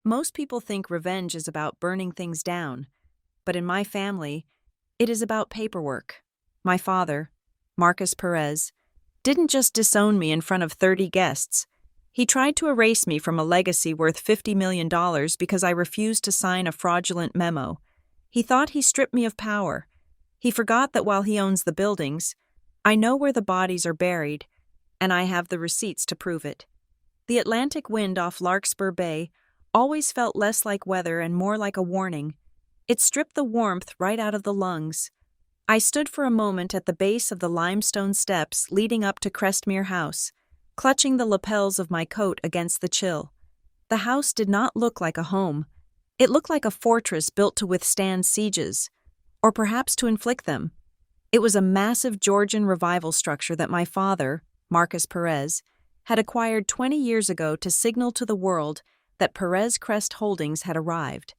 Most people think revenge is about burning things down, but in my family, it is about paperwork. My father, Marcus Perez, didn't just disown me in front of 30 guests. He tried to erase me from a legacy worth $50 million because I refused to sign a fraudulent memo. He thought he stripped me of power. He forgot that while he owns the buildings, I know where the bodies are buried, and I have the receipts to prove it. The Atlantic wind off Larkspur Bay always felt less like weather and more like a warning. It stripped the warmth right out of the lungs. I stood for a moment at the base of the limestone steps leading up to Crestmere House, clutching the lapels of my coat against the chill. The house did not look like a home. It looked like a fortress built to withstand sieges, or perhaps to inflict them. It was a massive Georgian revival structure that my father, Marcus Perez, had acquired 20 years ago to signal to the world that Perez Crest Holdings had arrived.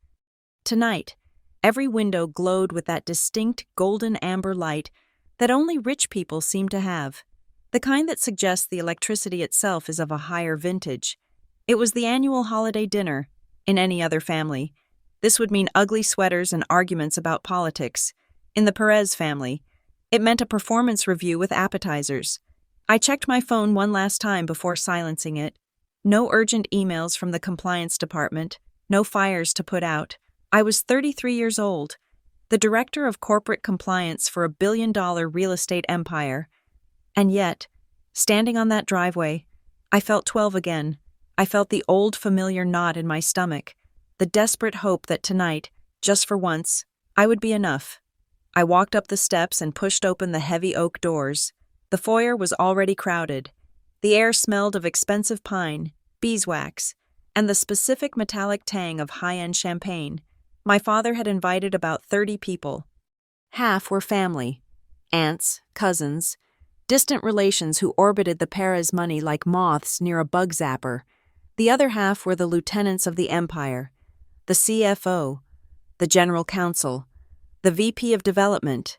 Tonight, every window glowed with that distinct golden amber light that only rich people seem to have, the kind that suggests the electricity itself is of a higher vintage. It was the annual holiday dinner. In any other family, this would mean ugly sweaters and arguments about politics. In the Perez family, it meant a performance review with appetizers. I checked my phone one last time before silencing it. No urgent emails from the compliance department, no fires to put out. I was 33 years old, the director of corporate compliance for a billion-dollar real estate empire. And yet, standing on that driveway, I felt 12 again. I felt the old familiar knot in my stomach, the desperate hope that tonight, just for once, I would be enough. I walked up the steps and pushed open the heavy oak doors. The foyer was already crowded. The air smelled of expensive pine, beeswax, and the specific metallic tang of high-end champagne. My father had invited about 30 people. Half were family, aunts, cousins, distant relations who orbited the Perez money like moths near a bug zapper. The other half were the lieutenants of the empire, the CFO, the general counsel, the VP of development.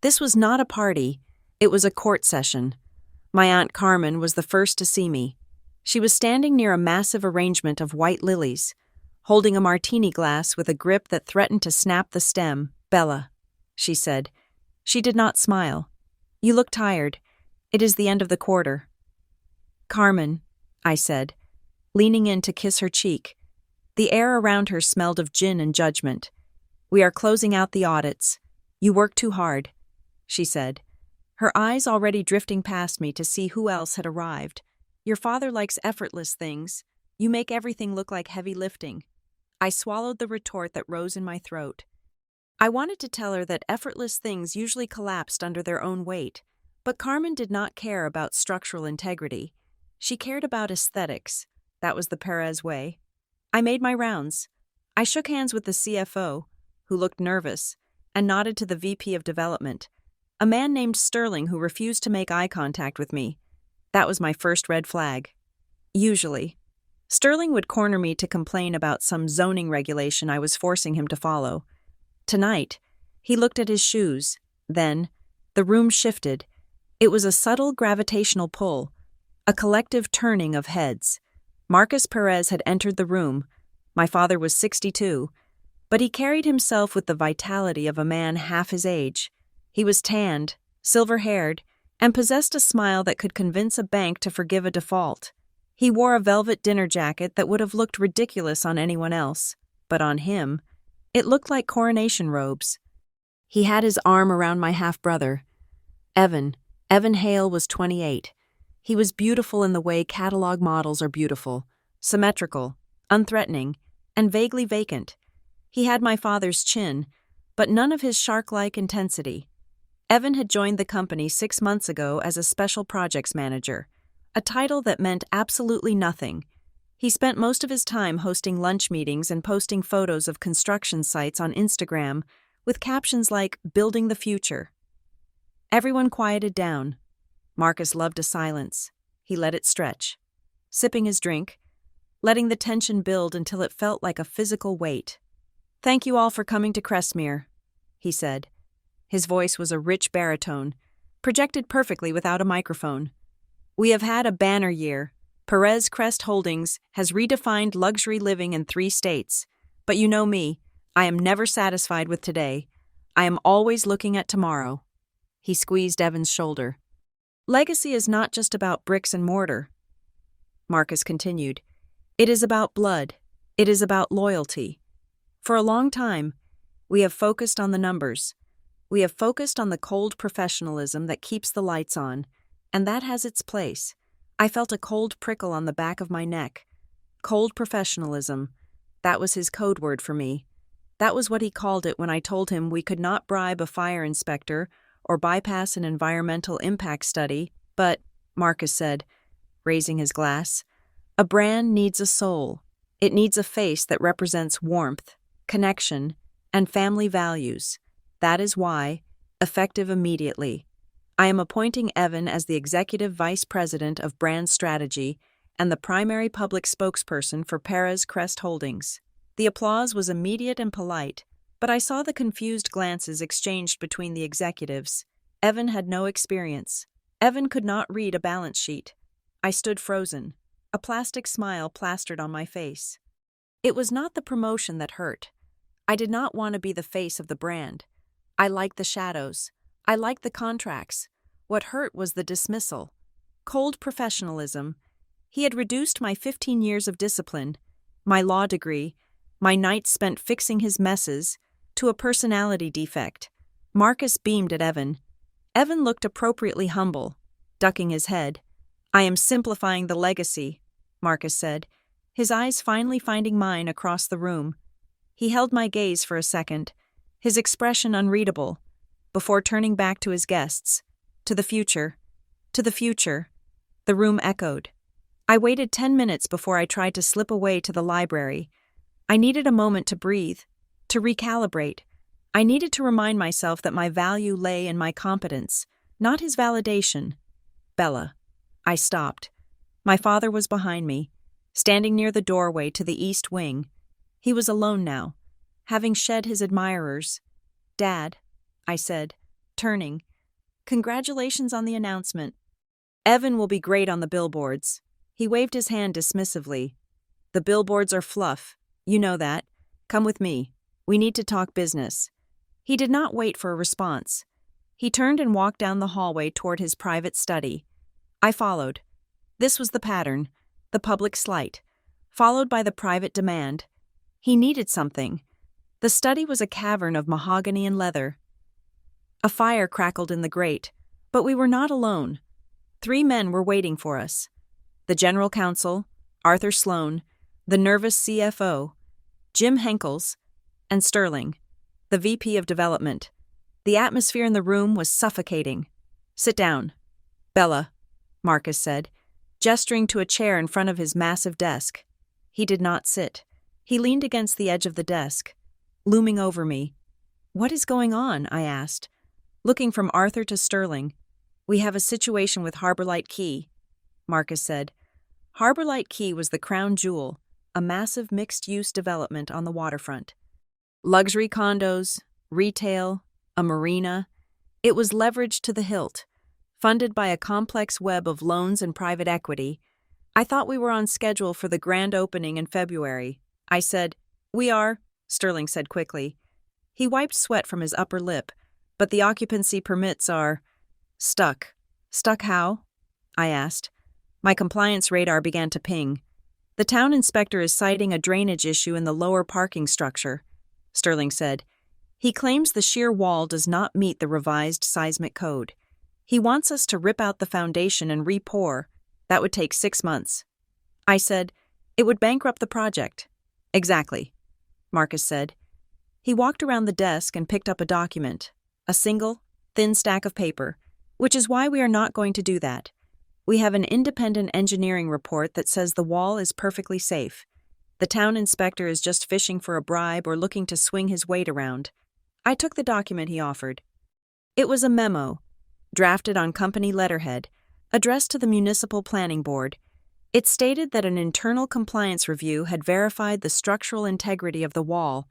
This was not a party, it was a court session. My Aunt Carmen was the first to see me. She was standing near a massive arrangement of white lilies, holding a martini glass with a grip that threatened to snap the stem. "Bella," she said. She did not smile. "You look tired. It is the end of the quarter." "Carmen," I said, leaning in to kiss her cheek. The air around her smelled of gin and judgment. "We are closing out the audits. You work too hard," she said, her eyes already drifting past me to see who else had arrived. "Your father likes effortless things. You make everything look like heavy lifting." I swallowed the retort that rose in my throat. I wanted to tell her that effortless things usually collapsed under their own weight, but Carmen did not care about structural integrity. She cared about aesthetics. That was the Perez way. I made my rounds. I shook hands with the CFO, who looked nervous, and nodded to the VP of development, a man named Sterling who refused to make eye contact with me. That was my first red flag. Usually, Sterling would corner me to complain about some zoning regulation I was forcing him to follow. Tonight, he looked at his shoes. Then, the room shifted. It was a subtle gravitational pull, a collective turning of heads. Marcus Perez had entered the room. My father was 62, but he carried himself with the vitality of a man half his age. He was tanned, silver-haired, and possessed a smile that could convince a bank to forgive a default. He wore a velvet dinner jacket that would have looked ridiculous on anyone else, but on him, it looked like coronation robes. He had his arm around my half-brother. Evan Hale was 28. He was beautiful in the way catalog models are beautiful, symmetrical, unthreatening, and vaguely vacant. He had my father's chin, but none of his shark-like intensity. Evan had joined the company 6 months ago as a special projects manager, a title that meant absolutely nothing. He spent most of his time hosting lunch meetings and posting photos of construction sites on Instagram with captions like, "Building the Future." Everyone quieted down. Marcus loved a silence. He let it stretch, sipping his drink, letting the tension build until it felt like a physical weight. "Thank you all for coming to Crestmere," he said. His voice was a rich baritone, projected perfectly without a microphone. "We have had a banner year, Perez Crest Holdings has redefined luxury living in 3 states. But you know me, I am never satisfied with today. I am always looking at tomorrow. He squeezed Evan's shoulder. Legacy is not just about bricks and mortar. Marcus continued. It is about blood. It is about loyalty. For a long time, we have focused on the numbers. We have focused on the cold professionalism that keeps the lights on, and that has its place. I felt a cold prickle on the back of my neck. Cold professionalism. That was his code word for me. That was what he called it when I told him we could not bribe a fire inspector or bypass an environmental impact study, but, Marcus said, raising his glass, a brand needs a soul. It needs a face that represents warmth, connection, and family values. That is why, effective immediately, I am appointing Evan as the Executive Vice President of Brand Strategy and the primary public spokesperson for Perez Crest Holdings. The applause was immediate and polite, but I saw the confused glances exchanged between the executives. Evan had no experience. Evan could not read a balance sheet. I stood frozen, a plastic smile plastered on my face. It was not the promotion that hurt. I did not want to be the face of the brand. I liked the shadows. I liked the contracts. What hurt was the dismissal. Cold professionalism. He had reduced my 15 years of discipline, my law degree, my nights spent fixing his messes, to a personality defect. Marcus beamed at Evan. Evan looked appropriately humble, ducking his head. I am simplifying the legacy, Marcus said, his eyes finally finding mine across the room. He held my gaze for a second, his expression unreadable, before turning back to his guests. To the future. To the future. The room echoed. I waited 10 minutes before I tried to slip away to the library. I needed a moment to breathe, to recalibrate. I needed to remind myself that my value lay in my competence, not his validation. Bella. I stopped. My father was behind me, standing near the doorway to the east wing. He was alone now, having shed his admirers. Dad, I said, turning. Congratulations on the announcement. Evan will be great on the billboards. He waved his hand dismissively. The billboards are fluff. You know that. Come with me. We need to talk business. He did not wait for a response. He turned and walked down the hallway toward his private study. I followed. This was the pattern, the public slight, followed by the private demand. He needed something. The study was a cavern of mahogany and leather. A fire crackled in the grate, but we were not alone. 3 men were waiting for us. The general counsel, Arthur Sloan, the nervous CFO, Jim Henkels, and Sterling, the VP of Development. The atmosphere in the room was suffocating. Sit down. Bella, Marcus said, gesturing to a chair in front of his massive desk. He did not sit. He leaned against the edge of the desk, looming over me. What is going on? I asked, looking from Arthur to Sterling. We have a situation with Harborlight Key, Marcus said. Harborlight Key was the crown jewel, a massive mixed-use development on the waterfront. Luxury condos, retail, a marina. It was leveraged to the hilt, funded by a complex web of loans and private equity. I thought we were on schedule for the grand opening in February. I said, We are, Sterling said quickly. He wiped sweat from his upper lip, but the occupancy permits are stuck. Stuck how? I asked. My compliance radar began to ping. The town inspector is citing a drainage issue in the lower parking structure, Sterling said. He claims the sheer wall does not meet the revised seismic code. He wants us to rip out the foundation and re-pour. That would take 6 months. I said, It would bankrupt the project. Exactly, Marcus said. He walked around the desk and picked up a document, a single, thin stack of paper, which is why we are not going to do that. We have an independent engineering report that says the wall is perfectly safe. The town inspector is just fishing for a bribe or looking to swing his weight around. I took the document he offered. It was a memo, drafted on company letterhead, addressed to the Municipal Planning Board. It stated that an internal compliance review had verified the structural integrity of the wall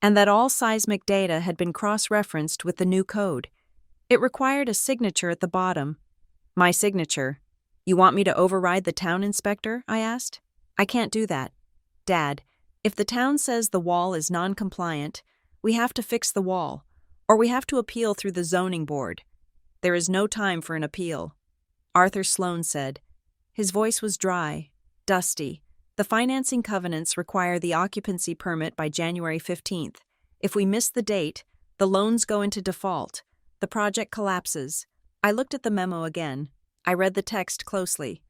and that all seismic data had been cross-referenced with the new code. It required a signature at the bottom. My signature. You want me to override the town inspector? I asked. I can't do that. Dad, if the town says the wall is non-compliant, we have to fix the wall, or we have to appeal through the zoning board. There is no time for an appeal. Arthur Sloane said. His voice was dry, dusty. The financing covenants require the occupancy permit by January 15th. If we miss the date, the loans go into default. The project collapses. I looked at the memo again. I read the text closely.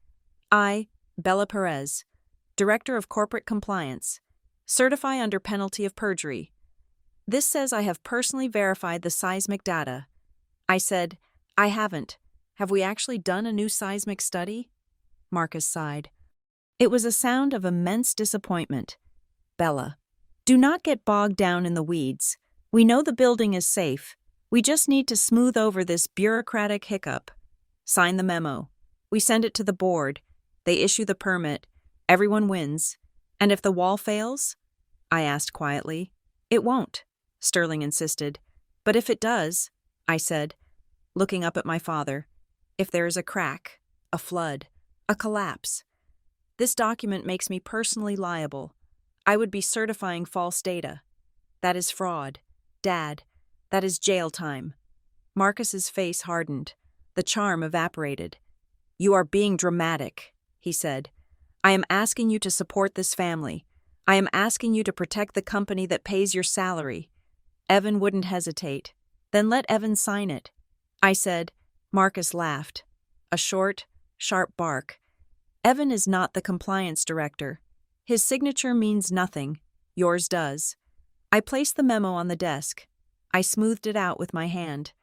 I, Bella Perez, Director of Corporate Compliance, certify under penalty of perjury. This says I have personally verified the seismic data. I said, I haven't. Have we actually done a new seismic study? Marcus sighed. It was a sound of immense disappointment. Bella, do not get bogged down in the weeds. We know the building is safe. We just need to smooth over this bureaucratic hiccup. Sign the memo. We send it to the board. They issue the permit. Everyone wins. And if the wall fails? I asked quietly. It won't, Sterling insisted. But if it does, I said, looking up at my father, if there is a crack, a flood, a collapse. This document makes me personally liable. I would be certifying false data. That is fraud. Dad, that is jail time. Marcus's face hardened. The charm evaporated. You are being dramatic, he said. I am asking you to support this family. I am asking you to protect the company that pays your salary. Evan wouldn't hesitate. Then let Evan sign it. I said. Marcus laughed. A short, sharp bark. Evan is not the compliance director. His signature means nothing. Yours does. I placed the memo on the desk. I smoothed it out with my hand.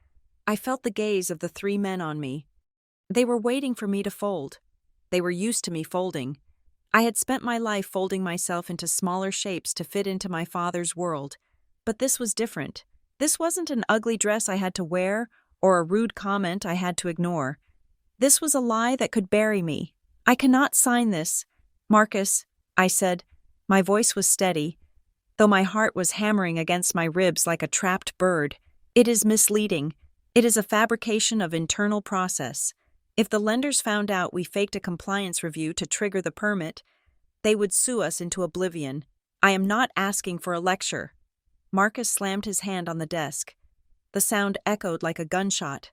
I felt the gaze of the three men on me. They were waiting for me to fold. They were used to me folding. I had spent my life folding myself into smaller shapes to fit into my father's world. But this was different. This wasn't an ugly dress I had to wear or a rude comment I had to ignore. This was a lie that could bury me. I cannot sign this. Marcus, I said. My voice was steady, though my heart was hammering against my ribs like a trapped bird. It is misleading. It is a fabrication of internal process. If the lenders found out we faked a compliance review to trigger the permit, they would sue us into oblivion. I am not asking for a lecture. Marcus slammed his hand on the desk. The sound echoed like a gunshot.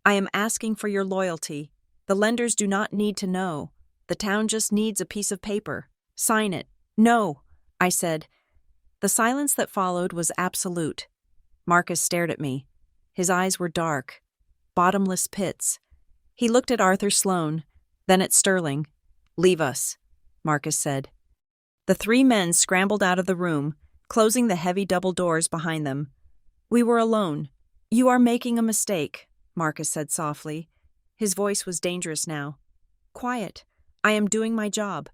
I am asking for your loyalty. The lenders do not need to know. The town just needs a piece of paper. Sign it. No, I said. The silence that followed was absolute. Marcus stared at me. His eyes were dark, bottomless pits. He looked at Arthur Sloane, then at Sterling. Leave us, Marcus said. The three men scrambled out of the room, closing the heavy double doors behind them. We were alone. You are making a mistake, Marcus said softly. His voice was dangerous now. Quiet. I am doing my job.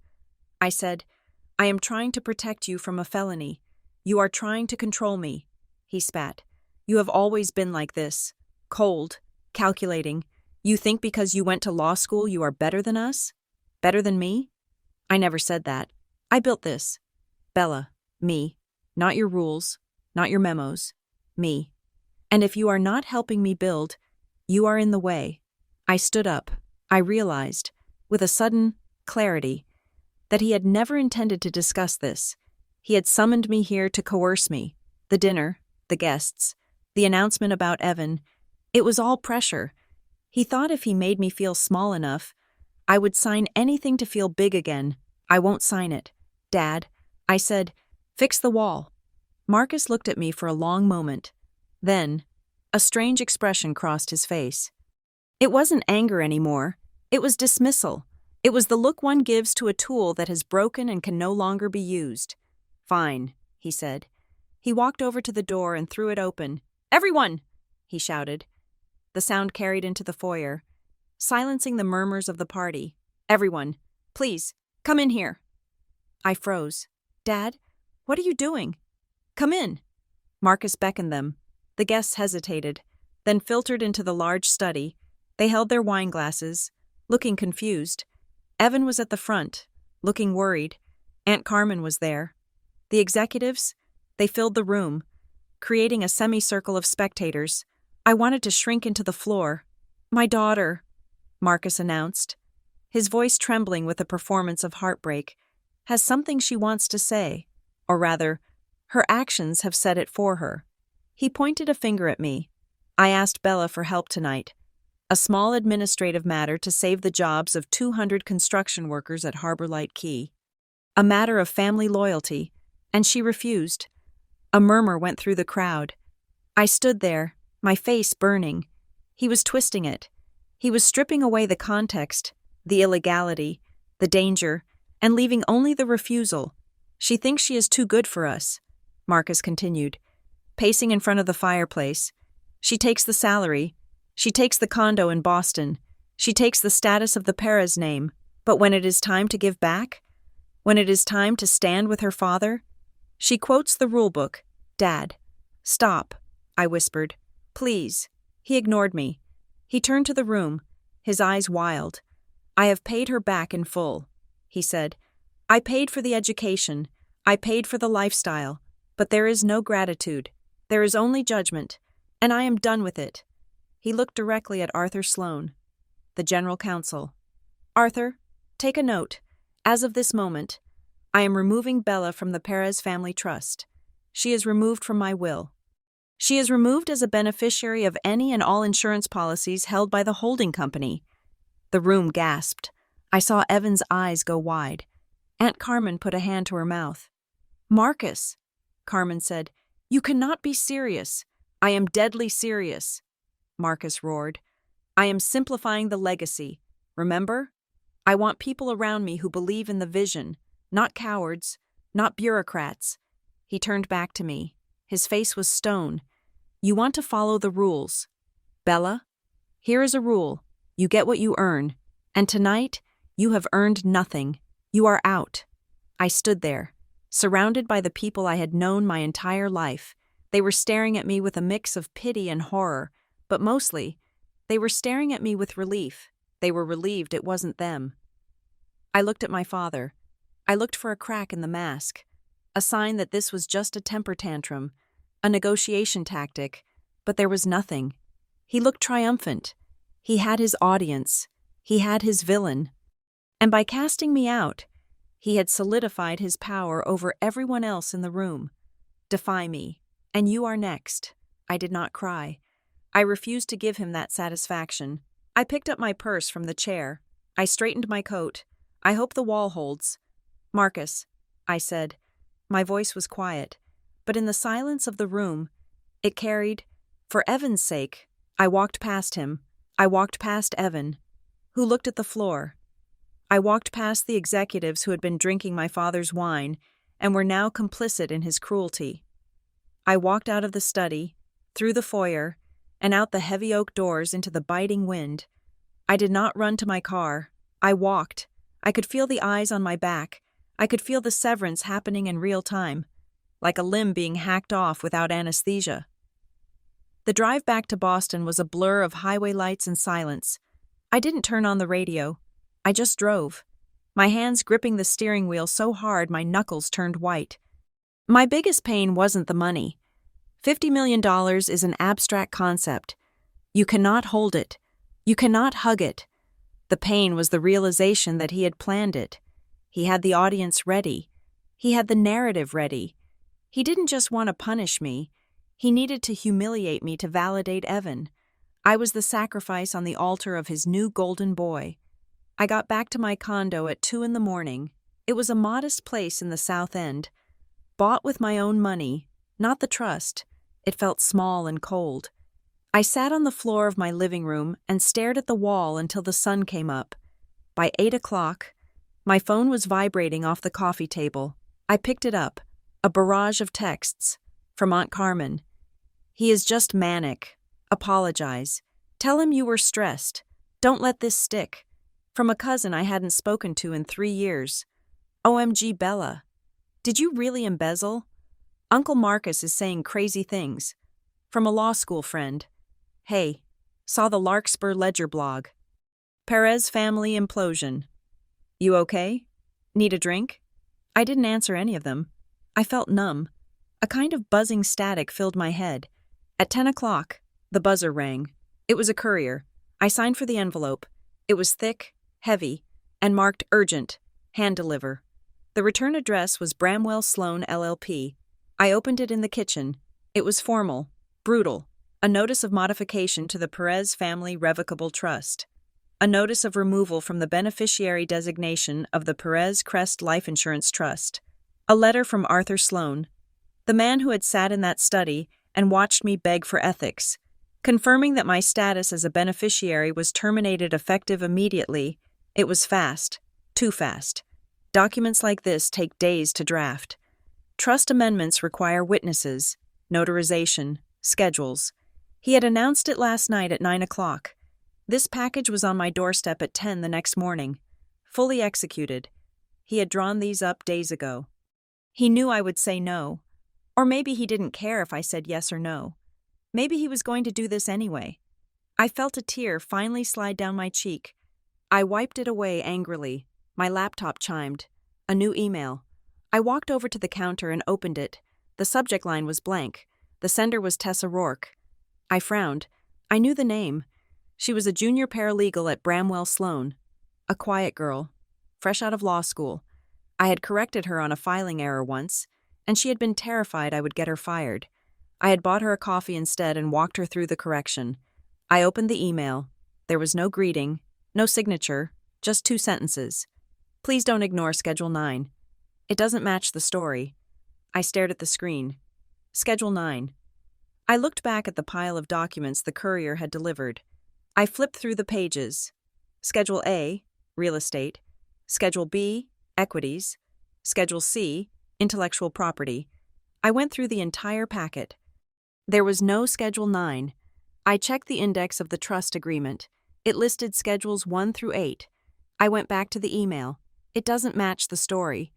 I said, I am trying to protect you from a felony. You are trying to control me. He spat. You have always been like this. Cold, calculating. You think because you went to law school you are better than us? Better than me? I never said that. I built this. Bella, me. Not your rules, not your memos. Me. And if you are not helping me build, you are in the way. I stood up. I realized, with a sudden clarity, that he had never intended to discuss this. He had summoned me here to coerce me. The dinner, the guests, the announcement about Evan. It was all pressure. He thought if he made me feel small enough, I would sign anything to feel big again. I won't sign it. Dad, I said, fix the wall. Marcus looked at me for a long moment. Then, a strange expression crossed his face. It wasn't anger anymore. It was dismissal. It was the look one gives to a tool that has broken and can no longer be used. Fine, he said. He walked over to the door and threw it open. Everyone! He shouted. The sound carried into the foyer, silencing the murmurs of the party. Everyone, please, come in here. I froze. Dad, what are you doing? Come in. Marcus beckoned them. The guests hesitated, then filtered into the large study. They held their wine glasses, looking confused. Evan was at the front, looking worried. Aunt Carmen was there. The executives, they filled the room, creating a semicircle of spectators. I wanted to shrink into the floor. My daughter, Marcus announced. his voice trembling with a performance of heartbreak, has something she wants to say, or rather, her actions have said it for her. He pointed a finger at me. I asked Bella for help tonight. A small administrative matter to save the jobs of 200 construction workers at Harbor Light Key. A matter of family loyalty, and she refused. A murmur went through the crowd. I stood there, my face burning. He was twisting it. He was stripping away the context, the illegality, the danger, and leaving only the refusal. She thinks she is too good for us, Marcus continued, pacing in front of the fireplace. She takes the salary. She takes the condo in Boston. She takes the status of the Perez name. But when it is time to give back, when it is time to stand with her father, she quotes the rulebook. Dad. Stop, I whispered. Please. He ignored me. He turned to the room, his eyes wild. I have paid her back in full, he said. I paid for the education. I paid for the lifestyle. But there is no gratitude. There is only judgment. And I am done with it. He looked directly at Arthur Sloane, the general counsel. Arthur, take a note. As of this moment, I am removing Bella from the Perez Family Trust. She is removed from my will. She is removed as a beneficiary of any and all insurance policies held by the holding company. The room gasped. I saw Evan's eyes go wide. Aunt Carmen put a hand to her mouth. Marcus, Carmen said, you cannot be serious. I am deadly serious. Marcus roared. I am simplifying the legacy. Remember? I want people around me who believe in the vision, not cowards, not bureaucrats. He turned back to me. His face was stone. You want to follow the rules. Bella, here is a rule. You get what you earn. And tonight, you have earned nothing. You are out. I stood there, surrounded by the people I had known my entire life. They were staring at me with a mix of pity and horror, but mostly, they were staring at me with relief. They were relieved it wasn't them. I looked at my father. I looked for a crack in the mask, a sign that this was just a temper tantrum, a negotiation tactic, but there was nothing. He looked triumphant. He had his audience. He had his villain. And by casting me out, he had solidified his power over everyone else in the room. Defy me, and you are next. I did not cry. I refused to give him that satisfaction. I picked up my purse from the chair. I straightened my coat. I hope the wall holds. Marcus, I said. My voice was quiet, but in the silence of the room, it carried, for Evan's sake. I walked past him. I walked past Evan, who looked at the floor. I walked past the executives who had been drinking my father's wine and were now complicit in his cruelty. I walked out of the study, through the foyer, and out the heavy oak doors into the biting wind. I did not run to my car. I walked. I could feel the eyes on my back. I could feel the severance happening in real time, like a limb being hacked off without anesthesia. The drive back to Boston was a blur of highway lights and silence. I didn't turn on the radio. I just drove, my hands gripping the steering wheel so hard my knuckles turned white. My biggest pain wasn't the money. $50 million is an abstract concept. You cannot hold it. You cannot hug it. The pain was the realization that he had planned it. He had the audience ready. He had the narrative ready. He didn't just want to punish me. He needed to humiliate me to validate Evan. I was the sacrifice on the altar of his new golden boy. I got back to my condo at 2 a.m. It was a modest place in the South End. Bought with my own money, not the trust. It felt small and cold. I sat on the floor of my living room and stared at the wall until the sun came up. By 8 o'clock, my phone was vibrating off the coffee table. I picked it up, a barrage of texts from Aunt Carmen. He is just manic. Apologize. Tell him you were stressed. Don't let this stick. From a cousin I hadn't spoken to in 3 years. OMG Bella. Did you really embezzle? Uncle Marcus is saying crazy things. From a law school friend. Hey, saw the Larkspur Ledger blog. Perez family implosion. You okay? Need a drink? I didn't answer any of them. I felt numb. A kind of buzzing static filled my head. At 10 o'clock, the buzzer rang. It was a courier. I signed for the envelope. It was thick, heavy. and marked urgent, hand deliver. The return address was Bramwell Sloan LLP. I opened it in the kitchen. It was formal, brutal, a notice of modification to the Perez Family Revocable Trust. A notice of removal from the beneficiary designation of the Perez Crest Life Insurance Trust. A letter from Arthur Sloan, the man who had sat in that study and watched me beg for ethics, confirming that my status as a beneficiary was terminated effective immediately. It was fast, too fast. Documents like this take days to draft. Trust amendments require witnesses, notarization, schedules. He had announced it last night at 9 o'clock. This package was on my doorstep at 10 the next morning, fully executed. He had drawn these up days ago. He knew I would say no. Or maybe he didn't care if I said yes or no. Maybe he was going to do this anyway. I felt a tear finally slide down my cheek. I wiped it away angrily. My laptop chimed. A new email. I walked over to the counter and opened it. The subject line was blank. The sender was Tessa Rourke. I frowned. I knew the name. She was a junior paralegal at Bramwell Sloan. A quiet girl, fresh out of law school. I had corrected her on a filing error once, and she had been terrified I would get her fired. I had bought her a coffee instead and walked her through the correction. I opened the email. There was no greeting, no signature, just 2 sentences. Please don't ignore Schedule 9. It doesn't match the story. I stared at the screen. Schedule 9. I looked back at the pile of documents the courier had delivered. I flipped through the pages. Schedule A, real estate. Schedule B, equities. Schedule C, intellectual property. I went through the entire packet. There was no Schedule 9. I checked the index of the trust agreement. It listed Schedules 1 through 8. I went back to the email. It doesn't match the story.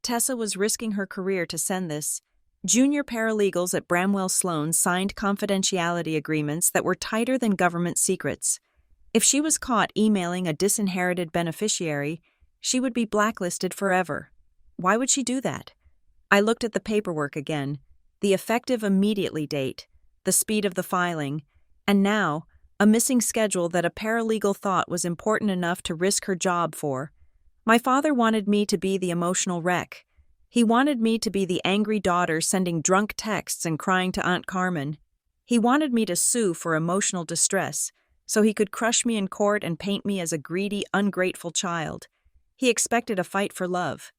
Tessa was risking her career to send this. Junior paralegals at Bramwell Sloan signed confidentiality agreements that were tighter than government secrets. If she was caught emailing a disinherited beneficiary, she would be blacklisted forever. Why would she do that? I looked at the paperwork again, the effective immediately date, the speed of the filing, and now, a missing schedule that a paralegal thought was important enough to risk her job for. My father wanted me to be the emotional wreck. He wanted me to be the angry daughter sending drunk texts and crying to Aunt Carmen. He wanted me to sue for emotional distress, so he could crush me in court and paint me as a greedy, ungrateful child. He expected a fight for love.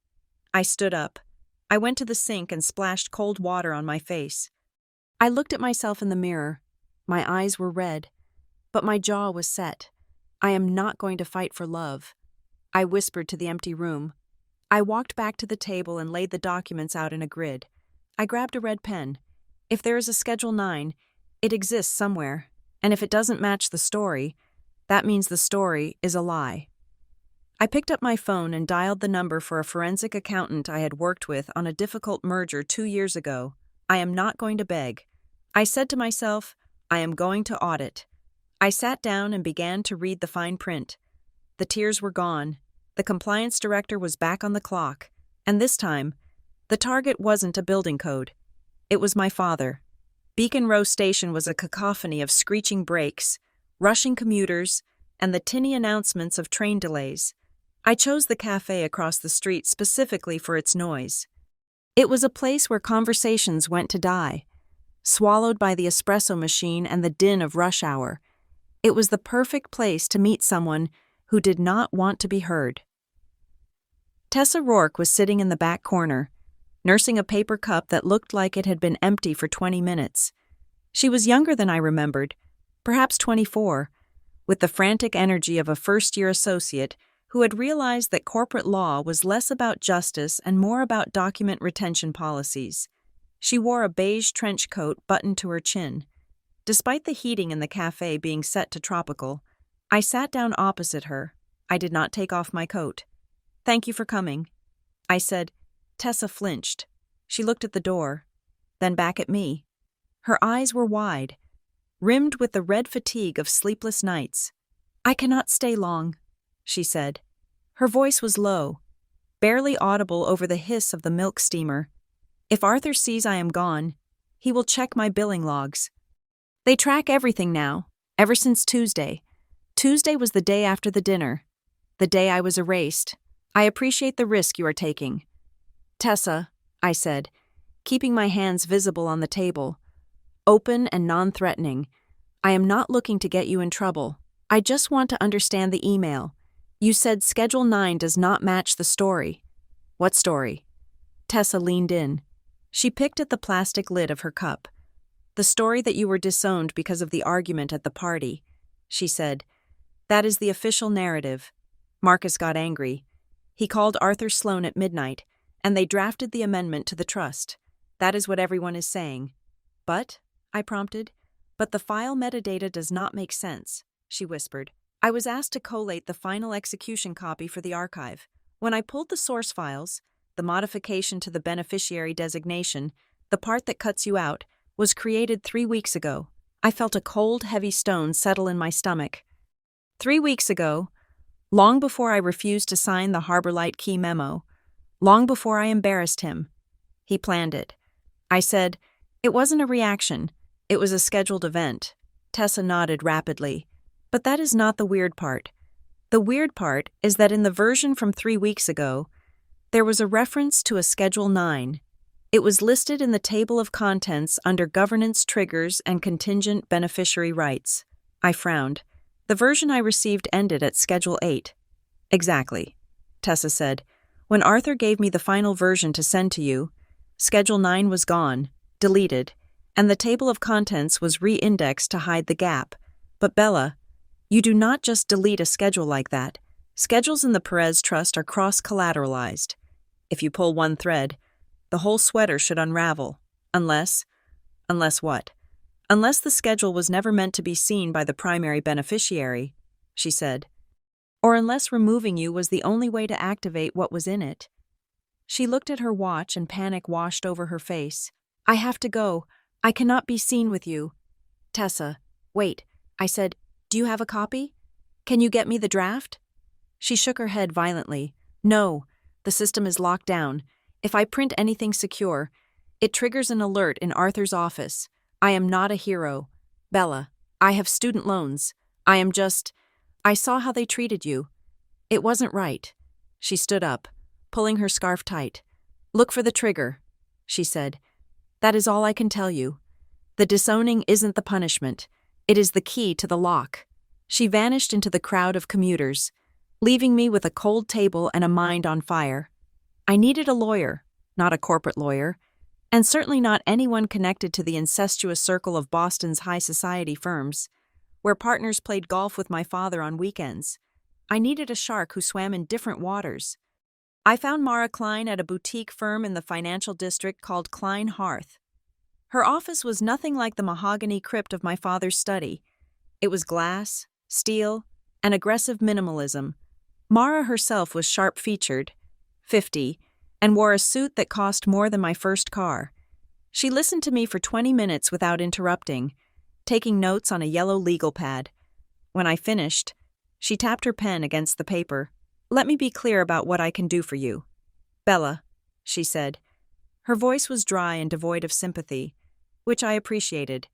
I stood up. I went to the sink and splashed cold water on my face. I looked at myself in the mirror. My eyes were red, but my jaw was set. I am not going to fight for love. I whispered to the empty room. I walked back to the table and laid the documents out in a grid. I grabbed a red pen. If there is a Schedule 9, it exists somewhere, and if it doesn't match the story, that means the story is a lie. I picked up my phone and dialed the number for a forensic accountant I had worked with on a difficult merger 2 years ago. I am not going to beg. I said to myself, I am going to audit. I sat down and began to read the fine print. The tears were gone. The compliance director was back on the clock, and this time, the target wasn't a building code. It was my father. Beacon Row Station was a cacophony of screeching brakes, rushing commuters, and the tinny announcements of train delays. I chose the cafe across the street specifically for its noise. It was a place where conversations went to die, swallowed by the espresso machine and the din of rush hour. It was the perfect place to meet someone who did not want to be heard. Tessa Rourke was sitting in the back corner, nursing a paper cup that looked like it had been empty for 20 minutes. She was younger than I remembered, perhaps 24, with the frantic energy of a first-year associate who had realized that corporate law was less about justice and more about document retention policies. She wore a beige trench coat buttoned to her chin. Despite the heating in the cafe being set to tropical, I sat down opposite her. I did not take off my coat. Thank you for coming, I said. Tessa flinched. She looked at the door, then back at me. Her eyes were wide, rimmed with the red fatigue of sleepless nights. I cannot stay long, she said. Her voice was low, barely audible over the hiss of the milk steamer. If Arthur sees I am gone, he will check my billing logs. They track everything now, ever since Tuesday. Tuesday was the day after the dinner. The day I was erased. I appreciate the risk you are taking. Tessa, I said, keeping my hands visible on the table, open and non-threatening. I am not looking to get you in trouble. I just want to understand the email. You said Schedule 9 does not match the story. What story? Tessa leaned in. She picked at the plastic lid of her cup. The story that you were disowned because of the argument at the party, she said. That is the official narrative. Marcus got angry. He called Arthur Sloan at midnight, and they drafted the amendment to the trust. That is what everyone is saying. But, I prompted, but the file metadata does not make sense, she whispered. I was asked to collate the final execution copy for the archive. When I pulled the source files, the modification to the beneficiary designation, the part that cuts you out, was created 3 weeks ago. I felt a cold, heavy stone settle in my stomach. 3 weeks ago, long before I refused to sign the Harbor Light Key memo, long before I embarrassed him. He planned it. I said, it wasn't a reaction. It was a scheduled event. Tessa nodded rapidly. But that is not the weird part. The weird part is that in the version from 3 weeks ago, there was a reference to a Schedule 9. It was listed in the table of contents under Governance Triggers and Contingent Beneficiary Rights. I frowned. The version I received ended at Schedule 8. Exactly, Tessa said. When Arthur gave me the final version to send to you, Schedule 9 was gone, deleted, and the table of contents was re-indexed to hide the gap. But Bella, you do not just delete a schedule like that. Schedules in the Perez Trust are cross-collateralized. If you pull one thread, the whole sweater should unravel. Unless what? Unless the schedule was never meant to be seen by the primary beneficiary, she said. Or unless removing you was the only way to activate what was in it. She looked at her watch and panic washed over her face. I have to go. I cannot be seen with you. Tessa, wait, I said, do you have a copy? Can you get me the draft? She shook her head violently. No, the system is locked down. If I print anything secure, it triggers an alert in Arthur's office. I am not a hero. Bella, I have student loans. I saw how they treated you. It wasn't right. She stood up, pulling her scarf tight. Look for the trigger, she said. That is all I can tell you. The disowning isn't the punishment. It is the key to the lock. She vanished into the crowd of commuters, leaving me with a cold table and a mind on fire. I needed a lawyer, not a corporate lawyer, and certainly not anyone connected to the incestuous circle of Boston's high society firms, where partners played golf with my father on weekends. I needed a shark who swam in different waters. I found Mara Klein at a boutique firm in the financial district called Klein Hearth. Her office was nothing like the mahogany crypt of my father's study. It was glass, steel, and aggressive minimalism. Mara herself was sharp-featured, 50, and wore a suit that cost more than my first car. She listened to me for 20 minutes without interrupting, taking notes on a yellow legal pad. When I finished, she tapped her pen against the paper. Let me be clear about what I can do for you. Bella, she said. Her voice was dry and devoid of sympathy, which I appreciated.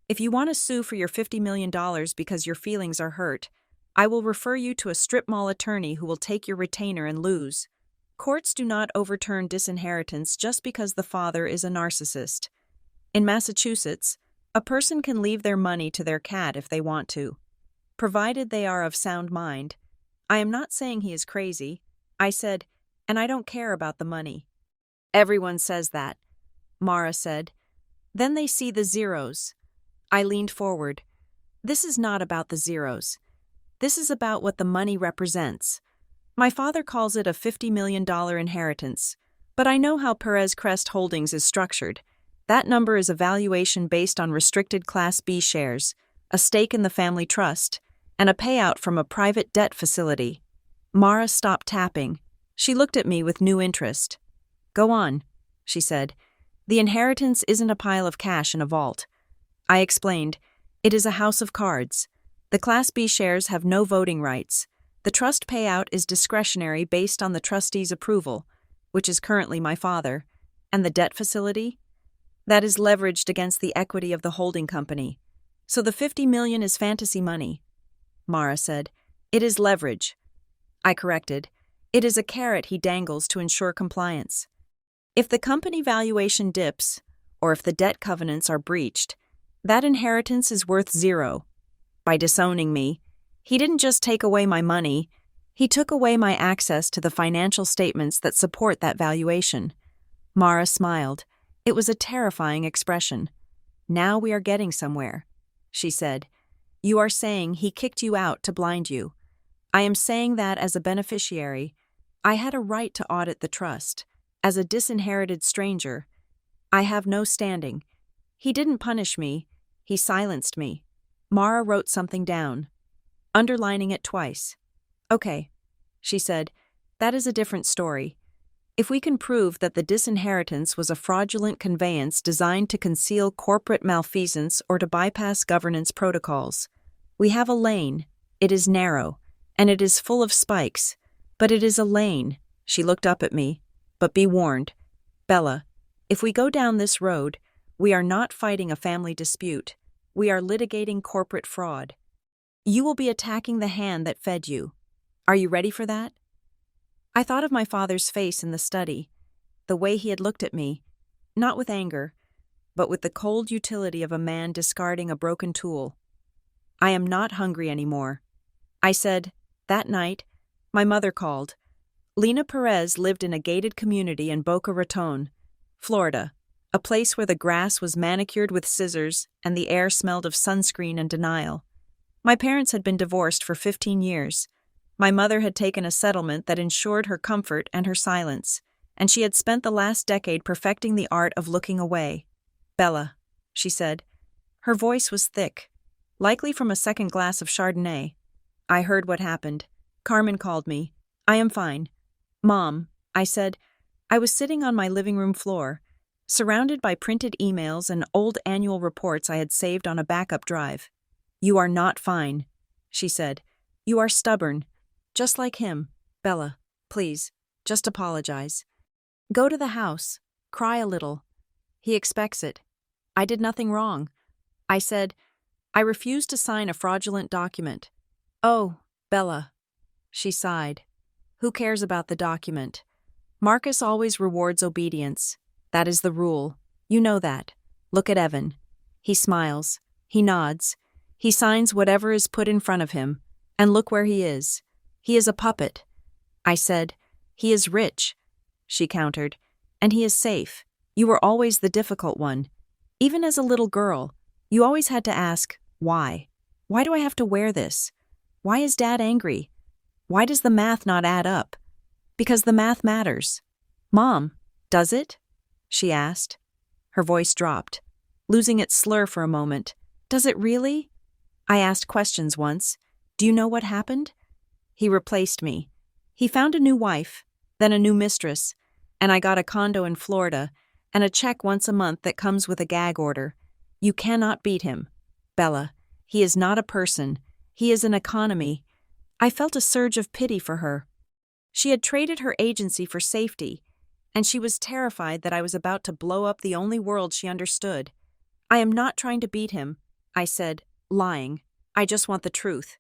If you want to sue for your $50 million because your feelings are hurt, I will refer you to a strip mall attorney who will take your retainer and lose. Courts do not overturn disinheritance just because the father is a narcissist. In Massachusetts, a person can leave their money to their cat if they want to, provided they are of sound mind. I am not saying he is crazy. I said, and I don't care about the money. Everyone says that, Mara said. Then they see the zeros. I leaned forward. This is not about the zeros. This is about what the money represents. My father calls it a $50 million inheritance, but I know how Perez Crest Holdings is structured. That number is a valuation based on restricted Class B shares, a stake in the family trust, and a payout from a private debt facility. Mara stopped tapping. She looked at me with new interest. Go on, she said. The inheritance isn't a pile of cash in a vault. I explained. It is a house of cards. The Class B shares have no voting rights. The trust payout is discretionary based on the trustee's approval, which is currently my father, and the debt facility? That is leveraged against the equity of the holding company. So the $50 million is fantasy money. Mara said, it is leverage. I corrected. It is a carrot he dangles to ensure compliance. If the company valuation dips, or if the debt covenants are breached, that inheritance is worth zero. By disowning me, he didn't just take away my money, he took away my access to the financial statements that support that valuation. Mara smiled. It was a terrifying expression. Now we are getting somewhere, she said. You are saying he kicked you out to blind you. I am saying that as a beneficiary, I had a right to audit the trust. As a disinherited stranger, I have no standing. He didn't punish me, he silenced me. Mara wrote something down, underlining it twice. Okay, she said, that is a different story. If we can prove that the disinheritance was a fraudulent conveyance designed to conceal corporate malfeasance or to bypass governance protocols, we have a lane. It is narrow, and it is full of spikes, but it is a lane. She looked up at me. But be warned, Bella, if we go down this road, we are not fighting a family dispute. We are litigating corporate fraud. You will be attacking the hand that fed you. Are you ready for that? I thought of my father's face in the study, the way he had looked at me, not with anger, but with the cold utility of a man discarding a broken tool. I am not hungry anymore. I said, that night, my mother called. Lena Perez lived in a gated community in Boca Raton, Florida, a place where the grass was manicured with scissors and the air smelled of sunscreen and denial. My parents had been divorced for 15 years. My mother had taken a settlement that ensured her comfort and her silence, and she had spent the last decade perfecting the art of looking away. Bella, she said. Her voice was thick, likely from a second glass of Chardonnay. I heard what happened. Carmen called me. I am fine. Mom, I said. I was sitting on my living room floor, surrounded by printed emails and old annual reports I had saved on a backup drive. You are not fine, she said. You are stubborn. Just like him. Bella, please, just apologize. Go to the house. Cry a little. He expects it. I did nothing wrong. I said, I refuse to sign a fraudulent document. Oh, Bella. She sighed. Who cares about the document? Marcus always rewards obedience. That is the rule. You know that. Look at Evan. He smiles. He nods. He signs whatever is put in front of him. And look where he is. He is a puppet. I said, he is rich. She countered. And he is safe. You were always the difficult one. Even as a little girl, you always had to ask, why? Why do I have to wear this? Why is Dad angry? Why does the math not add up? Because the math matters. Mom, does it? She asked. Her voice dropped, losing its slur for a moment. Does it really? I asked questions once. Do you know what happened? He replaced me. He found a new wife, then a new mistress, and I got a condo in Florida and a check once a month that comes with a gag order. You cannot beat him. Bella, he is not a person. He is an economy. I felt a surge of pity for her. She had traded her agency for safety, and she was terrified that I was about to blow up the only world she understood. I am not trying to beat him, I said, lying. I just want the truth.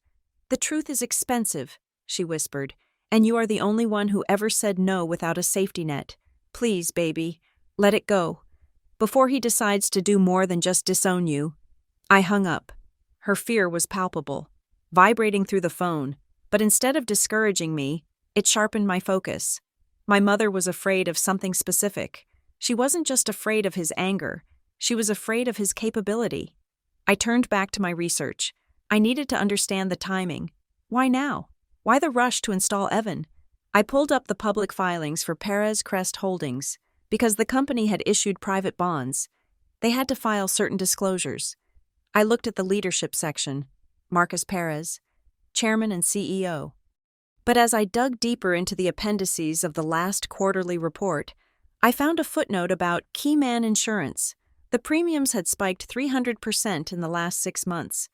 The truth is expensive, she whispered, and you are the only one who ever said no without a safety net. Please, baby, let it go. Before he decides to do more than just disown you. I hung up. Her fear was palpable, vibrating through the phone, but instead of discouraging me, it sharpened my focus. My mother was afraid of something specific. She wasn't just afraid of his anger, she was afraid of his capability. I turned back to my research. I needed to understand the timing. Why now? Why the rush to install Evan? I pulled up the public filings for Perez Crest Holdings because the company had issued private bonds. They had to file certain disclosures. I looked at the leadership section. Marcus Perez, Chairman and CEO. But as I dug deeper into the appendices of the last quarterly report, I found a footnote about Keyman Insurance. The premiums had spiked 300% in the last 6 months.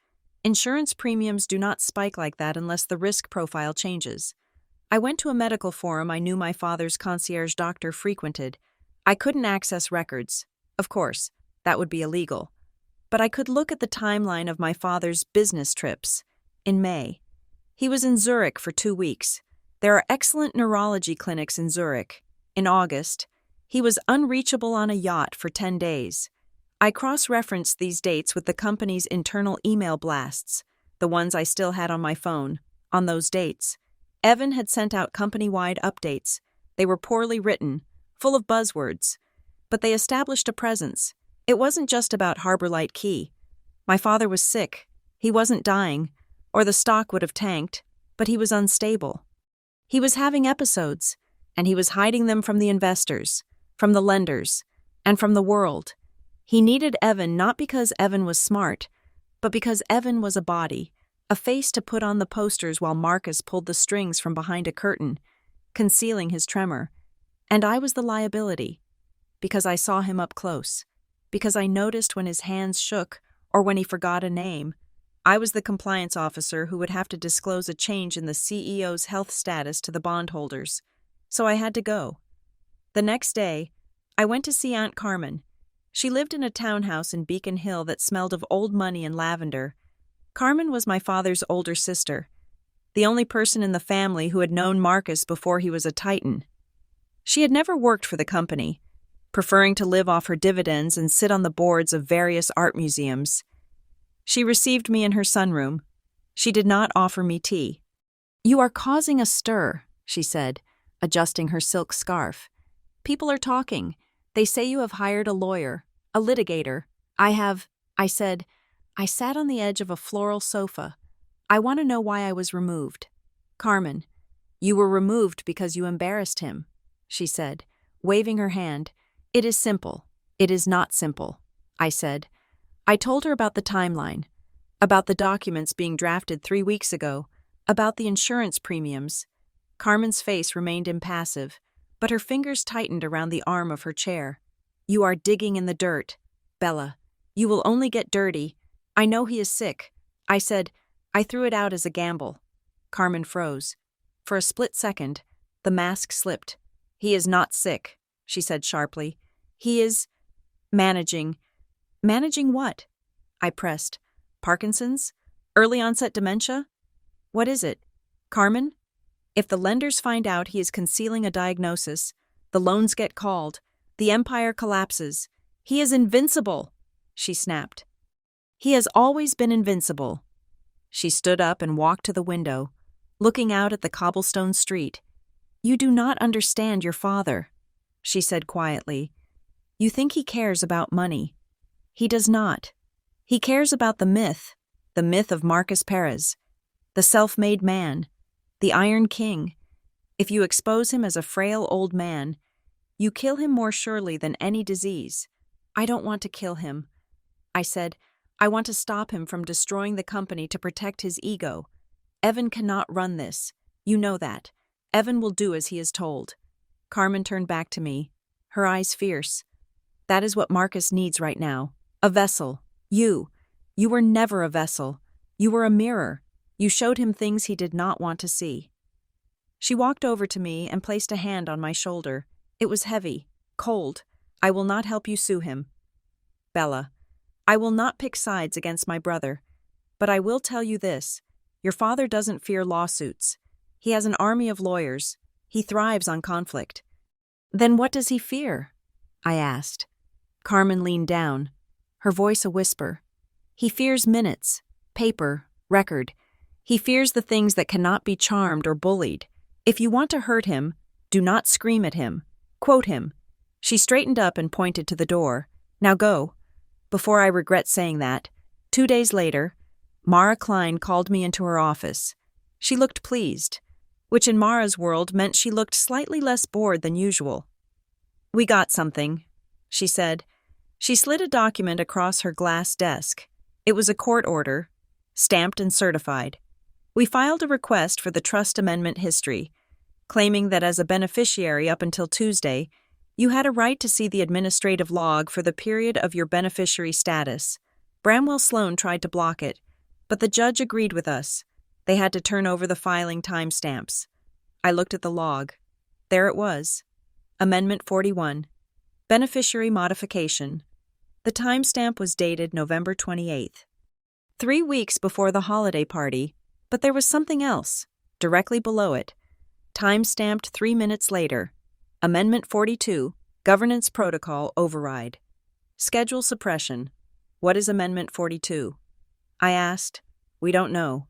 Insurance premiums do not spike like that unless the risk profile changes. I went to a medical forum I knew my father's concierge doctor frequented. I couldn't access records. Of course, that would be illegal. But I could look at the timeline of my father's business trips. In May, he was in Zurich for 2 weeks. There are excellent neurology clinics in Zurich. In August, he was unreachable on a yacht for 10 days. I cross-referenced these dates with the company's internal email blasts, the ones I still had on my phone. On those dates, Evan had sent out company-wide updates. They were poorly written, full of buzzwords, but they established a presence. It wasn't just about Harbor Light Key. My father was sick. He wasn't dying, or the stock would have tanked, but he was unstable. He was having episodes, and he was hiding them from the investors, from the lenders, and from the world. He needed Evan not because Evan was smart, but because Evan was a body, a face to put on the posters while Marcus pulled the strings from behind a curtain, concealing his tremor. And I was the liability, because I saw him up close, because I noticed when his hands shook or when he forgot a name. I was the compliance officer who would have to disclose a change in the CEO's health status to the bondholders. So I had to go. The next day, I went to see Aunt Carmen. She lived in a townhouse in Beacon Hill that smelled of old money and lavender. Carmen was my father's older sister, the only person in the family who had known Marcus before he was a titan. She had never worked for the company, preferring to live off her dividends and sit on the boards of various art museums. She received me in her sunroom. She did not offer me tea. "You are causing a stir," she said, adjusting her silk scarf. "People are talking. They say you have hired a lawyer, a litigator." I said. I sat on the edge of a floral sofa. "I want to know why I was removed." "Carmen, you were removed because you embarrassed him," she said, waving her hand. "It is simple. It is not simple," I said. I told her about the timeline, about the documents being drafted 3 weeks ago, about the insurance premiums. Carmen's face remained impassive, but her fingers tightened around the arm of her chair. "You are digging in the dirt, Bella. You will only get dirty. I know he is sick." I said. I threw it out as a gamble. Carmen froze. For a split second, the mask slipped. "He is not sick," she said sharply. "He is managing." "Managing what?" I pressed. "Parkinson's? Early onset dementia? What is it? Carmen? If the lenders find out he is concealing a diagnosis, the loans get called, the empire collapses. He is invincible," she snapped. "He has always been invincible." She stood up and walked to the window, looking out at the cobblestone street. "You do not understand your father," she said quietly. "You think he cares about money. He does not. He cares about the myth of Marcus Perez, the self-made man, the Iron King. If you expose him as a frail old man, you kill him more surely than any disease. I don't want to kill him," I said. "I want to stop him from destroying the company to protect his ego. Evan cannot run this. You know that. Evan will do as he is told." Carmen turned back to me, her eyes fierce. "That is what Marcus needs right now. A vessel. You were never a vessel. You were a mirror. You showed him things he did not want to see." She walked over to me and placed a hand on my shoulder. It was heavy, cold. "I will not help you sue him. Bella, I will not pick sides against my brother, but I will tell you this. Your father doesn't fear lawsuits. He has an army of lawyers. He thrives on conflict." "Then what does he fear?" I asked. Carmen leaned down, her voice a whisper. "He fears minutes, paper, record. He fears the things that cannot be charmed or bullied. If you want to hurt him, do not scream at him. Quote him." She straightened up and pointed to the door. "Now go." Before I regret saying that, 2 days later, Mara Klein called me into her office. She looked pleased, which in Mara's world meant she looked slightly less bored than usual. "We got something," she said. She slid a document across her glass desk. It was a court order, stamped and certified. We filed a request for the trust amendment history, claiming that as a beneficiary up until Tuesday, you had a right to see the administrative log for the period of your beneficiary status. Bramwell Sloan tried to block it, but the judge agreed with us. They had to turn over the filing timestamps. I looked at the log. There it was. Amendment 41. Beneficiary modification. The timestamp was dated November 28th. 3 weeks before the holiday party, but there was something else, directly below it. Time-stamped 3 minutes later. Amendment 42, Governance Protocol Override. Schedule suppression. What is Amendment 42? I asked. We don't know.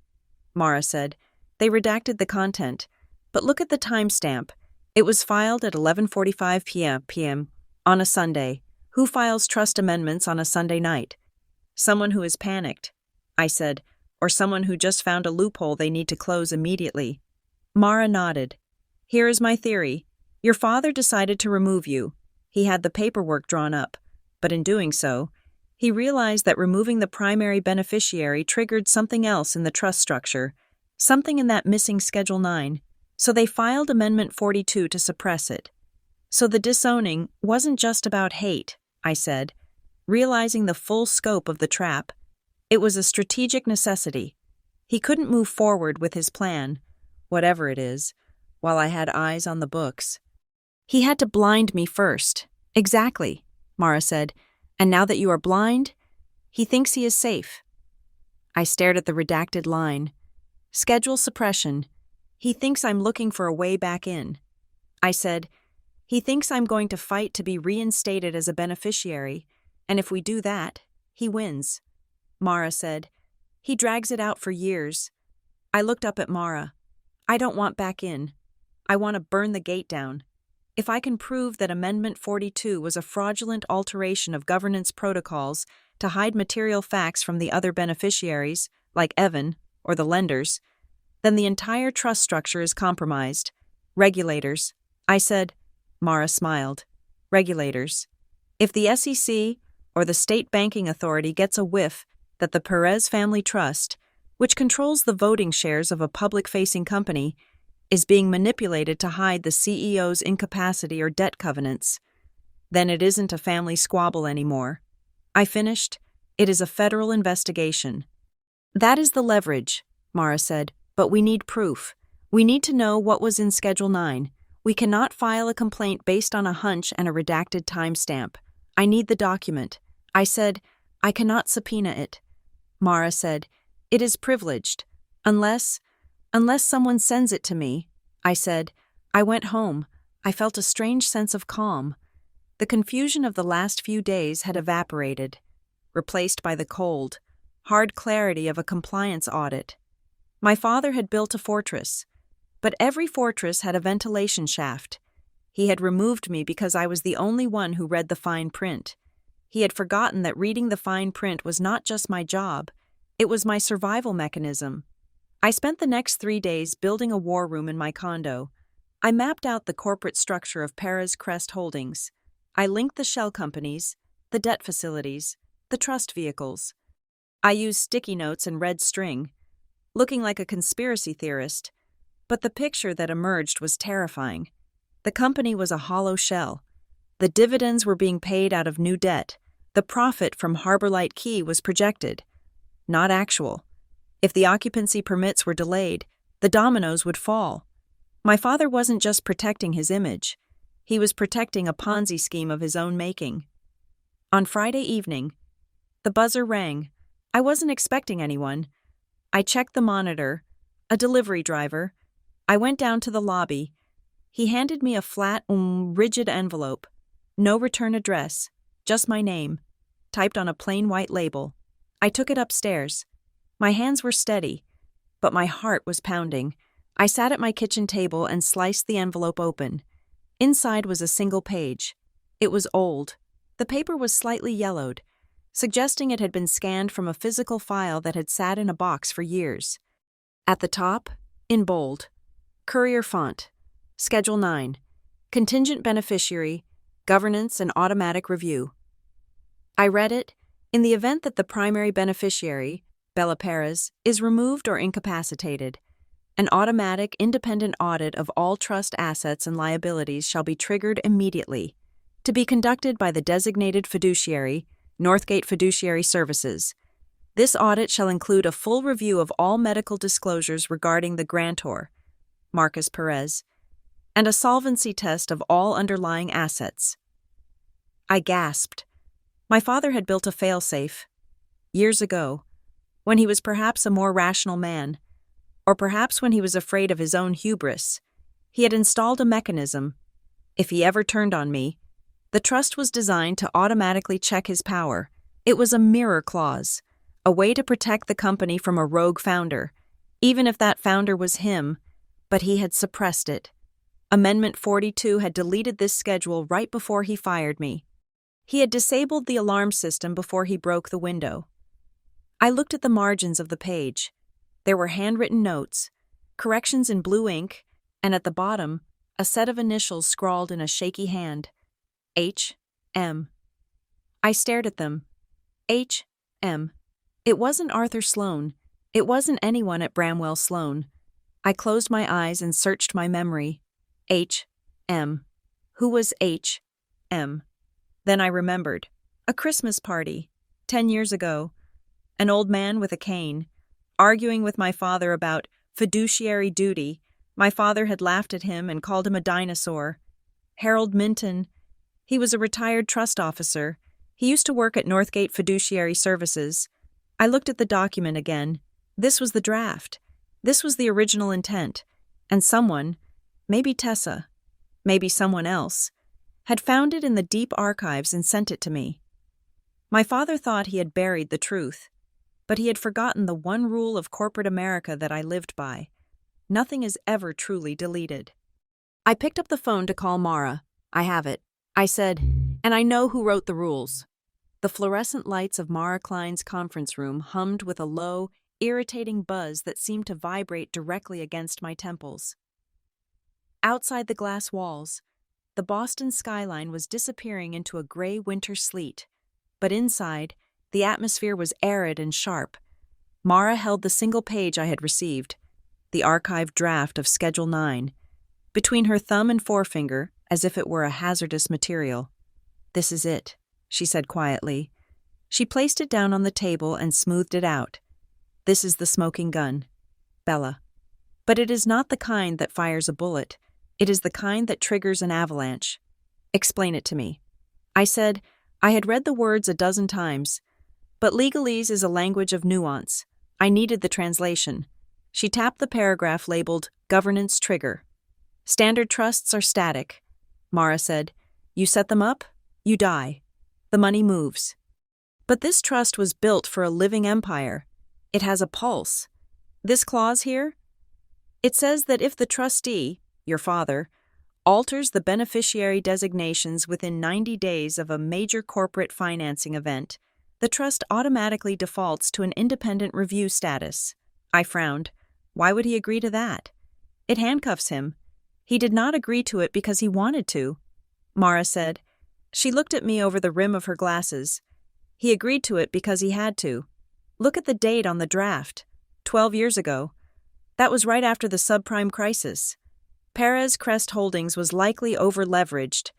Mara said. They redacted the content. But look at the timestamp. It was filed at 11:45 p.m. on a Sunday. Who files trust amendments on a Sunday night? Someone who is panicked, I said, or someone who just found a loophole they need to close immediately. Mara nodded. Here is my theory. Your father decided to remove you. He had the paperwork drawn up, but in doing so, he realized that removing the primary beneficiary triggered something else in the trust structure, something in that missing Schedule 9. So they filed Amendment 42 to suppress it. So the disowning wasn't just about hate, I said, realizing the full scope of the trap. It was a strategic necessity. He couldn't move forward with his plan, whatever it is, while I had eyes on the books. He had to blind me first. Exactly, Mara said. And now that you are blind, he thinks he is safe. I stared at the redacted line. Schedule suppression. He thinks I'm looking for a way back in. I said, he thinks I'm going to fight to be reinstated as a beneficiary, and if we do that, he wins. Mara said, he drags it out for years. I looked up at Mara. I don't want back in. I want to burn the gate down. If I can prove that Amendment 42 was a fraudulent alteration of governance protocols to hide material facts from the other beneficiaries, like Evan or the lenders, then the entire trust structure is compromised. Regulators, I said. Mara smiled. Regulators. If the SEC or the State Banking Authority gets a whiff that the Perez Family Trust, which controls the voting shares of a public-facing company, is being manipulated to hide the CEO's incapacity or debt covenants, then it isn't a family squabble anymore. I finished. It is a federal investigation. That is the leverage, Mara said. But we need proof. We need to know what was in Schedule 9. We cannot file a complaint based on a hunch and a redacted timestamp. I need the document. I said, I cannot subpoena it. Mara said, it is privileged. Unless someone sends it to me. I said, I went home. I felt a strange sense of calm. The confusion of the last few days had evaporated, replaced by the cold, hard clarity of a compliance audit. My father had built a fortress, but every fortress had a ventilation shaft. He had removed me because I was the only one who read the fine print. He had forgotten that reading the fine print was not just my job, it was my survival mechanism. I spent the next 3 days building a war room in my condo. I mapped out the corporate structure of Perez Crest Holdings. I linked the shell companies, the debt facilities, the trust vehicles. I used sticky notes and red string, looking like a conspiracy theorist, but the picture that emerged was terrifying. The company was a hollow shell. The dividends were being paid out of new debt. The profit from Harborlight Key was projected, not actual. If the occupancy permits were delayed, the dominoes would fall. My father wasn't just protecting his image. He was protecting a Ponzi scheme of his own making. On Friday evening, the buzzer rang. I wasn't expecting anyone. I checked the monitor. A delivery driver. I went down to the lobby. He handed me a flat, rigid envelope. No return address, just my name, typed on a plain white label. I took it upstairs. My hands were steady, but my heart was pounding. I sat at my kitchen table and sliced the envelope open. Inside was a single page. It was old. The paper was slightly yellowed, suggesting it had been scanned from a physical file that had sat in a box for years. At the top, in bold, Courier font, Schedule 9, Contingent Beneficiary, Governance and Automatic Review. I read it. In the event that the primary beneficiary, Bella Perez, is removed or incapacitated, an automatic independent audit of all trust assets and liabilities shall be triggered immediately, to be conducted by the designated fiduciary, Northgate Fiduciary Services. This audit shall include a full review of all medical disclosures regarding the grantor, Marcus Perez, and a solvency test of all underlying assets. I gasped. My father had built a failsafe, years ago, when he was perhaps a more rational man, or perhaps when he was afraid of his own hubris. He had installed a mechanism. If he ever turned on me, the trust was designed to automatically check his power. It was a mirror clause, a way to protect the company from a rogue founder, even if that founder was him, but he had suppressed it. Amendment 42 had deleted this schedule right before he fired me. He had disabled the alarm system before he broke the window. I looked at the margins of the page. There were handwritten notes, corrections in blue ink, and at the bottom, a set of initials scrawled in a shaky hand. H.M. I stared at them. H.M. It wasn't Arthur Sloan. It wasn't anyone at Bramwell Sloan. I closed my eyes and searched my memory. H.M. Who was H.M.? Then I remembered. A Christmas party, 10 years ago. An old man with a cane, arguing with my father about fiduciary duty. My father had laughed at him and called him a dinosaur. Harold Minton. He was a retired trust officer. He used to work at Northgate Fiduciary Services. I looked at the document again. This was the draft. This was the original intent. And someone, maybe Tessa, maybe someone else, had found it in the deep archives and sent it to me. My father thought he had buried the truth, but he had forgotten the one rule of corporate America that I lived by. Nothing is ever truly deleted. I picked up the phone to call Mara. I have it. I said, and I know who wrote the rules. The fluorescent lights of Mara Klein's conference room hummed with a low, irritating buzz that seemed to vibrate directly against my temples. Outside the glass walls, the Boston skyline was disappearing into a gray winter sleet, but inside, the atmosphere was arid and sharp. Mara held the single page I had received, the archived draft of Schedule 9, between her thumb and forefinger as if it were a hazardous material. "This is it," she said quietly. She placed it down on the table and smoothed it out. "This is the smoking gun, Bella. But it is not the kind that fires a bullet. It is the kind that triggers an avalanche. Explain it to me." I said I had read the words a dozen times, but legalese is a language of nuance. I needed the translation. She tapped the paragraph labeled Governance Trigger. "Standard trusts are static," Mara said. "You set them up, you die. The money moves. But this trust was built for a living empire. It has a pulse. This clause here? It says that if the trustee, your father, alters the beneficiary designations within 90 days of a major corporate financing event, the trust automatically defaults to an independent review status." I frowned. Why would he agree to that? It handcuffs him. He did not agree to it because he wanted to, Mara said. She looked at me over the rim of her glasses. He agreed to it because he had to. Look at the date on the draft. 12 years ago. That was right after the subprime crisis. Perez Crest Holdings was likely over-leveraged.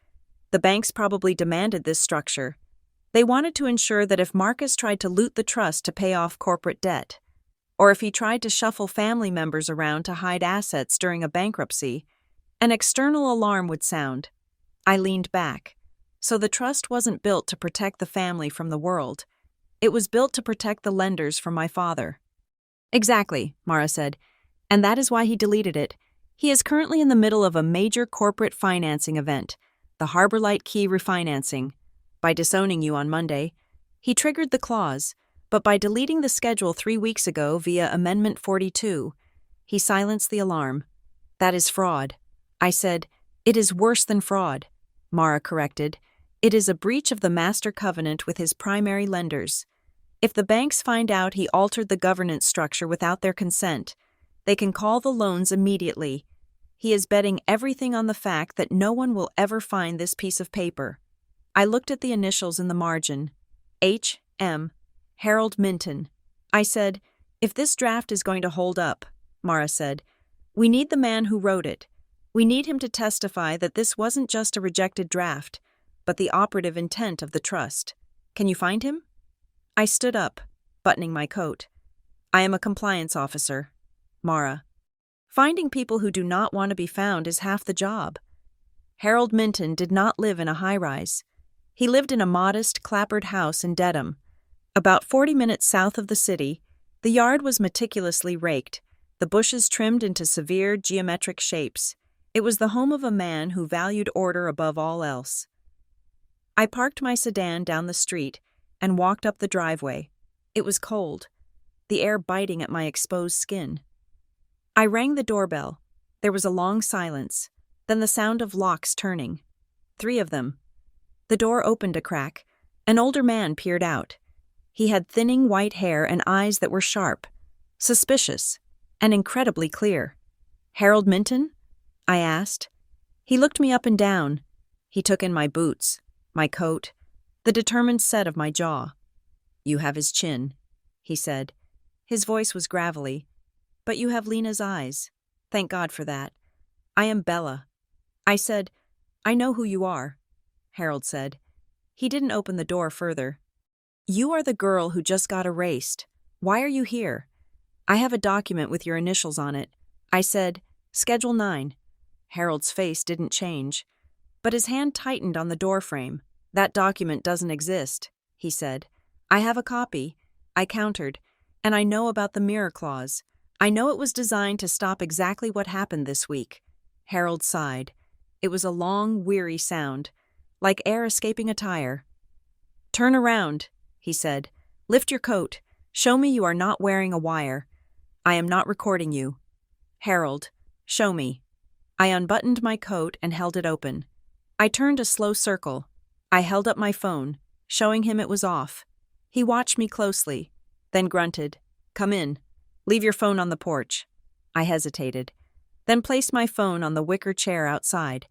The banks probably demanded this structure. They wanted to ensure that if Marcus tried to loot the trust to pay off corporate debt, or if he tried to shuffle family members around to hide assets during a bankruptcy, an external alarm would sound. I leaned back. So the trust wasn't built to protect the family from the world. It was built to protect the lenders from my father. Exactly, Mara said, and that is why he deleted it. He is currently in the middle of a major corporate financing event, the Harbor Light Key refinancing. By disowning you on Monday, he triggered the clause, but by deleting the schedule 3 weeks ago via Amendment 42, he silenced the alarm. That is fraud. I said, "It is worse than fraud," Mara corrected. "It is a breach of the master covenant with his primary lenders. If the banks find out he altered the governance structure without their consent, they can call the loans immediately. He is betting everything on the fact that no one will ever find this piece of paper." I looked at the initials in the margin. H.M. Harold Minton. I said, "If this draft is going to hold up," Mara said, "we need the man who wrote it. We need him to testify that this wasn't just a rejected draft, but the operative intent of the trust. Can you find him?" I stood up, buttoning my coat. "I am a compliance officer, Mara. Finding people who do not want to be found is half the job." Harold Minton did not live in a high-rise. He lived in a modest, clapboard house in Dedham. About 40 minutes south of the city, the yard was meticulously raked, the bushes trimmed into severe geometric shapes. It was the home of a man who valued order above all else. I parked my sedan down the street and walked up the driveway. It was cold, the air biting at my exposed skin. I rang the doorbell. There was a long silence, then the sound of locks turning. 3 of them. The door opened a crack. An older man peered out. He had thinning white hair and eyes that were sharp, suspicious, and incredibly clear. "Harold Minton?" I asked. He looked me up and down. He took in my boots, my coat, the determined set of my jaw. "You have his chin," he said. His voice was gravelly. "But you have Lena's eyes. Thank God for that. I am Bella." I said, "I know who you are," Harold said. He didn't open the door further. "You are the girl who just got erased. Why are you here?" "I have a document with your initials on it." I said, "Schedule 9. Harold's face didn't change, but his hand tightened on the doorframe. "That document doesn't exist," he said. "I have a copy," I countered, "and I know about the mirror clause. I know it was designed to stop exactly what happened this week." Harold sighed. It was a long, weary sound, like air escaping a tire. "Turn around," he said. "Lift your coat. Show me you are not wearing a wire. I am not recording you." "Harold, show me." I unbuttoned my coat and held it open. I turned a slow circle. I held up my phone, showing him it was off. He watched me closely, then grunted, "Come in. Leave your phone on the porch." I hesitated, then placed my phone on the wicker chair outside.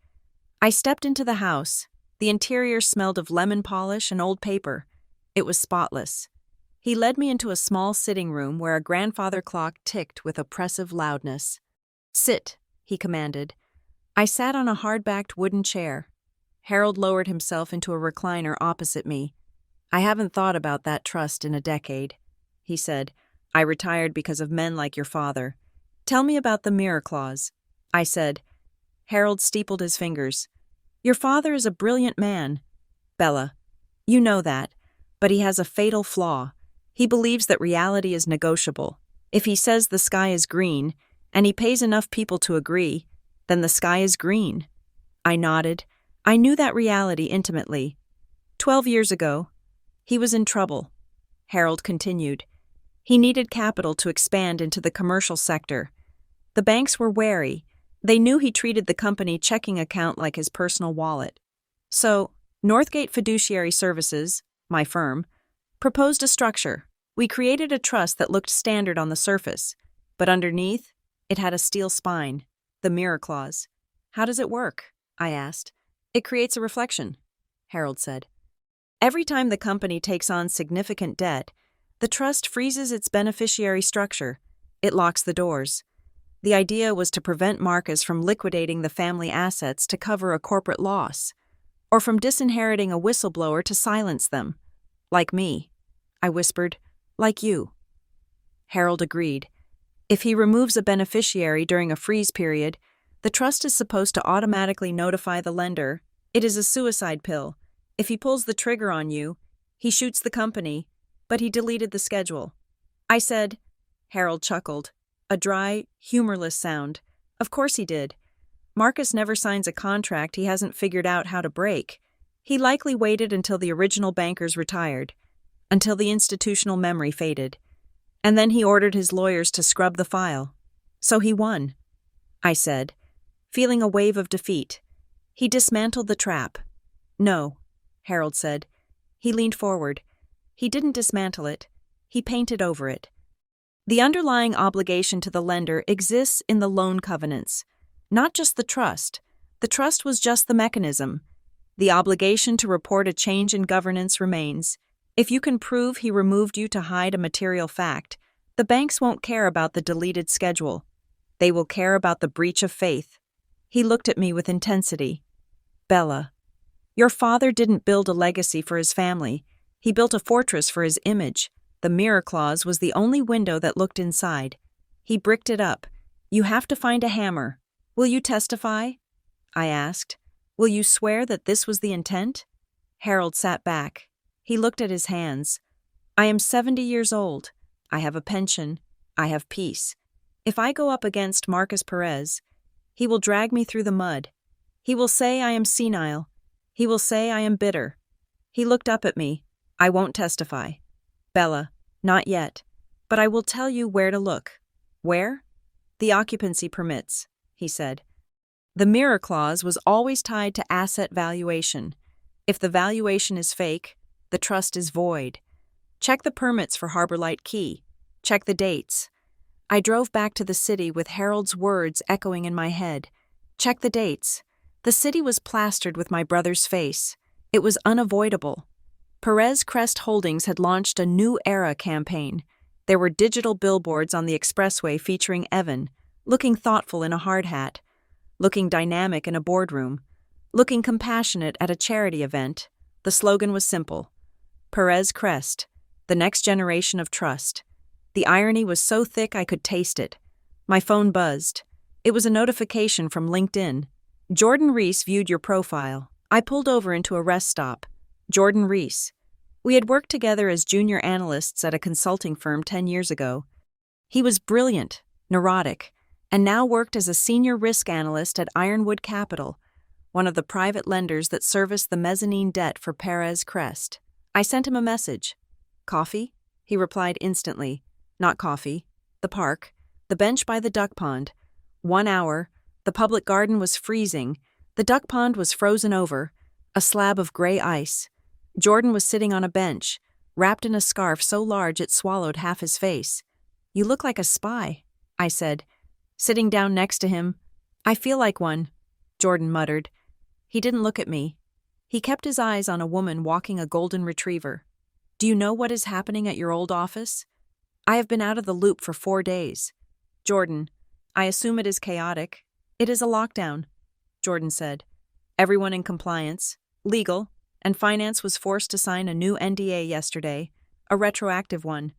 I stepped into the house. The interior smelled of lemon polish and old paper. It was spotless. He led me into a small sitting room where a grandfather clock ticked with oppressive loudness. "Sit," he commanded. I sat on a hard-backed wooden chair. Harold lowered himself into a recliner opposite me. "I haven't thought about that trust in a decade," he said. "I retired because of men like your father. Tell me about the mirror clause." I said. Harold steepled his fingers. "Your father is a brilliant man, Bella. You know that, but he has a fatal flaw. He believes that reality is negotiable. If he says the sky is green, and he pays enough people to agree, then the sky is green." I nodded. I knew that reality intimately. 12 years ago, he was in trouble. Harold continued. He needed capital to expand into the commercial sector. The banks were wary. They knew he treated the company checking account like his personal wallet. So, Northgate Fiduciary Services, my firm, proposed a structure. We created a trust that looked standard on the surface, but underneath, it had a steel spine, the mirror clause. "How does it work?" I asked. "It creates a reflection," Harold said. "Every time the company takes on significant debt, the trust freezes its beneficiary structure. It locks the doors. The idea was to prevent Marcus from liquidating the family assets to cover a corporate loss, or from disinheriting a whistleblower to silence them. Like me," I whispered, "like you." Harold agreed. If he removes a beneficiary during a freeze period, the trust is supposed to automatically notify the lender. It is a suicide pill. If he pulls the trigger on you, he shoots the company, but he deleted the schedule. I said. Harold chuckled. A dry, humorless sound. Of course he did. Marcus never signs a contract he hasn't figured out how to break. He likely waited until the original bankers retired, until the institutional memory faded. And then he ordered his lawyers to scrub the file. So he won, I said, feeling a wave of defeat. He dismantled the trap. No, Harold said. He leaned forward. He didn't dismantle it. He painted over it. The underlying obligation to the lender exists in the loan covenants, not just the trust. The trust was just the mechanism. The obligation to report a change in governance remains. If you can prove he removed you to hide a material fact, the banks won't care about the deleted schedule. They will care about the breach of faith. He looked at me with intensity. Bella, your father didn't build a legacy for his family. He built a fortress for his image. The mirror clause was the only window that looked inside. He bricked it up. You have to find a hammer. Will you testify? I asked. Will you swear that this was the intent? Harold sat back. He looked at his hands. I am 70 years old. I have a pension. I have peace. If I go up against Marcus Perez, He will drag me through the mud. He will say I am senile. He will say I am bitter. He looked up at me. I won't testify. Bella, not yet. But I will tell you where to look. Where? The occupancy permits, he said. The mirror clause was always tied to asset valuation. If the valuation is fake, the trust is void. Check the permits for Harbor Light Key. Check the dates. I drove back to the city with Harold's words echoing in my head. Check the dates. The city was plastered with my brother's face. It was unavoidable. Perez Crest Holdings had launched a New Era campaign. There were digital billboards on the expressway featuring Evan, looking thoughtful in a hard hat, looking dynamic in a boardroom, looking compassionate at a charity event. The slogan was simple: Perez Crest, the next generation of trust. The irony was so thick I could taste it. My phone buzzed. It was a notification from LinkedIn. Jordan Reese viewed your profile. I pulled over into a rest stop. Jordan Reese. We had worked together as junior analysts at a consulting firm 10 years ago. He was brilliant, neurotic, and now worked as a senior risk analyst at Ironwood Capital, one of the private lenders that serviced the mezzanine debt for Perez Crest. I sent him a message. Coffee? He replied instantly. Not coffee. The park. The bench by the duck pond. 1 hour. The public garden was freezing. The duck pond was frozen over. A slab of gray ice. Jordan was sitting on a bench, wrapped in a scarf so large it swallowed half his face. You look like a spy, I said, sitting down next to him. I feel like one, Jordan muttered. He didn't look at me. He kept his eyes on a woman walking a golden retriever. Do you know what is happening at your old office? I have been out of the loop for 4 days. Jordan, I assume it is chaotic. It is a lockdown, Jordan said. Everyone in compliance, legal, and finance was forced to sign a new NDA yesterday, a retroactive one.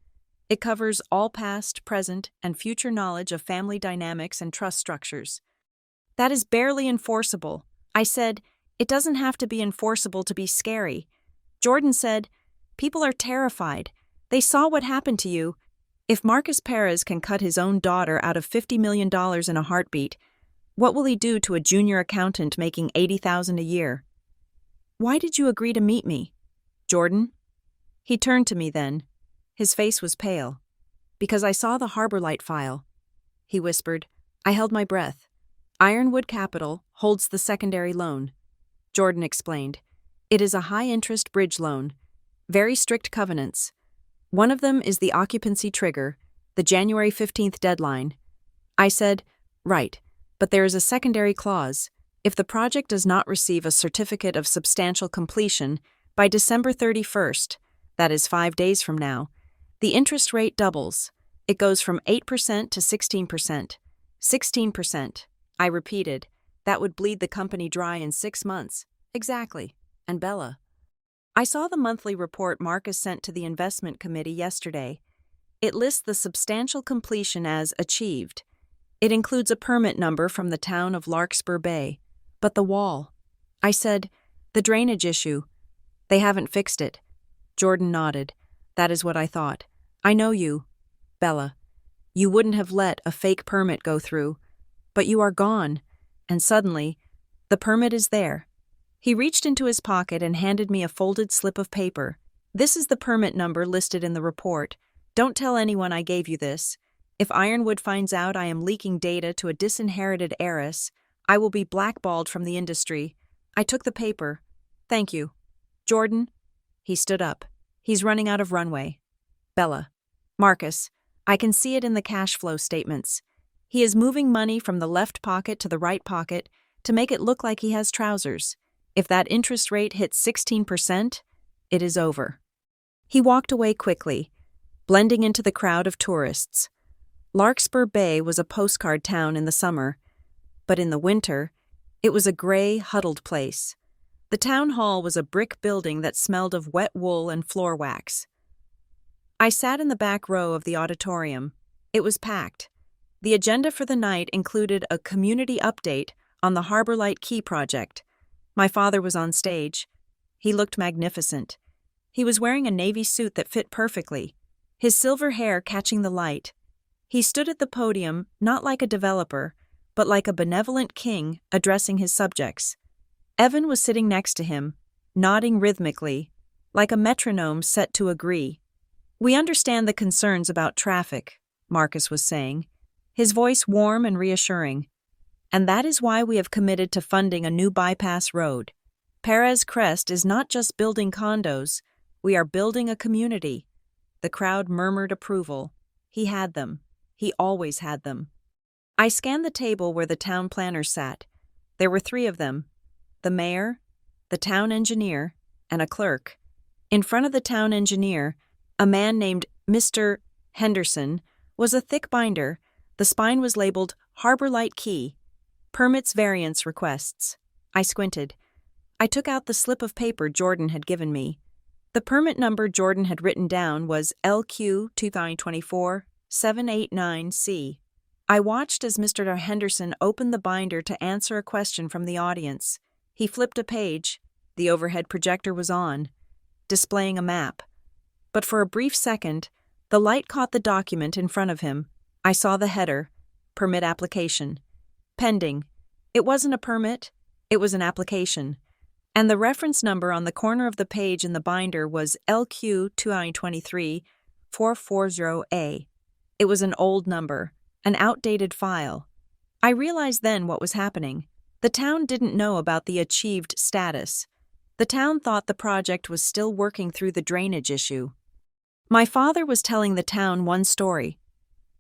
It covers all past, present, and future knowledge of family dynamics and trust structures. That is barely enforceable. I said, it doesn't have to be enforceable to be scary. Jordan said, people are terrified. They saw what happened to you. If Marcus Perez can cut his own daughter out of $50 million in a heartbeat, what will he do to a junior accountant making $80,000 a year? Why did you agree to meet me, Jordan? He turned to me then. His face was pale. Because I saw the Harbor Light file, he whispered. I held my breath. Ironwood Capital holds the secondary loan. Jordan explained. It is a high-interest bridge loan. Very strict covenants. One of them is the occupancy trigger, the January 15th deadline. I said, right, but there is a secondary clause. If the project does not receive a certificate of substantial completion by December 31st, that is 5 days from now, the interest rate doubles. It goes from 8% to 16%. 16%. I repeated. That would bleed the company dry in 6 months. Exactly. And Bella. I saw the monthly report Marcus sent to the investment committee yesterday. It lists the substantial completion as achieved. It includes a permit number from the town of Larkspur Bay. But the wall. I said, the drainage issue. They haven't fixed it. Jordan nodded. That is what I thought. I know you, Bella. You wouldn't have let a fake permit go through. But you are gone. And suddenly, the permit is there. He reached into his pocket and handed me a folded slip of paper. This is the permit number listed in the report. Don't tell anyone I gave you this. If Ironwood finds out I am leaking data to a disinherited heiress, I will be blackballed from the industry. I took the paper. Thank you. Jordan? He stood up. He's running out of runway. Bella. Marcus. I can see it in the cash flow statements. He is moving money from the left pocket to the right pocket to make it look like he has trousers. If that interest rate hits 16%, it is over. He walked away quickly, blending into the crowd of tourists. Larkspur Bay was a postcard town in the summer, but in the winter, it was a gray, huddled place. The town hall was a brick building that smelled of wet wool and floor wax. I sat in the back row of the auditorium. It was packed. The agenda for the night included a community update on the Harbor Light Key project. My father was on stage. He looked magnificent. He was wearing a navy suit that fit perfectly, his silver hair catching the light. He stood at the podium, not like a developer, but like a benevolent king addressing his subjects. Evan was sitting next to him, nodding rhythmically, like a metronome set to agree. "We understand the concerns about traffic," Marcus was saying, his voice warm and reassuring. "And that is why we have committed to funding a new bypass road. Perez Crest is not just building condos, we are building a community." The crowd murmured approval. He had them. He always had them. I scanned the table where the town planners sat. There were 3 of them: the mayor, the town engineer, and a clerk. In front of the town engineer, a man named Mr. Henderson was a thick binder. The spine was labeled Harbor Light Key, Permits Variance Requests. I squinted. I took out the slip of paper Jordan had given me. The permit number Jordan had written down was LQ 2024-789C. I watched as Mr. Henderson opened the binder to answer a question from the audience. He flipped a page. The overhead projector was on, displaying a map. But for a brief second, the light caught the document in front of him. I saw the header, Permit Application. Pending. It wasn't a permit, it was an application. And the reference number on the corner of the page in the binder was LQ 2023-440A. It was an old number, an outdated file. I realized then what was happening. The town didn't know about the achieved status. The town thought the project was still working through the drainage issue. My father was telling the town one story.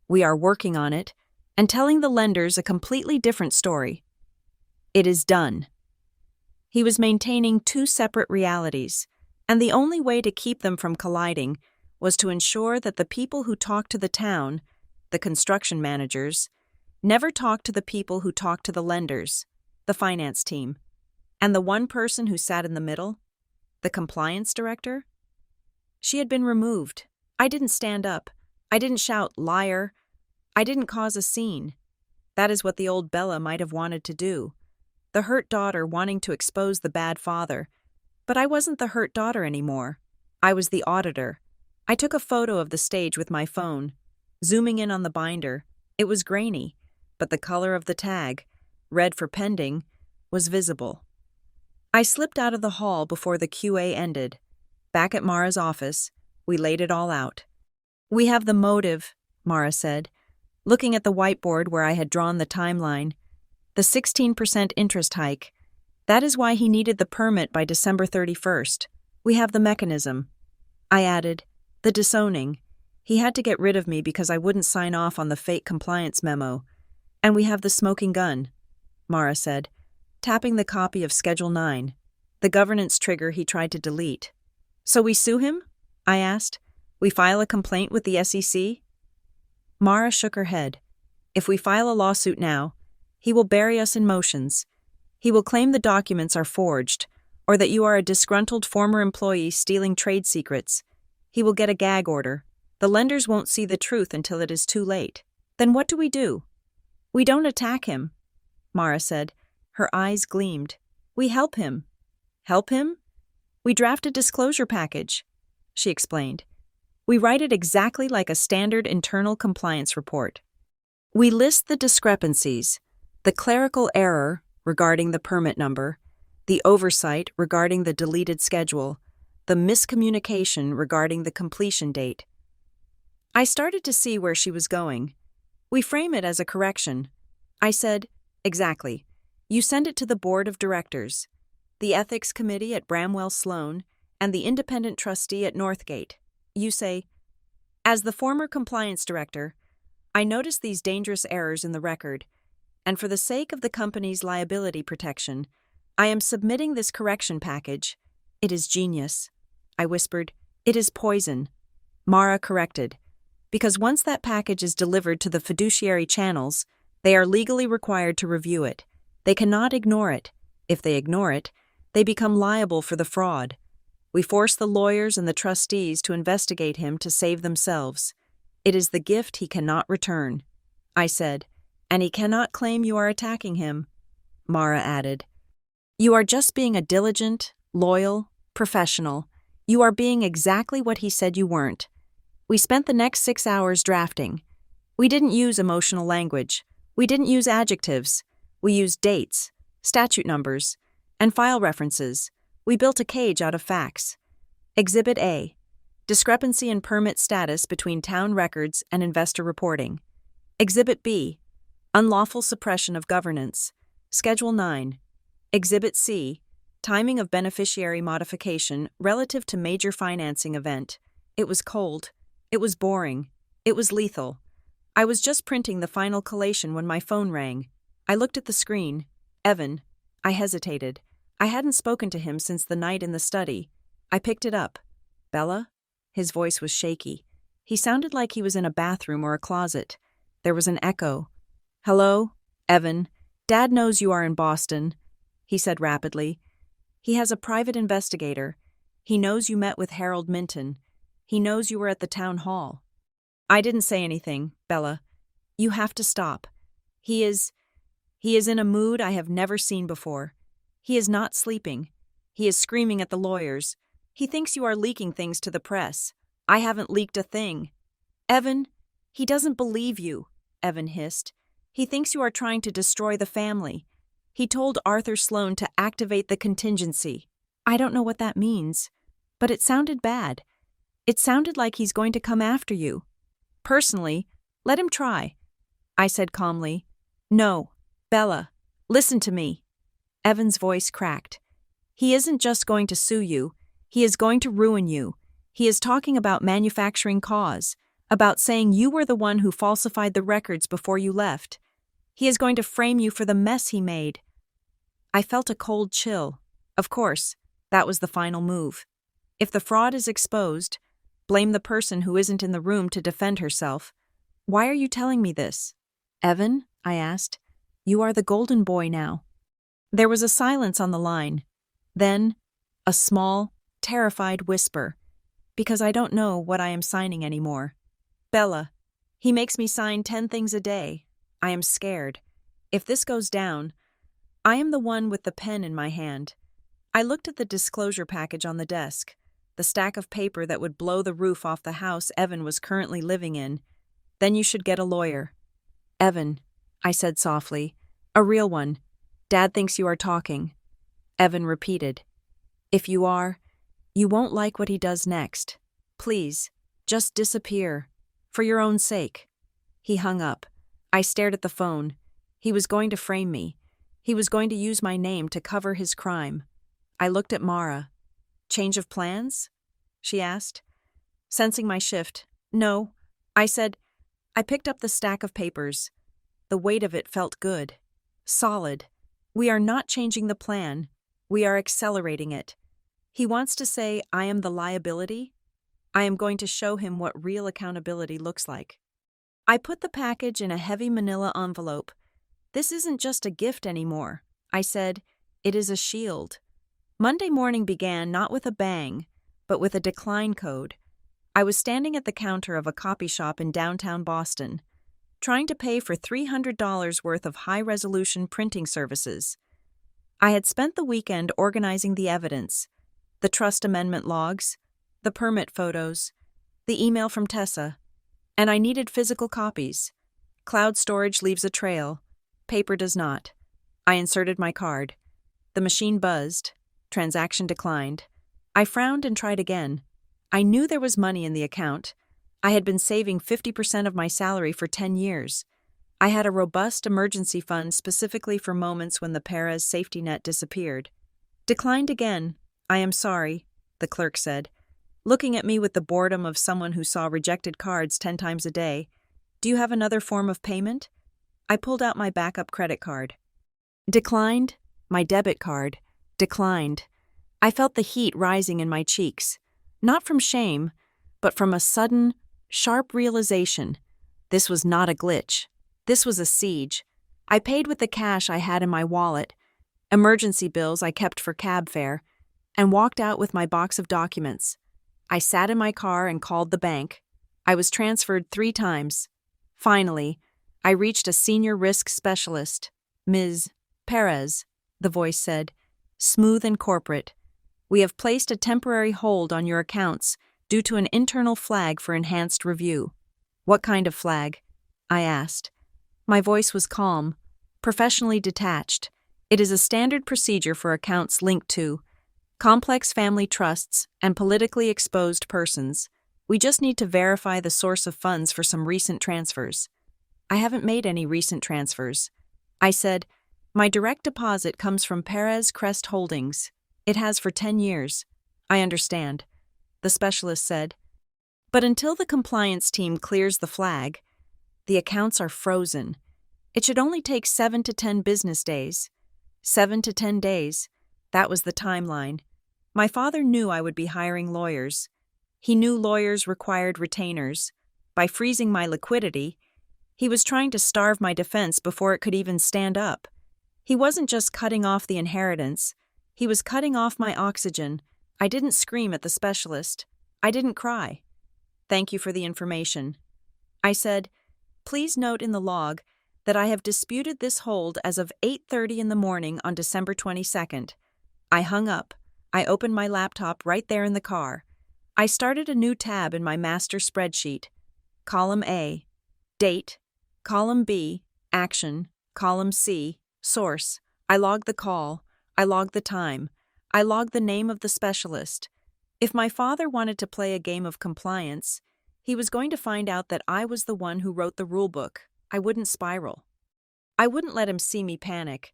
We are working on it, and telling the lenders a completely different story. It is done. He was maintaining 2 separate realities, and the only way to keep them from colliding was to ensure that the people who talked to the town, the construction managers, never talked to the people who talked to the lenders, the finance team. And the one person who sat in the middle, the compliance director? She had been removed. I didn't stand up. I didn't shout, "Liar." I didn't cause a scene. That is what the old Bella might have wanted to do. The hurt daughter wanting to expose the bad father. But I wasn't the hurt daughter anymore. I was the auditor. I took a photo of the stage with my phone, zooming in on the binder. It was grainy, but the color of the tag, red for pending, was visible. I slipped out of the hall before the QA ended. Back at Mara's office, we laid it all out. "We have the motive," Mara said, looking at the whiteboard where I had drawn the timeline. "The 16% interest hike. That is why he needed the permit by December 31st. We have the mechanism." I added, "The disowning. He had to get rid of me because I wouldn't sign off on the fake compliance memo. And we have the smoking gun," Mara said, tapping the copy of Schedule 9, the governance trigger he tried to delete. "So we sue him?" I asked. "We file a complaint with the SEC?" Mara shook her head. "If we file a lawsuit now, he will bury us in motions. He will claim the documents are forged, or that you are a disgruntled former employee stealing trade secrets. He will get a gag order. The lenders won't see the truth until it is too late. Then what do? "We don't attack him," Mara said. Her eyes gleamed. "We help him." "Help him?" "We draft a disclosure package," she explained. "We write it exactly like a standard internal compliance report. We list the discrepancies, the clerical error regarding the permit number, the oversight regarding the deleted schedule, the miscommunication regarding the completion date." I started to see where she was going. "We frame it as a correction." I said, "Exactly. You send it to the board of directors, the ethics committee at Bramwell Sloan, and the independent trustee at Northgate. You say, 'As the former compliance director, I noticed these dangerous errors in the record, and for the sake of the company's liability protection, I am submitting this correction package. It is genius.'" I whispered, "It is poison." Mara corrected, "Because once that package is delivered to the fiduciary channels, they are legally required to review it. They cannot ignore it. If they ignore it, they become liable for the fraud. We force the lawyers and the trustees to investigate him to save themselves. It is the gift he cannot return." I said, "And he cannot claim you are attacking him." Mara added, "You are just being a diligent, loyal, professional. You are being exactly what he said you weren't. We spent the next 6 hours drafting. We didn't use emotional language. We didn't use adjectives. We used dates, statute numbers, and file references. We built a cage out of facts. Exhibit A: discrepancy in permit status between town records and investor reporting. Exhibit B: unlawful suppression of governance. Schedule 9. Exhibit C: timing of beneficiary modification relative to major financing event. It was cold. It was boring. It was lethal. I was just printing the final collation when my phone rang. I looked at the screen. Evan. I hesitated. I hadn't spoken to him since the night in the study. I picked it up. Bella? His voice was shaky. He sounded like he was in a bathroom or a closet. There was an echo. Hello? Evan. Dad knows you are in Boston, he said rapidly. He has a private investigator. He knows you met with Harold Minton. He knows you were at the town hall. I didn't say anything, Bella. You have to stop. He is in a mood I have never seen before. He is not sleeping. He is screaming at the lawyers. He thinks you are leaking things to the press. I haven't leaked a thing. Evan, he doesn't believe you, Evan hissed. He thinks you are trying to destroy the family. He told Arthur Sloan to activate the contingency. I don't know what that means, but it sounded bad. It sounded like he's going to come after you. Personally, let him try. I said calmly. No, Bella, listen to me. Evan's voice cracked. He isn't just going to sue you. He is going to ruin you. He is talking about manufacturing cause, about saying you were the one who falsified the records before you left. He is going to frame you for the mess he made. I felt a cold chill. Of course, that was the final move. If the fraud is exposed, blame the person who isn't in the room to defend herself. Why are you telling me this? Evan, I asked, you are the golden boy now. There was a silence on the line. Then, a small, terrified whisper. Because I don't know what I am signing anymore. Bella, he makes me sign 10 things a day. I am scared. If this goes down, I am the one with the pen in my hand. I looked at the disclosure package on the desk, the stack of paper that would blow the roof off the house Evan was currently living in. Then you should get a lawyer. Evan, I said softly, a real one. Dad thinks you are talking. Evan repeated. If you are, you won't like what he does next. Please, just disappear. For your own sake. He hung up. I stared at the phone. He was going to frame me. He was going to use my name to cover his crime. I looked at Mara. Change of plans? She asked. Sensing my shift. No. I said. I picked up the stack of papers. The weight of it felt good. Solid. We are not changing the plan. We are accelerating it. He wants to say I am the liability. I am going to show him what real accountability looks like. I put the package in a heavy manila envelope. This isn't just a gift anymore, I said. It is a shield. Monday morning began not with a bang, but with a decline code. I was standing at the counter of a copy shop in downtown Boston, trying to pay for $300 worth of high-resolution printing services. I had spent the weekend organizing the evidence, the trust amendment logs, the permit photos, the email from Tessa, and I needed physical copies. Cloud storage leaves a trail. Paper does not. I inserted my card. The machine buzzed. Transaction declined. I frowned and tried again. I knew there was money in the account. I had been saving 50% of my salary for 10 years. I had a robust emergency fund specifically for moments when the Perez safety net disappeared. Declined again. I am sorry, the clerk said, looking at me with the boredom of someone who saw rejected cards 10 times a day. Do you have another form of payment? I pulled out my backup credit card. Declined. My debit card. Declined. I felt the heat rising in my cheeks, not from shame, but from a sudden, sharp realization. This was not a glitch. This was a siege. I paid with the cash I had in my wallet, emergency bills I kept for cab fare, and walked out with my box of documents. I sat in my car and called the bank. I was transferred 3 times. Finally, I reached a senior risk specialist. Ms. Perez, the voice said, smooth and corporate. We have placed a temporary hold on your accounts due to an internal flag for enhanced review. What kind of flag? I asked. My voice was calm, professionally detached. It is a standard procedure for accounts linked to complex family trusts and politically exposed persons. We just need to verify the source of funds for some recent transfers. I haven't made any recent transfers. I said, my direct deposit comes from Perez Crest Holdings. It has for 10 years. I understand, the specialist said. But until the compliance team clears the flag, the accounts are frozen. It should only take 7 to 10 business days. 7 to 10 days. That was the timeline. My father knew I would be hiring lawyers. He knew lawyers required retainers. By freezing my liquidity, he was trying to starve my defense before it could even stand up. He wasn't just cutting off the inheritance. He was cutting off my oxygen. I didn't scream at the specialist. I didn't cry. Thank you for the information. I said, please note in the log that I have disputed this hold as of 8:30 in the morning on December 22nd. I hung up. I opened my laptop right there in the car. I started a new tab in my master spreadsheet. Column A, date. Column B, action. Column C, source. I logged the call. I logged the time. I logged the name of the specialist. If my father wanted to play a game of compliance, he was going to find out that I was the one who wrote the rulebook. I wouldn't spiral. I wouldn't let him see me panic.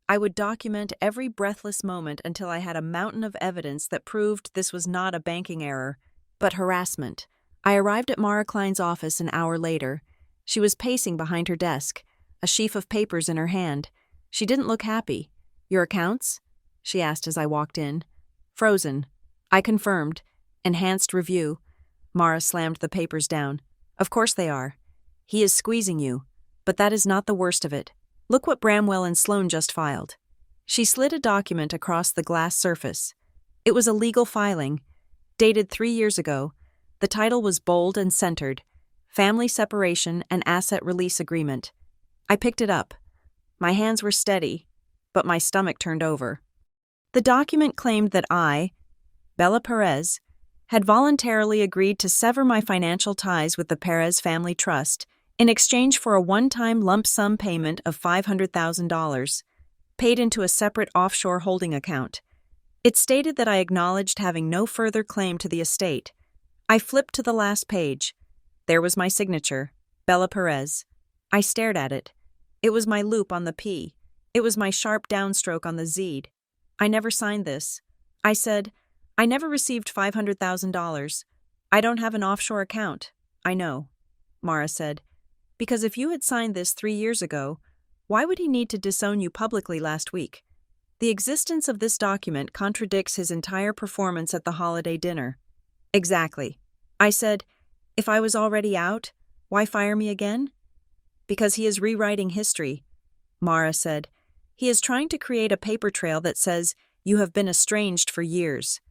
I would document every breathless moment until I had a mountain of evidence that proved this was not a banking error, but harassment. I arrived at Mara Klein's office an hour later. She was pacing behind her desk, a sheaf of papers in her hand. She didn't look happy. Your accounts? She asked as I walked in. Frozen. I confirmed. Enhanced review. Mara slammed the papers down. Of course they are. He is squeezing you. But that is not the worst of it. Look what Bramwell and Sloan just filed. She slid a document across the glass surface. It was a legal filing, dated 3 years ago. The title was bold and centered. Family Separation and Asset Release Agreement. I picked it up. My hands were steady, but my stomach turned over. The document claimed that I, Bella Perez, had voluntarily agreed to sever my financial ties with the Perez Family Trust in exchange for a one-time lump sum payment of $500,000, paid into a separate offshore holding account. It stated that I acknowledged having no further claim to the estate. I flipped to the last page. There was my signature, Bella Perez. I stared at it. It was my loop on the P. It was my sharp downstroke on the Z. I never signed this. I said, I never received $500,000. I don't have an offshore account. I know. Mara said, because if you had signed this 3 years ago, why would he need to disown you publicly last week? The existence of this document contradicts his entire performance at the holiday dinner. Exactly. I said, if I was already out, why fire me again? Because he is rewriting history. Mara said, he is trying to create a paper trail that says you have been estranged for years.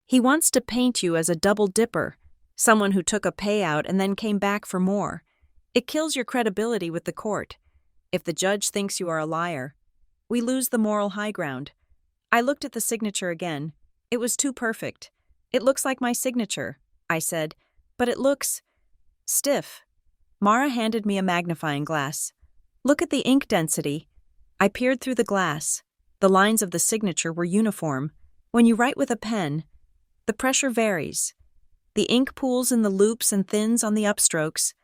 He wants to paint you as a double dipper, someone who took a payout and then came back for more. It kills your credibility with the court. If the judge thinks you are a liar, we lose the moral high ground. I looked at the signature again. It was too perfect. It looks like my signature, I said, but it looks stiff. Mara handed me a magnifying glass. Look at the ink density. I peered through the glass. The lines of the signature were uniform. When you write with a pen, the pressure varies. The ink pools in the loops and thins on the upstrokes.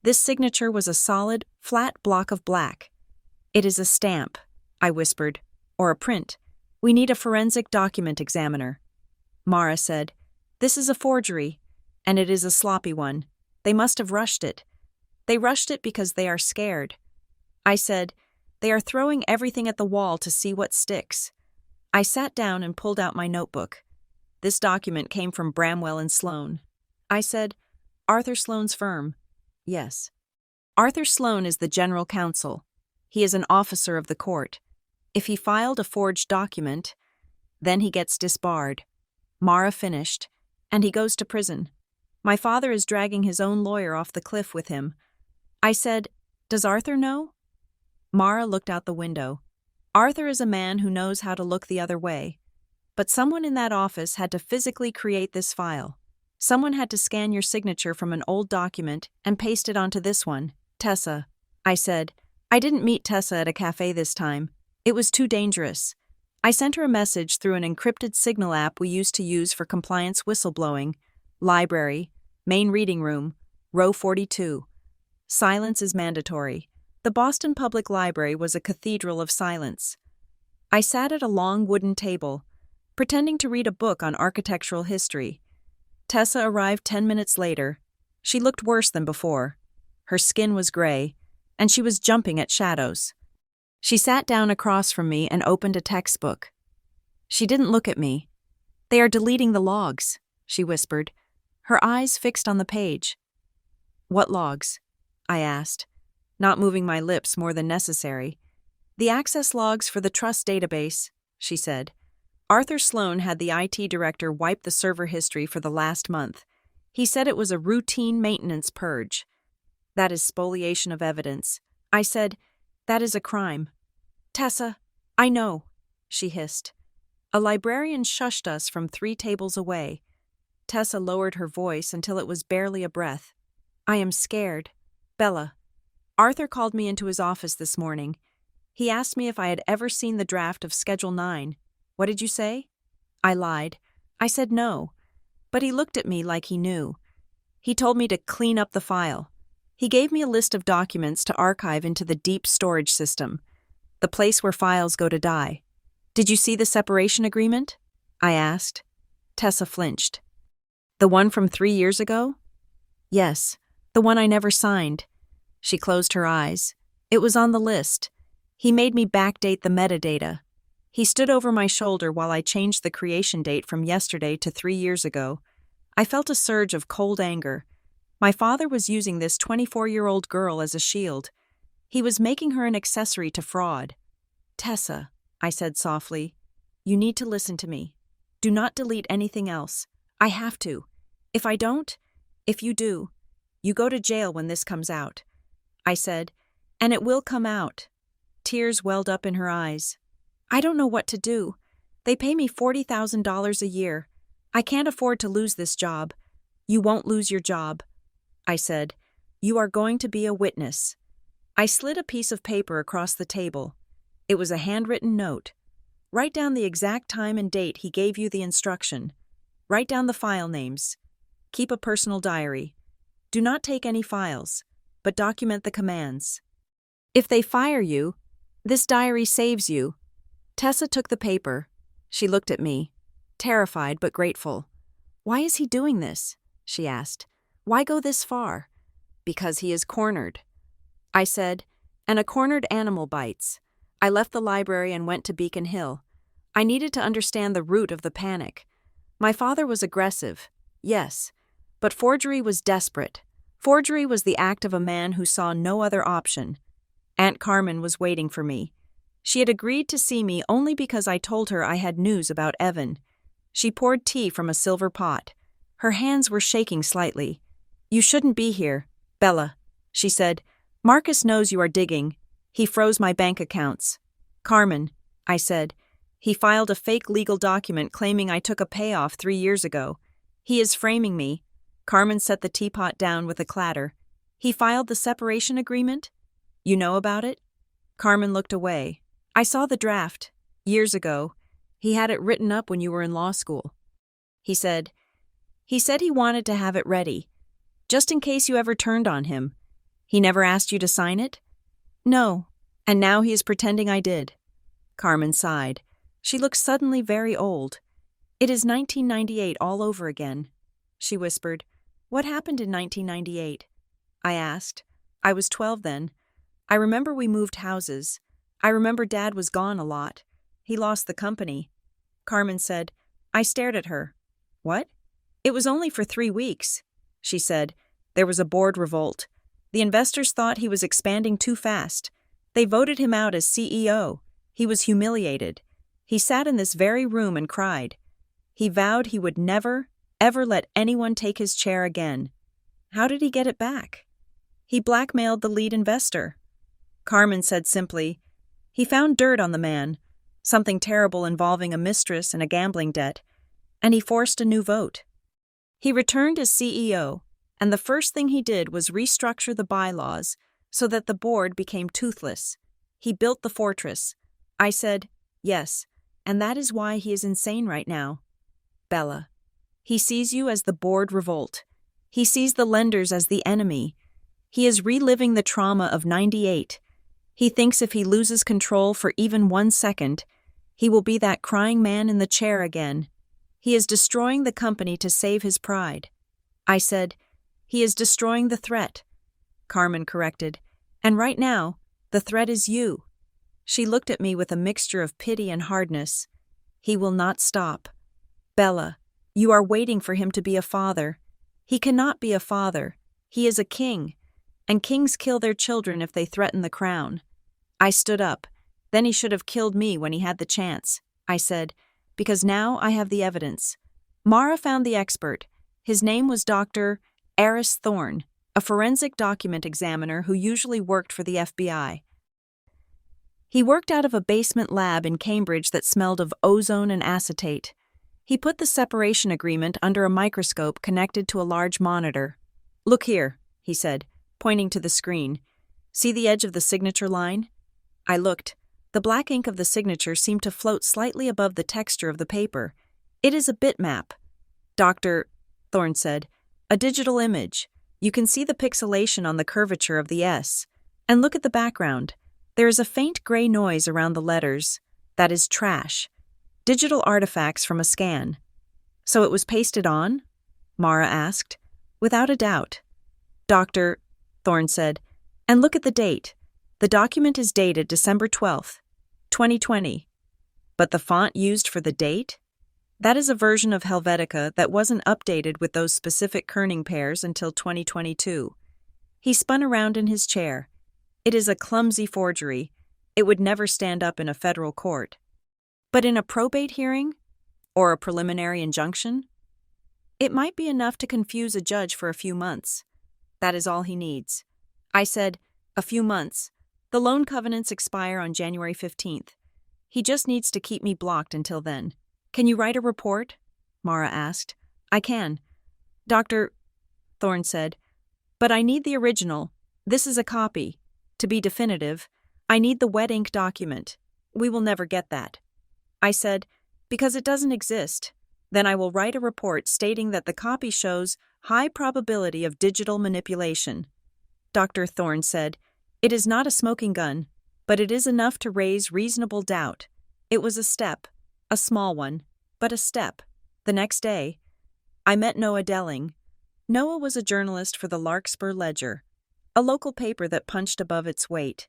This signature was a solid, flat block of black. It is a stamp, I whispered, or a print. We need a forensic document examiner. Mara said, this is a forgery, and it is a sloppy one. They must have rushed it. They rushed it because they are scared. I said, they are throwing everything at the wall to see what sticks. I sat down and pulled out my notebook. This document came from Bramwell and Sloan. I said, Arthur Sloan's firm. Yes. Arthur Sloan is the general counsel. He is an officer of the court. If he filed a forged document, then he gets disbarred. Mara finished, and he goes to prison. My father is dragging his own lawyer off the cliff with him. I said, does Arthur know? Mara looked out the window. Arthur is a man who knows how to look the other way. But someone in that office had to physically create this file. Someone had to scan your signature from an old document and paste it onto this one. Tessa, I said, I didn't meet Tessa at a cafe this time. It was too dangerous. I sent her a message through an encrypted signal app we used to use for compliance whistleblowing. Library, main reading room, row 42. Silence is mandatory. The Boston Public Library was a cathedral of silence. I sat at a long wooden table, pretending to read a book on architectural history. Tessa arrived 10 minutes later. She looked worse than before. Her skin was gray, and she was jumping at shadows. She sat down across from me and opened a textbook. She didn't look at me. "They are deleting the logs," she whispered, her eyes fixed on the page. "What logs?" I asked, not moving my lips more than necessary. "The access logs for the trust database," she said. Arthur Sloan had the IT director wipe the server history for the last month. He said it was a routine maintenance purge. "That is spoliation of evidence." I said, "That is a crime." "Tessa, I know," she hissed. A librarian shushed us from 3 tables away. Tessa lowered her voice until it was barely a breath. "I am scared. Bella. Arthur called me into his office this morning. He asked me if I had ever seen the draft of Schedule 9. What did you say?" I lied. I said no. But he looked at me like he knew. He told me to clean up the file. He gave me a list of documents to archive into the deep storage system, the place where files go to die. "Did you see the separation agreement?" I asked. Tessa flinched. "The one from 3 years ago?" "Yes, the one I never signed." She closed her eyes. It was on the list. He made me backdate the metadata. He stood over my shoulder while I changed the creation date from yesterday to 3 years ago. I felt a surge of cold anger. My father was using this 24-year-old girl as a shield. He was making her an accessory to fraud. "Tessa," I said softly, "you need to listen to me. Do not delete anything else. I have to. If I don't, if you do, you go to jail when this comes out." I said, "And it will come out." Tears welled up in her eyes. "I don't know what to do. They pay me $40,000 a year. I can't afford to lose this job." "You won't lose your job," I said. "You are going to be a witness." I slid a piece of paper across the table. It was a handwritten note. "Write down the exact time and date he gave you the instruction. Write down the file names. Keep a personal diary. Do not take any files, but document the commands. If they fire you, this diary saves you." Tessa took the paper. She looked at me, terrified but grateful. "Why is he doing this?" she asked. "Why go this far?" "Because he is cornered," I said, "and a cornered animal bites." I left the library and went to Beacon Hill. I needed to understand the root of the panic. My father was aggressive, yes, but forgery was desperate. Forgery was the act of a man who saw no other option. Aunt Carmen was waiting for me. She had agreed to see me only because I told her I had news about Evan. She poured tea from a silver pot. Her hands were shaking slightly. "You shouldn't be here, Bella," she said. "Marcus knows you are digging. He froze my bank accounts." "Carmen," I said. "He filed a fake legal document claiming I took a payoff 3 years ago. He is framing me." Carmen set the teapot down with a clatter. "He filed the separation agreement? You know about it?" Carmen looked away. "I saw the draft. Years ago. He had it written up when you were in law school." He said he wanted to have it ready, just in case you ever turned on him. "He never asked you to sign it?" "No, and now he is pretending I did." Carmen sighed. She looked suddenly very old. "It is 1998 all over again," she whispered. "What happened in 1998? I asked. I was 12 then. I remember we moved houses. I remember Dad was gone a lot. He lost the company." Carmen said. I stared at her. "What?" "It was only for 3 weeks," she said. "There was a board revolt. The investors thought he was expanding too fast. They voted him out as CEO. He was humiliated. He sat in this very room and cried. He vowed he would never, ever let anyone take his chair again. How did he get it back?" "He blackmailed the lead investor." Carmen said simply, "He found dirt on the man, something terrible involving a mistress and a gambling debt, and he forced a new vote. He returned as CEO, and the first thing he did was restructure the bylaws so that the board became toothless. He built the fortress. I said, yes, and that is why he is insane right now. Bella. He sees you as the board revolt. He sees the lenders as the enemy. He is reliving the trauma of '98. He thinks if he loses control for even 1 second, he will be that crying man in the chair again. He is destroying the company to save his pride. I said, he is destroying the threat. Carmen corrected, and right now, the threat is you. She looked at me with a mixture of pity and hardness. He will not stop. Bella, you are waiting for him to be a father. He cannot be a father. He is a king, and kings kill their children if they threaten the crown. I stood up. Then he should have killed me when he had the chance, I said, because now I have the evidence. Mara found the expert. His name was Dr. Aris Thorne, a forensic document examiner who usually worked for the FBI. He worked out of a basement lab in Cambridge that smelled of ozone and acetate. He put the separation agreement under a microscope connected to a large monitor. Look here, he said, pointing to the screen. See the edge of the signature line? I looked. The black ink of the signature seemed to float slightly above the texture of the paper. It is a bitmap. Dr. Thorne said, a digital image. You can see the pixelation on the curvature of the S. And look at the background. There is a faint gray noise around the letters. That is trash. Digital artifacts from a scan. So it was pasted on? Mara asked. Without a doubt. Dr. Thorne said, and look at the date. The document is dated December 12th, 2020. But the font used for the date? That is a version of Helvetica that wasn't updated with those specific kerning pairs until 2022. He spun around in his chair. It is a clumsy forgery. It would never stand up in a federal court. But in a probate hearing? Or a preliminary injunction? It might be enough to confuse a judge for a few months. That is all he needs. I said, a few months. The loan covenants expire on January 15th. He just needs to keep me blocked until then. Can you write a report? Mara asked. I can. Dr. Thorne said, but I need the original. This is a copy. To be definitive, I need the wet ink document. We will never get that. I said, because it doesn't exist. Then I will write a report stating that the copy shows high probability of digital manipulation. Dr. Thorne said, it is not a smoking gun, but it is enough to raise reasonable doubt. It was a step, a small one, but a step. The next day, I met Noah Delling. Noah was a journalist for the Larkspur Ledger, a local paper that punched above its weight.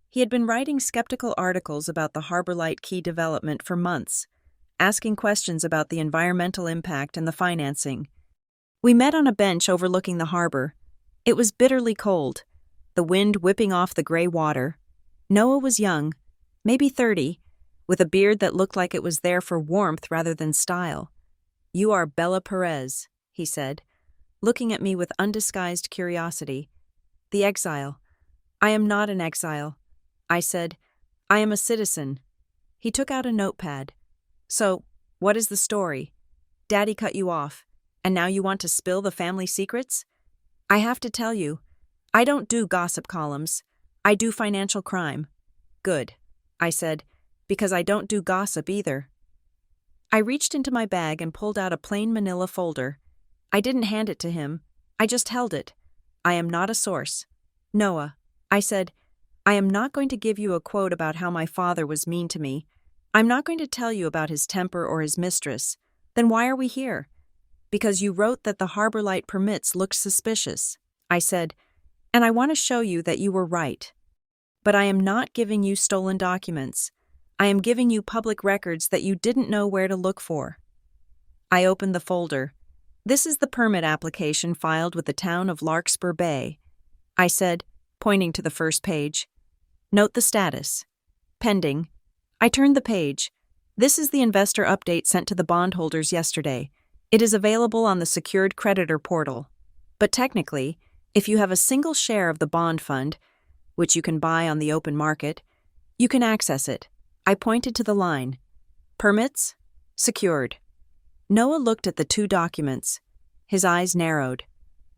He had been writing skeptical articles about the Harbor Light Key development for months, asking questions about the environmental impact and the financing. We met on a bench overlooking the harbor. It was bitterly cold, the wind whipping off the gray water. Noah was young, maybe 30, with a beard that looked like it was there for warmth rather than style. You are Bella Perez, he said, looking at me with undisguised curiosity. The exile. I am not an exile. I said, I am a citizen. He took out a notepad. So, what is the story? Daddy cut you off, and now you want to spill the family secrets? I have to tell you, I don't do gossip columns. I do financial crime. Good, I said, because I don't do gossip either. I reached into my bag and pulled out a plain manila folder. I didn't hand it to him. I just held it. I am not a source. Noah, I said, I am not going to give you a quote about how my father was mean to me. I'm not going to tell you about his temper or his mistress. Then why are we here? Because you wrote that the Harbor Light permits looked suspicious. I said, and I want to show you that you were right. But I am not giving you stolen documents. I am giving you public records that you didn't know where to look for. I opened the folder. This is the permit application filed with the town of Larkspur Bay. I said, pointing to the first page. Note the status. Pending. I turned the page. This is the investor update sent to the bondholders yesterday. It is available on the secured creditor portal. But technically, if you have a single share of the bond fund, which you can buy on the open market, you can access it. I pointed to the line. Permits? Secured. Noah looked at the two documents. His eyes narrowed.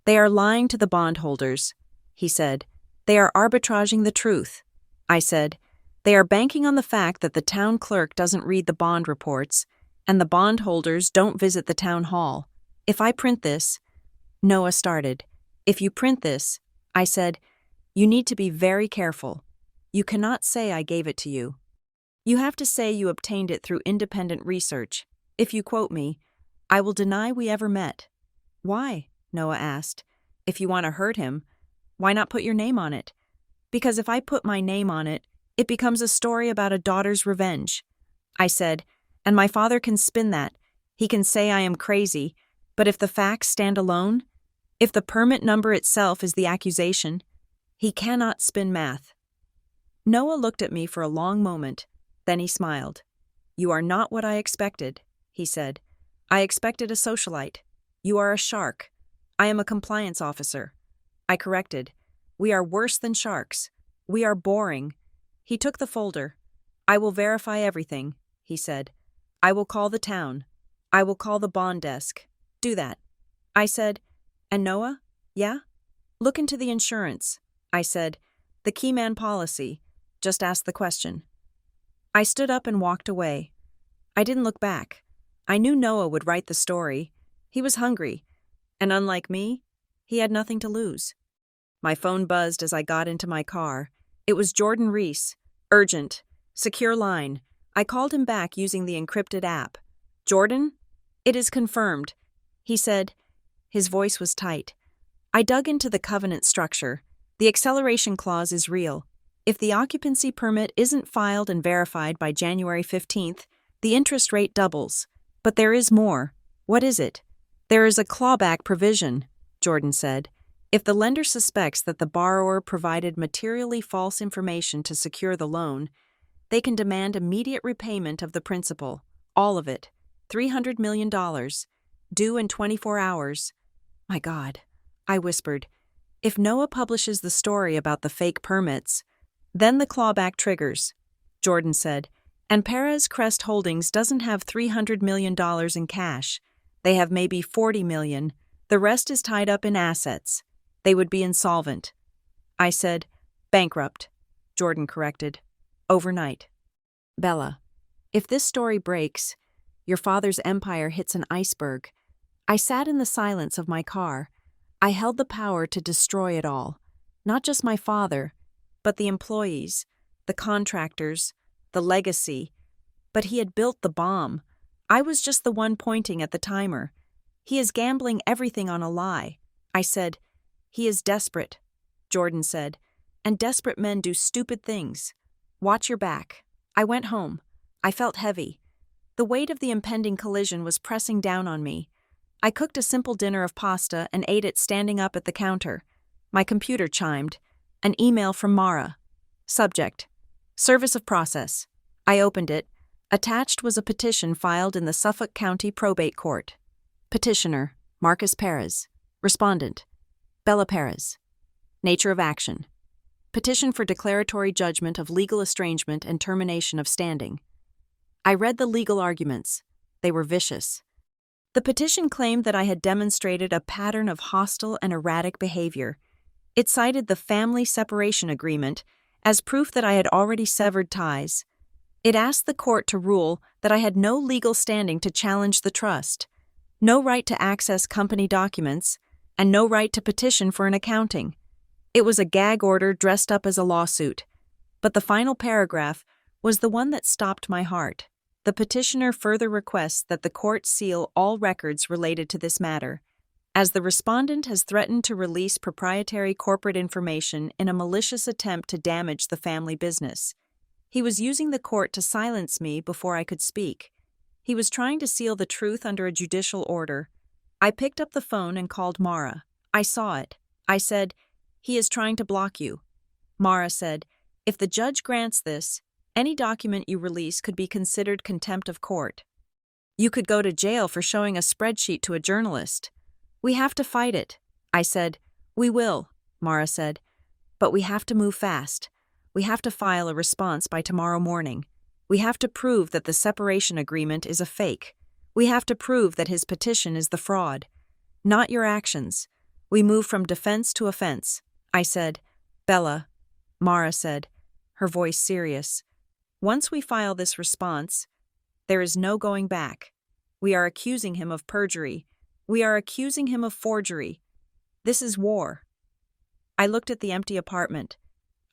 They are lying to the bondholders, he said. They are arbitraging the truth, I said. They are banking on the fact that the town clerk doesn't read the bond reports, and the bondholders don't visit the town hall. If I print this, Noah started. If you print this, I said, you need to be very careful. You cannot say I gave it to you. You have to say you obtained it through independent research. If you quote me, I will deny we ever met. Why? Noah asked. If you want to hurt him, why not put your name on it? Because if I put my name on it, it becomes a story about a daughter's revenge. I said, and my father can spin that. He can say I am crazy, but if the facts stand alone, if the permit number itself is the accusation, he cannot spin math. Noah looked at me for a long moment, then he smiled. You are not what I expected, he said. I expected a socialite. You are a shark. I am a compliance officer. I corrected. We are worse than sharks. We are boring. He took the folder. I will verify everything, he said. I will call the town. I will call the bond desk. Do that. I said, and Noah? Yeah? Look into the insurance. I said, the keyman policy. Just ask the question. I stood up and walked away. I didn't look back. I knew Noah would write the story. He was hungry, and unlike me, he had nothing to lose. My phone buzzed as I got into my car. It was Jordan Reese. Urgent. Secure line. I called him back using the encrypted app. Jordan? It is confirmed, he said. His voice was tight. I dug into the covenant structure. The acceleration clause is real. If the occupancy permit isn't filed and verified by January 15th, the interest rate doubles. But there is more. What is it? There is a clawback provision, Jordan said. If the lender suspects that the borrower provided materially false information to secure the loan, they can demand immediate repayment of the principal, all of it, $300 million, due in 24 hours. My God, I whispered. If Noah publishes the story about the fake permits, then the clawback triggers, Jordan said. And Perez Crest Holdings doesn't have $300 million in cash. They have maybe $40 million. The rest is tied up in assets. They would be insolvent. I said, bankrupt, Jordan corrected. Overnight. Bella, if this story breaks, your father's empire hits an iceberg. I sat in the silence of my car. I held the power to destroy it all. Not just my father, but the employees, the contractors, the legacy. But he had built the bomb. I was just the one pointing at the timer. He is gambling everything on a lie. I said, he is desperate, Jordan said, and desperate men do stupid things. Watch your back. I went home. I felt heavy. The weight of the impending collision was pressing down on me. I cooked a simple dinner of pasta and ate it standing up at the counter. My computer chimed. An email from Mara. Subject: Service of Process. I opened it. Attached was a petition filed in the Suffolk County Probate Court. Petitioner: Marcus Perez. Respondent: Bella Perez. Nature of action: Petition for declaratory judgment of legal estrangement and termination of standing. I read the legal arguments. They were vicious. The petition claimed that I had demonstrated a pattern of hostile and erratic behavior. It cited the family separation agreement as proof that I had already severed ties. It asked the court to rule that I had no legal standing to challenge the trust, no right to access company documents, and no right to petition for an accounting. It was a gag order dressed up as a lawsuit. But the final paragraph was the one that stopped my heart. The petitioner further requests that the court seal all records related to this matter, as the respondent has threatened to release proprietary corporate information in a malicious attempt to damage the family business. He was using the court to silence me before I could speak. He was trying to seal the truth under a judicial order. I picked up the phone and called Mara. I saw it. I said, "He is trying to block you." Mara said, "If the judge grants this, any document you release could be considered contempt of court. You could go to jail for showing a spreadsheet to a journalist. We have to fight it." I said, "We will," Mara said, "but we have to move fast. We have to file a response by tomorrow morning. We have to prove that the separation agreement is a fake. We have to prove that his petition is the fraud. Not your actions. We move from defense to offense." I said, Bella, Mara said, her voice serious. Once we file this response, there is no going back. We are accusing him of perjury. We are accusing him of forgery. This is war. I looked at the empty apartment.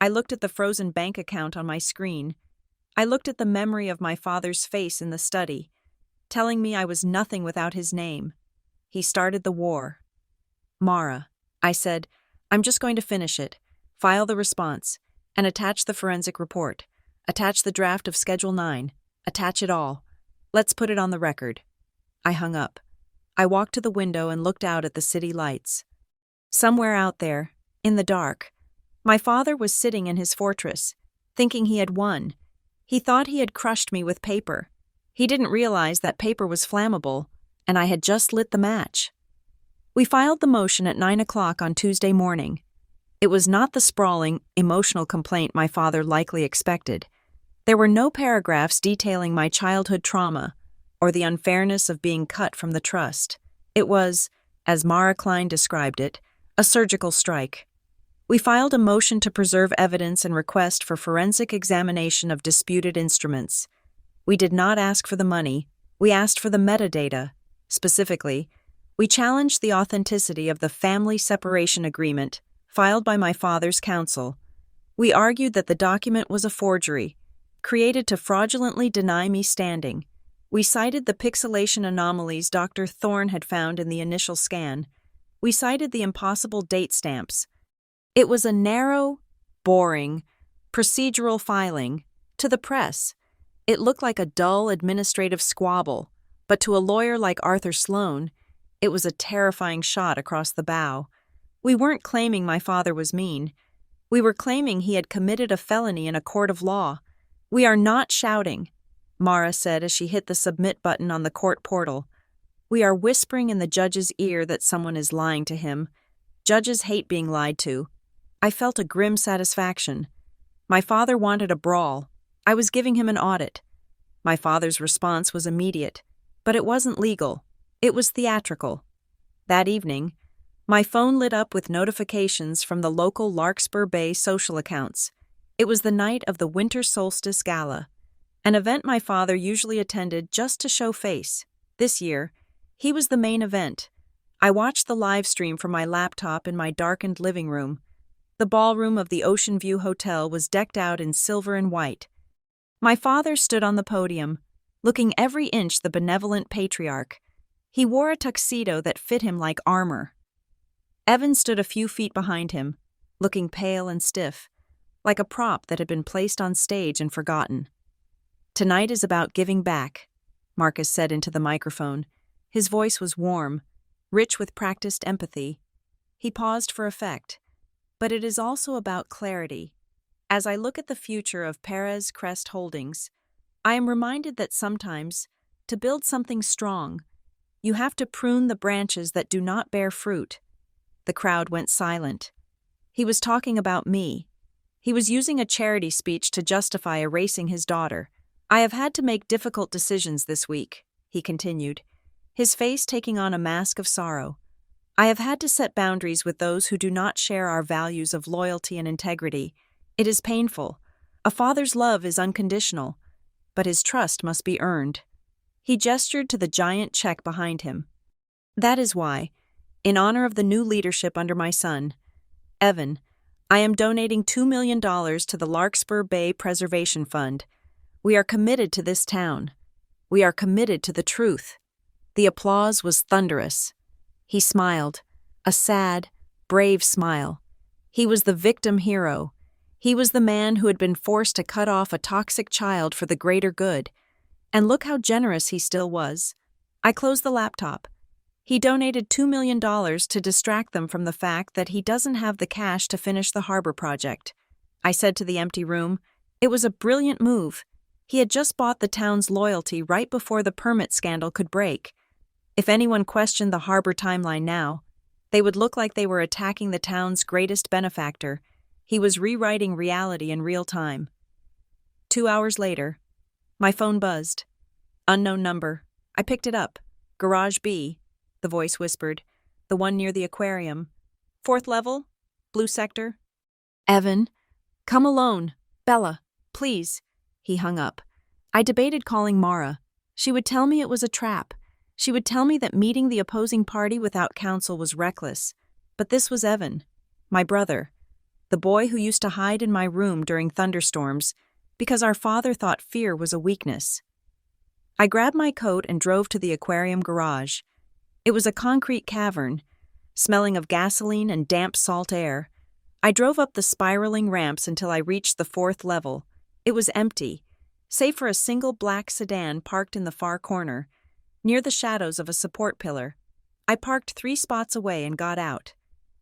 I looked at the frozen bank account on my screen. I looked at the memory of my father's face in the study, telling me I was nothing without his name. He started the war. Mara, I said, I'm just going to finish it, file the response, and attach the forensic report. Attach the draft of Schedule 9. Attach it all. Let's put it on the record. I hung up. I walked to the window and looked out at the city lights. Somewhere out there, in the dark, my father was sitting in his fortress, thinking he had won. He thought he had crushed me with paper. He didn't realize that paper was flammable, and I had just lit the match. We filed the motion at 9 o'clock on Tuesday morning. It was not the sprawling, emotional complaint my father likely expected. There were no paragraphs detailing my childhood trauma or the unfairness of being cut from the trust. It was, as Mara Klein described it, a surgical strike. We filed a motion to preserve evidence and request for forensic examination of disputed instruments. We did not ask for the money, we asked for the metadata. Specifically, we challenged the authenticity of the family separation agreement filed by my father's counsel. We argued that the document was a forgery, created to fraudulently deny me standing. We cited the pixelation anomalies Dr. Thorne had found in the initial scan. We cited the impossible date stamps. It was a narrow, boring, procedural filing. To the press, it looked like a dull administrative squabble, but to a lawyer like Arthur Sloan, it was a terrifying shot across the bow. We weren't claiming my father was mean. We were claiming he had committed a felony in a court of law. We are not shouting, Mara said as she hit the submit button on the court portal. We are whispering in the judge's ear that someone is lying to him. Judges hate being lied to. I felt a grim satisfaction. My father wanted a brawl. I was giving him an audit. My father's response was immediate, but it wasn't legal. It was theatrical. That evening, my phone lit up with notifications from the local Larkspur Bay social accounts. It was the night of the Winter Solstice Gala, an event my father usually attended just to show face. This year, he was the main event. I watched the live stream from my laptop in my darkened living room. The ballroom of the Ocean View Hotel was decked out in silver and white. My father stood on the podium, looking every inch the benevolent patriarch. He wore a tuxedo that fit him like armor. Evan stood a few feet behind him, looking pale and stiff, like a prop that had been placed on stage and forgotten. Tonight is about giving back, Marcus said into the microphone. His voice was warm, rich with practiced empathy. He paused for effect. But it is also about clarity. As I look at the future of Perez Crest Holdings, I am reminded that sometimes, to build something strong, you have to prune the branches that do not bear fruit. The crowd went silent. He was talking about me. He was using a charity speech to justify erasing his daughter. I have had to make difficult decisions this week, he continued, his face taking on a mask of sorrow. I have had to set boundaries with those who do not share our values of loyalty and integrity. It is painful. A father's love is unconditional, but his trust must be earned. He gestured to the giant check behind him. That is why, in honor of the new leadership under my son, Evan, I am donating $2 million to the Larkspur Bay Preservation Fund. We are committed to this town. We are committed to the truth. The applause was thunderous. He smiled, a sad, brave smile. He was the victim hero. He was the man who had been forced to cut off a toxic child for the greater good. And look how generous he still was. I closed the laptop. He donated $2 million to distract them from the fact that he doesn't have the cash to finish the harbor project. I said to the empty room, it was a brilliant move. He had just bought the town's loyalty right before the permit scandal could break. If anyone questioned the harbor timeline now, they would look like they were attacking the town's greatest benefactor. He was rewriting reality in real time. 2 hours later, my phone buzzed. Unknown number. I picked it up. Garage B, the voice whispered. The one near the aquarium. 4th level? Blue sector? Evan, come alone. Bella, please. He hung up. I debated calling Mara. She would tell me it was a trap. She would tell me that meeting the opposing party without counsel was reckless. But this was Evan, my brother, the boy who used to hide in my room during thunderstorms because our father thought fear was a weakness. I grabbed my coat and drove to the aquarium garage. It was a concrete cavern, smelling of gasoline and damp salt air. I drove up the spiraling ramps until I reached the 4th level. It was empty, save for a single black sedan parked in the far corner, near the shadows of a support pillar. I parked 3 spots away and got out.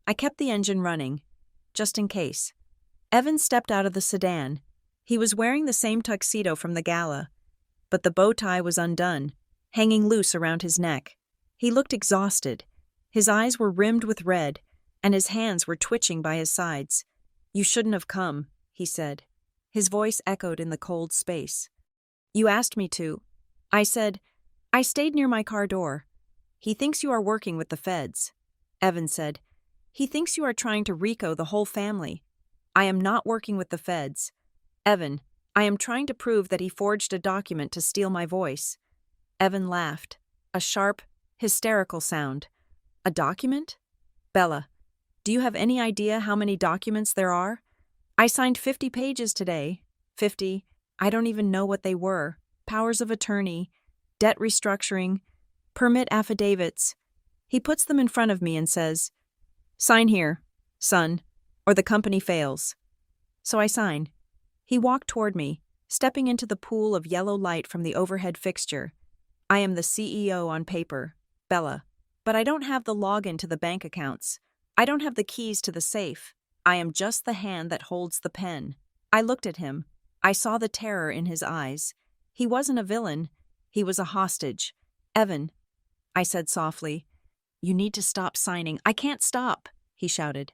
I kept the engine running, just in case. Evan stepped out of the sedan. He was wearing the same tuxedo from the gala, but the bow tie was undone, hanging loose around his neck. He looked exhausted. His eyes were rimmed with red, and his hands were twitching by his sides. "You shouldn't have come," he said. His voice echoed in the cold space. "You asked me to." I said, "I stayed near my car door." "He thinks you are working with the feds." Evan said, "He thinks you are trying to RICO the whole family." "I am not working with the feds. Evan, I am trying to prove that he forged a document to steal my voice." Evan laughed, a sharp, hysterical sound. "A document? Bella, do you have any idea how many documents there are? I signed 50 pages today. 50, I don't even know what they were. Powers of attorney, debt restructuring, permit affidavits." He puts them in front of me and says, "Sign here, son, or the company fails." So I sign. He walked toward me, stepping into the pool of yellow light from the overhead fixture. "I am the CEO on paper, Bella, but I don't have the login to the bank accounts. I don't have the keys to the safe. I am just the hand that holds the pen." I looked at him. I saw the terror in his eyes. He wasn't a villain. He was a hostage. "Evan," I said softly, "you need to stop signing." "I can't stop," he shouted.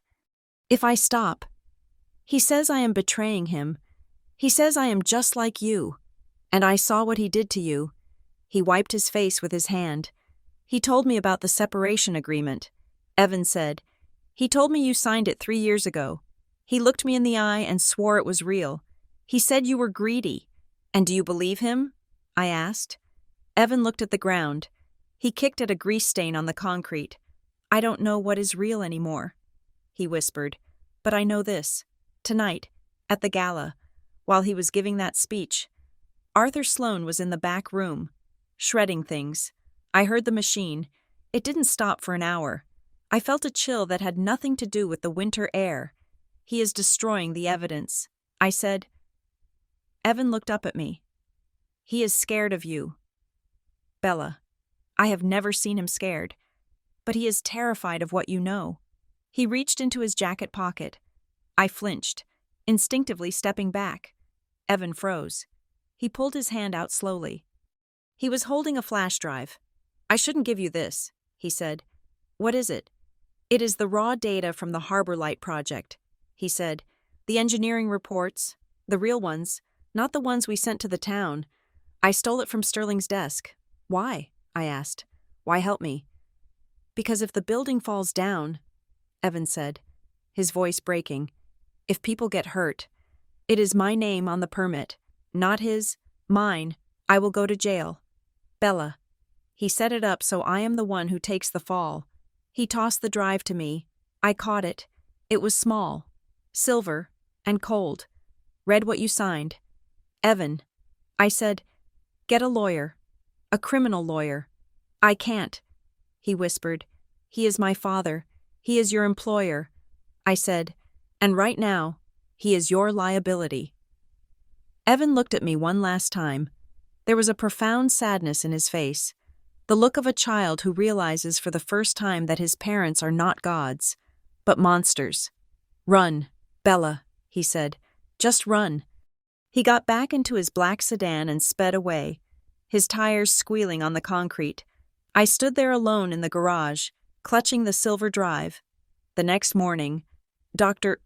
"If I stop, he says I am betraying him. He says I am just like you. And I saw what he did to you." He wiped his face with his hand. "He told me about the separation agreement." Evan said, "He told me you signed it 3 years ago. He looked me in the eye and swore it was real. He said you were greedy." "And do you believe him?" I asked. Evan looked at the ground. He kicked at a grease stain on the concrete. "I don't know what is real anymore," he whispered. "But I know this. Tonight, at the gala, while he was giving that speech, Arthur Sloan was in the back room, shredding things. I heard the machine. It didn't stop for an hour. I felt a chill that had nothing to do with the winter air. He is destroying the evidence." I said. Evan looked up at me. "He is scared of you, Bella. I have never seen him scared. But he is terrified of what you know." He reached into his jacket pocket. I flinched, instinctively stepping back. Evan froze. He pulled his hand out slowly. He was holding a flash drive. "I shouldn't give you this," he said. "What is it?" "It is the raw data from the Harbor Light project," he said. "The engineering reports, the real ones, not the ones we sent to the town. I stole it from Sterling's desk." "Why?" I asked. "Why help me?" "Because if the building falls down," Evan said, his voice breaking, "if people get hurt, it is my name on the permit, not his, mine. I will go to jail. Bella." He set it up so I am the one who takes the fall. He tossed the drive to me. I caught it. It was small, silver, and cold. "Read what you signed." "Evan," I said, "get a lawyer. A criminal lawyer." "I can't," he whispered. "He is my father. He is your employer." I said, "And right now, he is your liability." Evan looked at me one last time. There was a profound sadness in his face, the look of a child who realizes for the first time that his parents are not gods, but monsters. "Run, Bella," he said. "Just run." He got back into his black sedan and sped away, his tires squealing on the concrete. I stood there alone in the garage, clutching the silver drive. The next morning, Dr.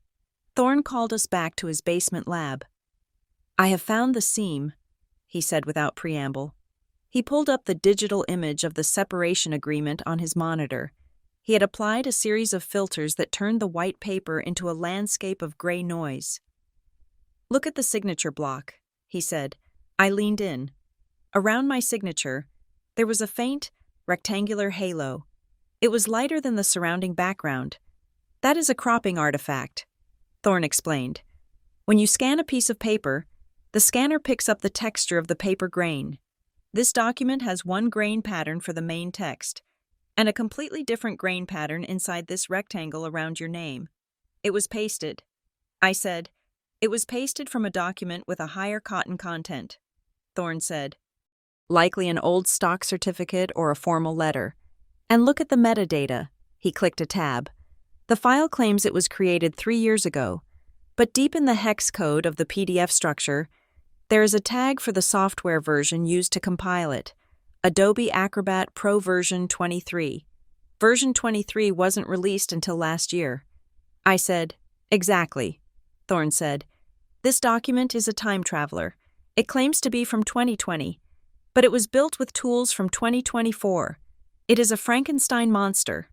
Thorne called us back to his basement lab. "I have found the seam," he said without preamble. He pulled up the digital image of the separation agreement on his monitor. He had applied a series of filters that turned the white paper into a landscape of gray noise. "Look at the signature block," he said. I leaned in. Around my signature, there was a faint, rectangular halo. It was lighter than the surrounding background. "That is a cropping artifact," Thorne explained. "When you scan a piece of paper, the scanner picks up the texture of the paper grain. This document has one grain pattern for the main text, and a completely different grain pattern inside this rectangle around your name. It was pasted." I said, "It was pasted from a document with a higher cotton content," Thorne said. "Likely an old stock certificate or a formal letter. And look at the metadata." He clicked a tab. "The file claims it was created 3 years ago, but deep in the hex code of the PDF structure, there is a tag for the software version used to compile it, Adobe Acrobat Pro version 23. Version 23 wasn't released until last year." I said, "Exactly," Thorne said. "This document is a time traveler. It claims to be from 2020, but it was built with tools from 2024. It is a Frankenstein monster."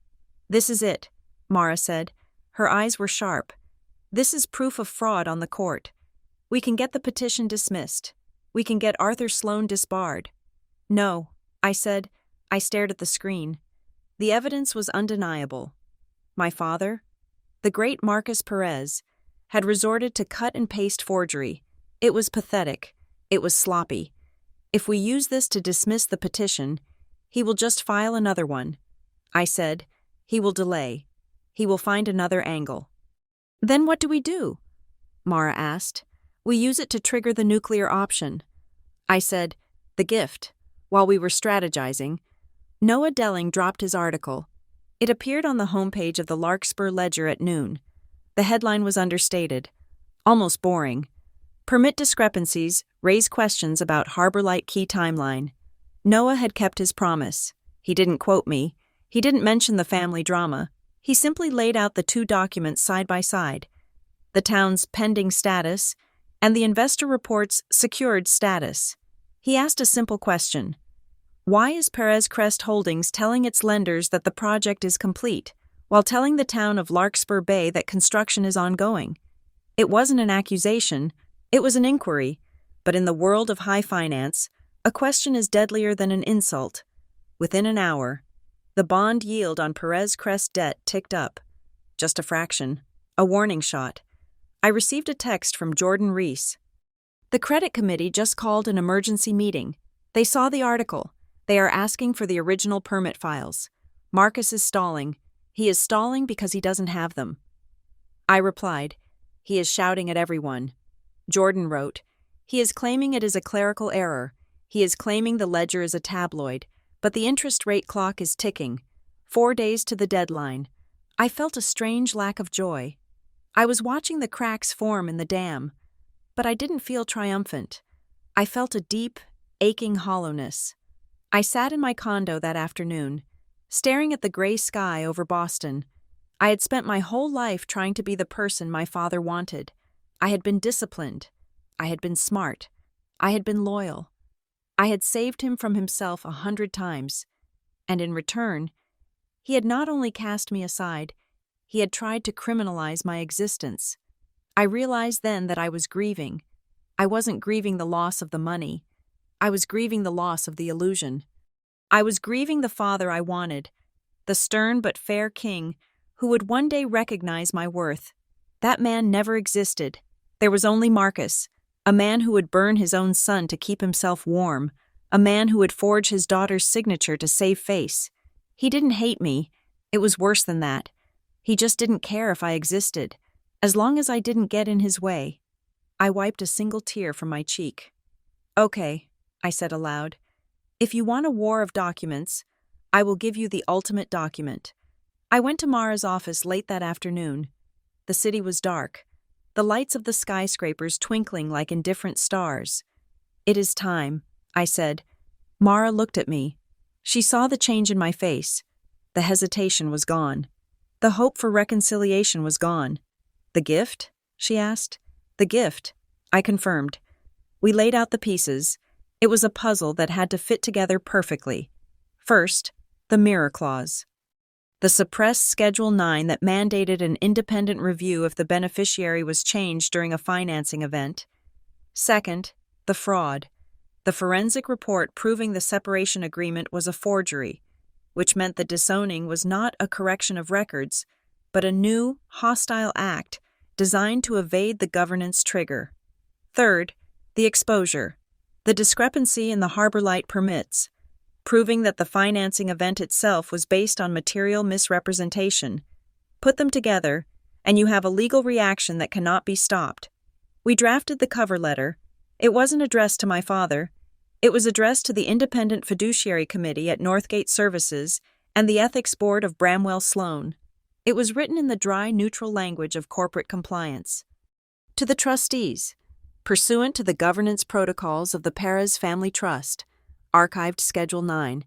"This is it," Mara said. Her eyes were sharp. "This is proof of fraud on the court. We can get the petition dismissed. We can get Arthur Sloan disbarred." "No," I said. I stared at the screen. The evidence was undeniable. My father, the great Marcus Perez, had resorted to cut-and-paste forgery. It was pathetic. It was sloppy. If we use this to dismiss the petition, he will just file another one. I said, "He will delay. He will find another angle." "Then what do we do?" Mara asked. "We use it to trigger the nuclear option." I said, "The gift." While we were strategizing, Noah Delling dropped his article. It appeared on the homepage of the Larkspur Ledger at noon. The headline was understated, almost boring. "Permit discrepancies, raise questions about Harbor Light Key timeline." Noah had kept his promise. He didn't quote me. He didn't mention the family drama. He simply laid out the 2 documents side by side, the town's pending status and the investor report's secured status. He asked a simple question. Why is Perez Crest Holdings telling its lenders that the project is complete, while telling the town of Larkspur Bay that construction is ongoing? It wasn't an accusation, it was an inquiry, but in the world of high finance, a question is deadlier than an insult. Within an hour, the bond yield on Perez Crest debt ticked up. Just a fraction. A warning shot. I received a text from Jordan Reese. "The credit committee just called an emergency meeting. They saw the article. They are asking for the original permit files. Marcus is stalling. He is stalling because he doesn't have them." I replied, "He is shouting at everyone." Jordan wrote, "He is claiming it is a clerical error. He is claiming the ledger is a tabloid, but the interest rate clock is ticking. 4 days to the deadline." I felt a strange lack of joy. I was watching the cracks form in the dam, but I didn't feel triumphant. I felt a deep, aching hollowness. I sat in my condo that afternoon, staring at the gray sky over Boston. I had spent my whole life trying to be the person my father wanted. I had been disciplined. I had been smart. I had been loyal. I had saved him from himself 100 times. And in return, he had not only cast me aside, he had tried to criminalize my existence. I realized then that I was grieving. I wasn't grieving the loss of the money. I was grieving the loss of the illusion. I was grieving the father I wanted, the stern but fair king who would one day recognize my worth. That man never existed. There was only Marcus, a man who would burn his own son to keep himself warm, a man who would forge his daughter's signature to save face. He didn't hate me. It was worse than that. He just didn't care if I existed, as long as I didn't get in his way. I wiped a single tear from my cheek. "Okay," I said aloud. "If you want a war of documents, I will give you the ultimate document." I went to Mara's office late that afternoon. The city was dark, the lights of the skyscrapers twinkling like indifferent stars. "It is time," I said. Mara looked at me. She saw the change in my face. The hesitation was gone. The hope for reconciliation was gone. "The gift?" she asked. "The gift," I confirmed. We laid out the pieces. It was a puzzle that had to fit together perfectly. First, the mirror clause. The suppressed Schedule 9 that mandated an independent review if the beneficiary was changed during a financing event. Second, the fraud. The forensic report proving the separation agreement was a forgery, which meant the disowning was not a correction of records, but a new, hostile act designed to evade the governance trigger. Third, the exposure. The discrepancy in the Harbor Light permits, proving that the financing event itself was based on material misrepresentation. Put them together, and you have a legal reaction that cannot be stopped. We drafted the cover letter. It wasn't addressed to my father. It was addressed to the Independent Fiduciary Committee at Northgate Services and the Ethics Board of Bramwell Sloan. It was written in the dry, neutral language of corporate compliance. To the trustees, pursuant to the governance protocols of the Perez Family Trust, archived Schedule 9,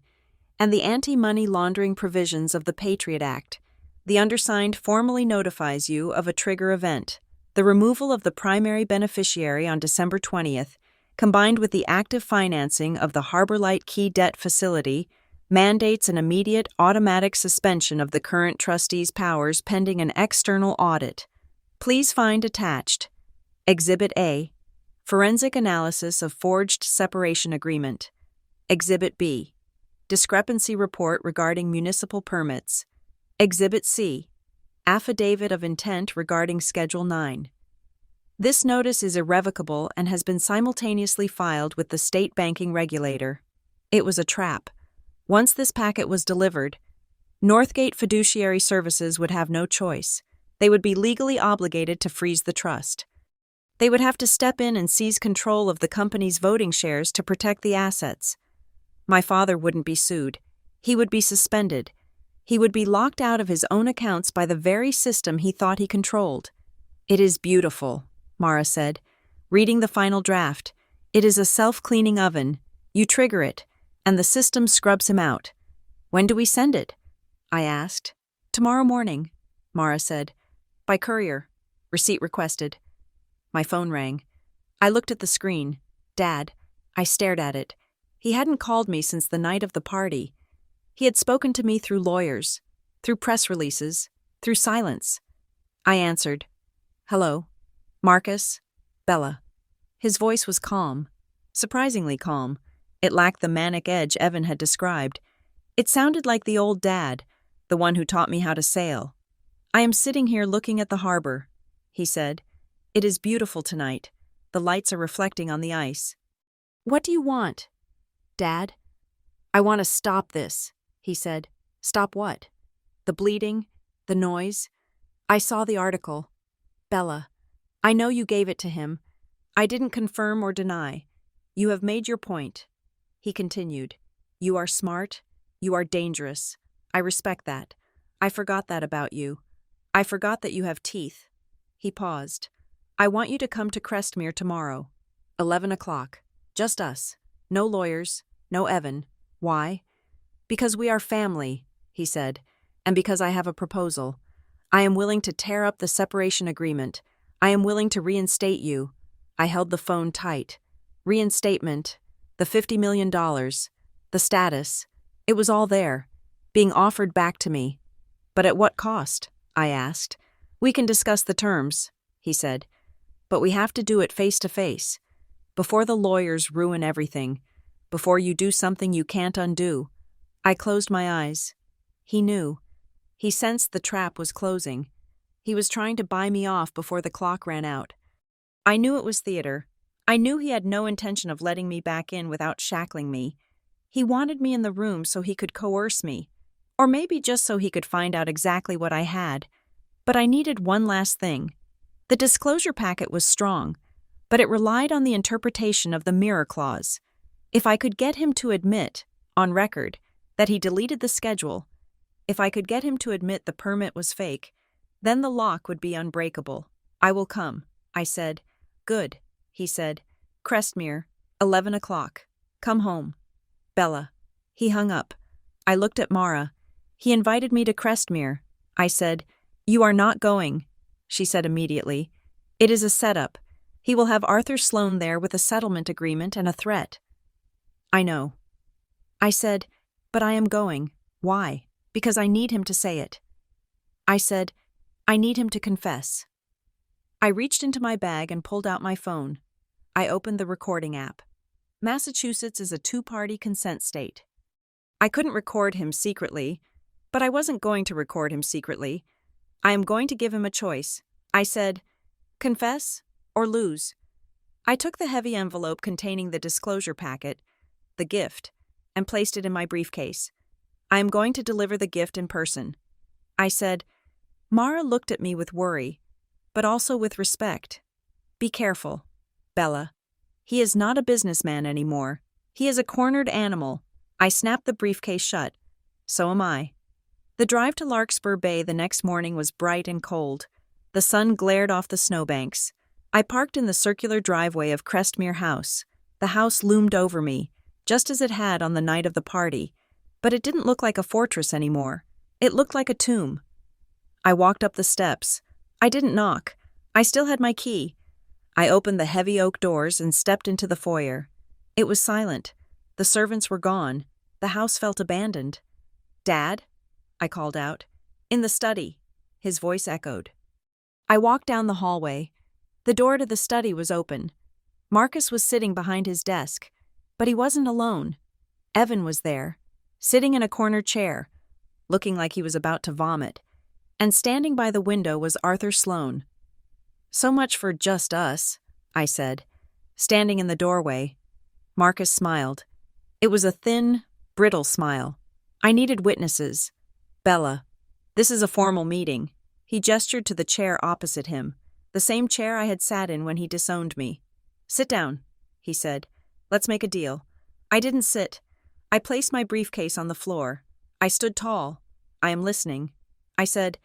and the anti-money laundering provisions of the Patriot Act, the undersigned formally notifies you of a trigger event. The removal of the primary beneficiary on December 20th, combined with the active financing of the Harbor Light Key Debt Facility, mandates an immediate automatic suspension of the current trustee's powers pending an external audit. Please find attached Exhibit A, Forensic Analysis of Forged Separation Agreement. Exhibit B, Discrepancy Report regarding Municipal Permits. Exhibit C, Affidavit of Intent regarding Schedule 9. This notice is irrevocable and has been simultaneously filed with the state banking regulator. It was a trap. Once this packet was delivered, Northgate Fiduciary Services would have no choice. They would be legally obligated to freeze the trust. They would have to step in and seize control of the company's voting shares to protect the assets. My father wouldn't be sued. He would be suspended. He would be locked out of his own accounts by the very system he thought he controlled. It is beautiful, Mara said, reading the final draft. It is a self-cleaning oven. You trigger it, and the system scrubs him out. When do we send it? I asked. Tomorrow morning, Mara said. By courier. Receipt requested. My phone rang. I looked at the screen. Dad. I stared at it. He hadn't called me since the night of the party. He had spoken to me through lawyers, through press releases, through silence. I answered. Hello. Marcus? Bella. His voice was calm. Surprisingly calm. It lacked the manic edge Evan had described. It sounded like the old dad, the one who taught me how to sail. I am sitting here looking at the harbor, he said. It is beautiful tonight. The lights are reflecting on the ice. What do you want? Dad? I want to stop this, he said. Stop what? The bleeding? The noise? I saw the article. Bella, I know you gave it to him. I didn't confirm or deny. You have made your point. He continued. You are smart. You are dangerous. I respect that. I forgot that about you. I forgot that you have teeth. He paused. I want you to come to Crestmere tomorrow. 11 o'clock. Just us. No lawyers. No Evan. Why? Because we are family, he said, and because I have a proposal. I am willing to tear up the separation agreement. I am willing to reinstate you. I held the phone tight. Reinstatement, the $50 million, the status, it was all there, being offered back to me. But at what cost? I asked. We can discuss the terms, he said, but we have to do it face to face, before the lawyers ruin everything, before you do something you can't undo. I closed my eyes. He knew. He sensed the trap was closing. He was trying to buy me off before the clock ran out. I knew it was theater. I knew he had no intention of letting me back in without shackling me. He wanted me in the room so he could coerce me, or maybe just so he could find out exactly what I had. But I needed one last thing. The disclosure packet was strong, but it relied on the interpretation of the mirror clause. If I could get him to admit, on record, that he deleted the schedule, if I could get him to admit the permit was fake, then the lock would be unbreakable. I will come, I said. Good, he said. Crestmere, 11 o'clock. Come home. Bella. He hung up. I looked at Mara. He invited me to Crestmere. I said, You are not going, she said immediately. It is a setup. He will have Arthur Sloan there with a settlement agreement and a threat. I know. I said, But I am going. Why? Because I need him to say it. I said, I need him to confess. I reached into my bag and pulled out my phone. I opened the recording app. Massachusetts is a two-party consent state. I couldn't record him secretly, but I wasn't going to record him secretly. I am going to give him a choice. I said, confess or lose. I took the heavy envelope containing the disclosure packet, the gift, and placed it in my briefcase. I am going to deliver the gift in person. I said, Mara looked at me with worry, but also with respect. Be careful, Bella. He is not a businessman anymore. He is a cornered animal. I snapped the briefcase shut. So am I. The drive to Larkspur Bay the next morning was bright and cold. The sun glared off the snowbanks. I parked in the circular driveway of Crestmere House. The house loomed over me, just as it had on the night of the party, but it didn't look like a fortress anymore. It looked like a tomb. I walked up the steps. I didn't knock. I still had my key. I opened the heavy oak doors and stepped into the foyer. It was silent. The servants were gone. The house felt abandoned. Dad? I called out. In the study. His voice echoed. I walked down the hallway. The door to the study was open. Marcus was sitting behind his desk, but he wasn't alone. Evan was there, sitting in a corner chair, looking like he was about to vomit, and standing by the window was Arthur Sloane. So much for just us, I said, standing in the doorway. Marcus smiled. It was a thin, brittle smile. I needed witnesses. Bella, this is a formal meeting. He gestured to the chair opposite him, the same chair I had sat in when he disowned me. Sit down, he said. Let's make a deal. I didn't sit. I placed my briefcase on the floor. I stood tall. I am listening. I said,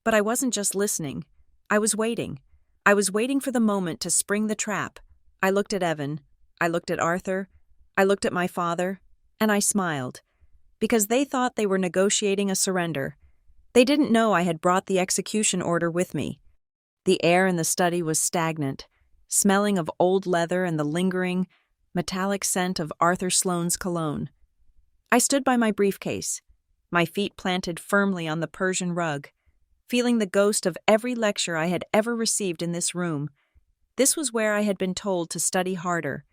but I wasn't just listening. I was waiting. I was waiting for the moment to spring the trap. I looked at Evan. I looked at Arthur. I looked at my father. And I smiled. Because they thought they were negotiating a surrender. They didn't know I had brought the execution order with me. The air in the study was stagnant, smelling of old leather and the lingering, metallic scent of Arthur Sloane's cologne. I stood by my briefcase, my feet planted firmly on the Persian rug, feeling the ghost of every lecture I had ever received in this room. This was where I had been told to study harder.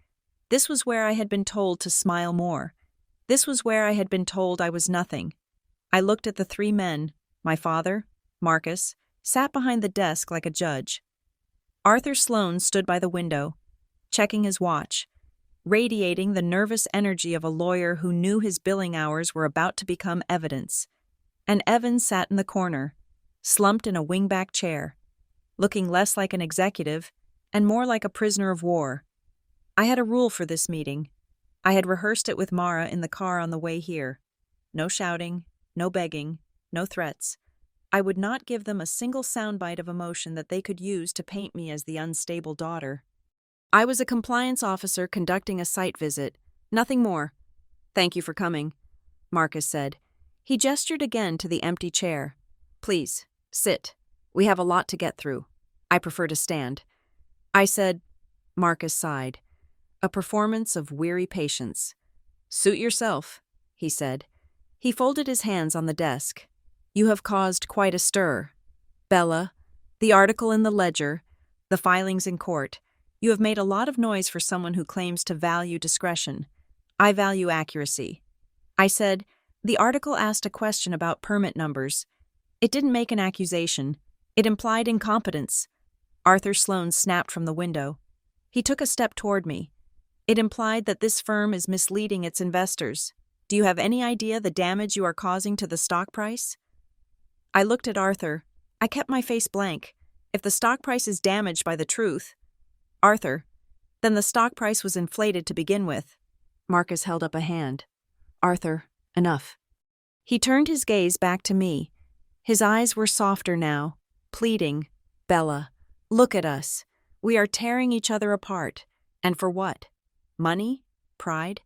This was where I had been told to smile more. This was where I had been told I was nothing. I looked at the three men, my father, Marcus, sat behind the desk like a judge. Arthur Sloane stood by the window, checking his watch, radiating the nervous energy of a lawyer who knew his billing hours were about to become evidence. And Evan sat in the corner, slumped in a wingback chair, looking less like an executive and more like a prisoner of war. I had a rule for this meeting. I had rehearsed it with Mara in the car on the way here. No shouting, no begging, no threats. I would not give them a single soundbite of emotion that they could use to paint me as the unstable daughter. I was a compliance officer conducting a site visit, nothing more. Thank you for coming, Marcus said. He gestured again to the empty chair. Please, sit. We have a lot to get through. I prefer to stand. I said, Marcus sighed. A performance of weary patience. Suit yourself, he said. He folded his hands on the desk. You have caused quite a stir. Bella, the article in the Ledger, the filings in court. You have made a lot of noise for someone who claims to value discretion. I value accuracy. I said, the article asked a question about permit numbers. It didn't make an accusation. It implied incompetence. Arthur Sloane snapped from the window. He took a step toward me. It implied that this firm is misleading its investors. Do you have any idea the damage you are causing to the stock price? I looked at Arthur. I kept my face blank. If the stock price is damaged by the truth, Arthur, then the stock price was inflated to begin with. Marcus held up a hand. Arthur, enough. He turned his gaze back to me. His eyes were softer now, pleading. Bella, look at us. We are tearing each other apart. And for what? Money? Pride?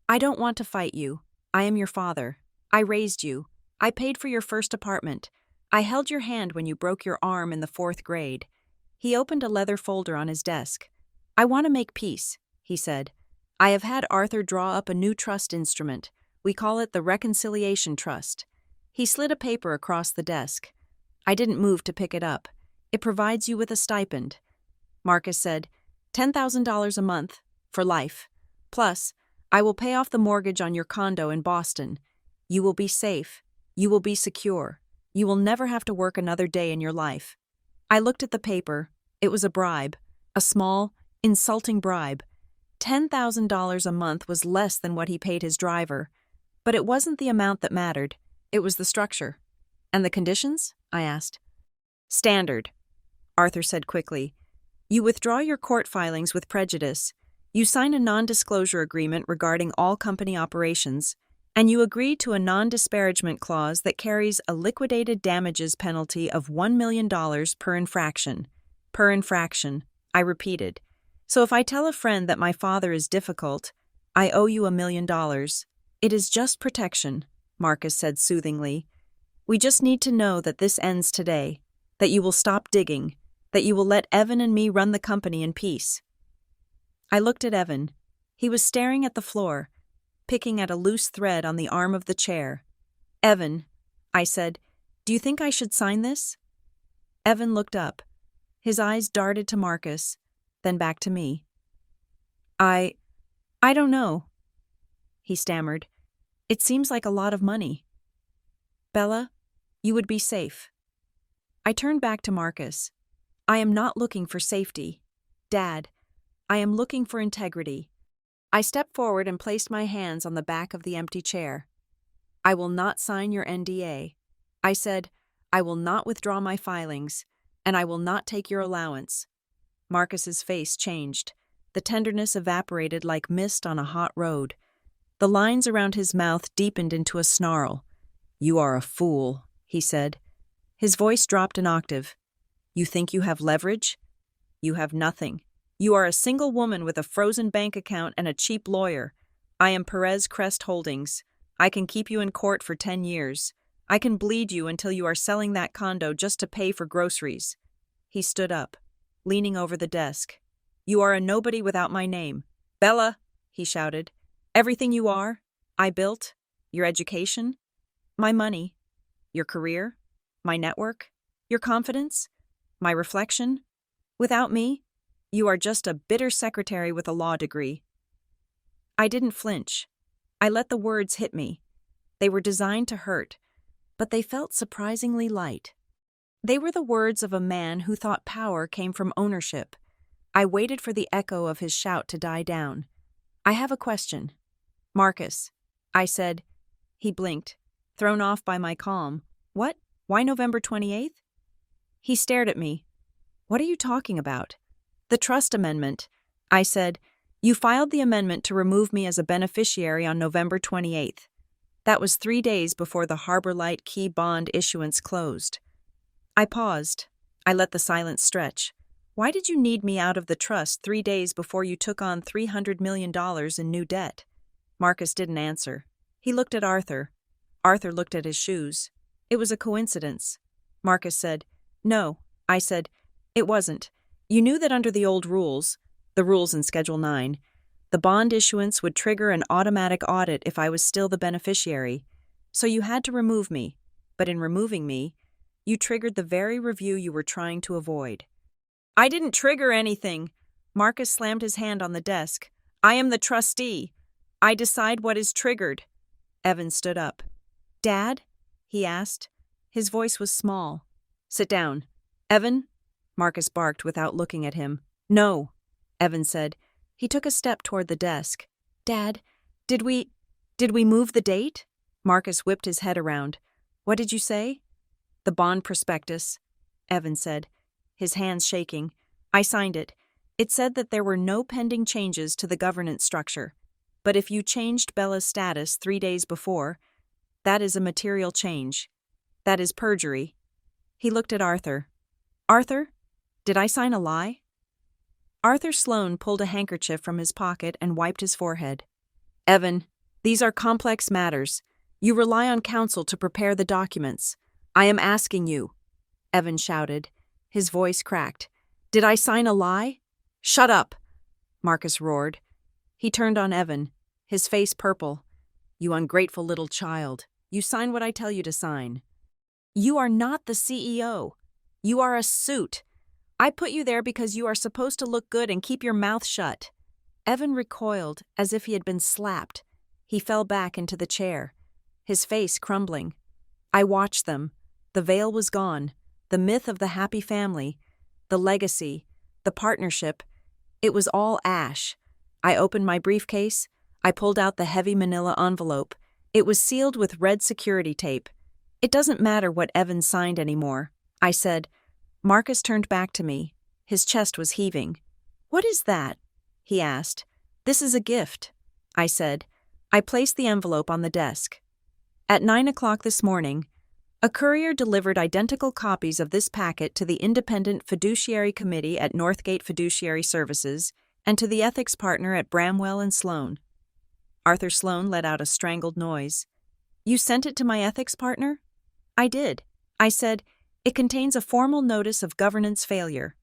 I don't want to fight you. I am your father. I raised you. I paid for your first apartment. I held your hand when you broke your arm in the 4th grade. He opened a leather folder on his desk. I want to make peace, he said. I have had Arthur draw up a new trust instrument. We call it the Reconciliation Trust. He slid a paper across the desk. I didn't move to pick it up. It provides you with a stipend. Marcus said, $10,000 a month, for life. Plus, I will pay off the mortgage on your condo in Boston. You will be safe. You will be secure. You will never have to work another day in your life. I looked at the paper. It was a bribe. A small, insulting bribe. $10,000 a month was less than what he paid his driver. But it wasn't the amount that mattered. It was the structure. And the conditions? I asked. Standard, Arthur said quickly. You withdraw your court filings with prejudice. You sign a non-disclosure agreement regarding all company operations, and you agree to a non-disparagement clause that carries a liquidated damages penalty of $1 million per infraction. Per infraction, I repeated. So if I tell a friend that my father is difficult, I owe you $1 million. It is just protection, Marcus said soothingly. We just need to know that this ends today, that you will stop digging, that you will let Evan and me run the company in peace. I looked at Evan. He was staring at the floor, picking at a loose thread on the arm of the chair. Evan, I said, do you think I should sign this? Evan looked up. His eyes darted to Marcus, then back to me. I don't know, he stammered. It seems like a lot of money. Bella, you would be safe. I turned back to Marcus. I am not looking for safety. Dad, I am looking for integrity. I stepped forward and placed my hands on the back of the empty chair. I will not sign your NDA. I said, I will not withdraw my filings, and I will not take your allowance. Marcus's face changed. The tenderness evaporated like mist on a hot road. The lines around his mouth deepened into a snarl. You are a fool, he said. His voice dropped an octave. You think you have leverage? You have nothing. You are a single woman with a frozen bank account and a cheap lawyer. I am Perez Crest Holdings. I can keep you in court for 10 years. I can bleed you until you are selling that condo just to pay for groceries. He stood up, leaning over the desk. You are a nobody without my name. Bella, he shouted. Everything you are, I built. Your education, my money, your career, my network, your confidence, my reflection. Without me, you are just a bitter secretary with a law degree. I didn't flinch. I let the words hit me. They were designed to hurt, but they felt surprisingly light. They were the words of a man who thought power came from ownership. I waited for the echo of his shout to die down. I have a question. Marcus, I said. He blinked, thrown off by my calm. What? Why November 28th? He stared at me. What are you talking about? The trust amendment. I said, you filed the amendment to remove me as a beneficiary on November 28th. That was 3 days before the Harbor Light Key bond issuance closed. I paused. I let the silence stretch. Why did you need me out of the trust 3 days before you took on $300 million in new debt? Marcus didn't answer. He looked at Arthur. Arthur looked at his shoes. It was a coincidence. Marcus said, No. I said, It wasn't. You knew that under the old rules, the rules in Schedule 9, the bond issuance would trigger an automatic audit if I was still the beneficiary. So you had to remove me. But in removing me, you triggered the very review you were trying to avoid. I didn't trigger anything. Marcus slammed his hand on the desk. I am the trustee. I decide what is triggered. Evan stood up. Dad? He asked. His voice was small. Sit down. Evan? Marcus barked without looking at him. No, Evan said. He took a step toward the desk. Dad, did we move the date? Marcus whipped his head around. What did you say? The bond prospectus, Evan said, his hands shaking. I signed it. It said that there were no pending changes to the governance structure. But if you changed Bella's status 3 days before, that is a material change. That is perjury. He looked at Arthur. Arthur, did I sign a lie? Arthur Sloane pulled a handkerchief from his pocket and wiped his forehead. Evan, these are complex matters. You rely on counsel to prepare the documents. I am asking you, Evan shouted. His voice cracked. Did I sign a lie? Shut up, Marcus roared. He turned on Evan, his face purple. You ungrateful little child. You sign what I tell you to sign. You are not the CEO. You are a suit. I put you there because you are supposed to look good and keep your mouth shut." Evan recoiled as if he had been slapped. He fell back into the chair, his face crumbling. I watched them. The veil was gone. The myth of the happy family, the legacy, the partnership, it was all ash. I opened my briefcase. I pulled out the heavy manila envelope. It was sealed with red security tape. "It doesn't matter what Evan signed anymore," I said. Marcus turned back to me. His chest was heaving. "What is that?" he asked. "This is a gift," I said. I placed the envelope on the desk. At 9 o'clock this morning, a courier delivered identical copies of this packet to the Independent Fiduciary Committee at Northgate Fiduciary Services and to the ethics partner at Bramwell and Sloan. Arthur Sloan let out a strangled noise. "You sent it to my ethics partner?" "I did." I said, "It contains a formal notice of governance failure.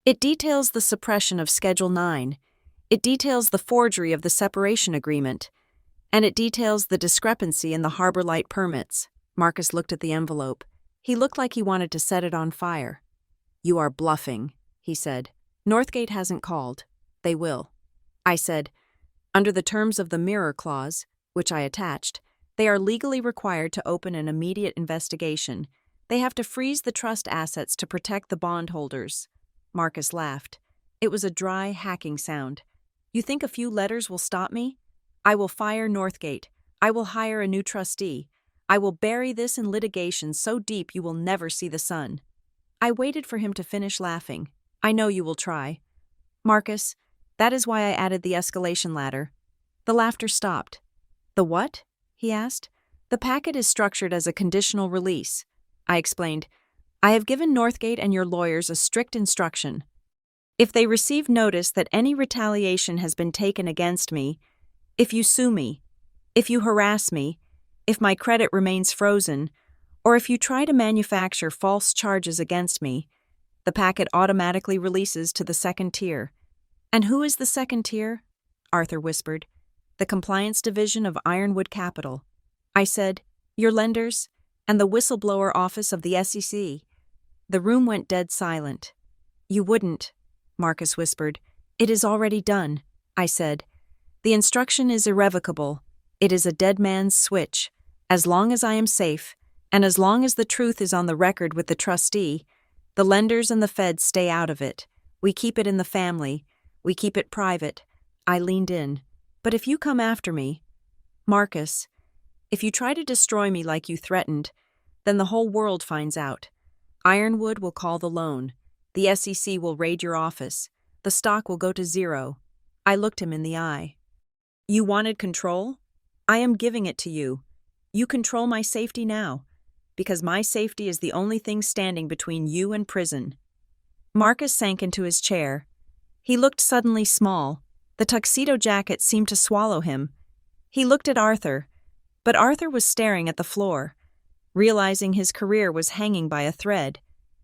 It details the suppression of Schedule 9. It details the forgery of the separation agreement. And it details the discrepancy in the Harbor Light permits." Marcus looked at the envelope. He looked like he wanted to set it on fire. "You are bluffing," he said. "Northgate hasn't called. They will." I said, "Under the terms of the mirror clause, which I attached, they are legally required to open an immediate investigation. They have to freeze the trust assets to protect the bondholders." Marcus laughed. It was a dry, hacking sound. "You think a few letters will stop me? I will fire Northgate. I will hire a new trustee. I will bury this in litigation so deep you will never see the sun." I waited for him to finish laughing. "I know you will try. Marcus, that is why I added the escalation ladder." The laughter stopped. "The what?" he asked. "The packet is structured as a conditional release." I explained. "I have given Northgate and your lawyers a strict instruction. If they receive notice that any retaliation has been taken against me, if you sue me, if you harass me, if my credit remains frozen, or if you try to manufacture false charges against me, the packet automatically releases to the second tier." "And who is the second tier?" Arthur whispered. "The compliance division of Ironwood Capital." I said, "Your lenders, and the whistleblower office of the SEC." The room went dead silent. "You wouldn't," Marcus whispered. "It is already done," I said. "The instruction is irrevocable. It is a dead man's switch. As long as I am safe, and as long as the truth is on the record with the trustee, the lenders and the feds stay out of it. We keep it in the family. We keep it private." I leaned in. "But if you come after me, Marcus, if you try to destroy me like you threatened, then the whole world finds out. Ironwood will call the loan. The SEC will raid your office. The stock will go to zero." I looked him in the eye. "You wanted control? I am giving it to you. You control my safety now, because my safety is the only thing standing between you and prison." Marcus sank into his chair. He looked suddenly small. The tuxedo jacket seemed to swallow him. He looked at Arthur, but Arthur was staring at the floor, realizing his career was hanging by a thread.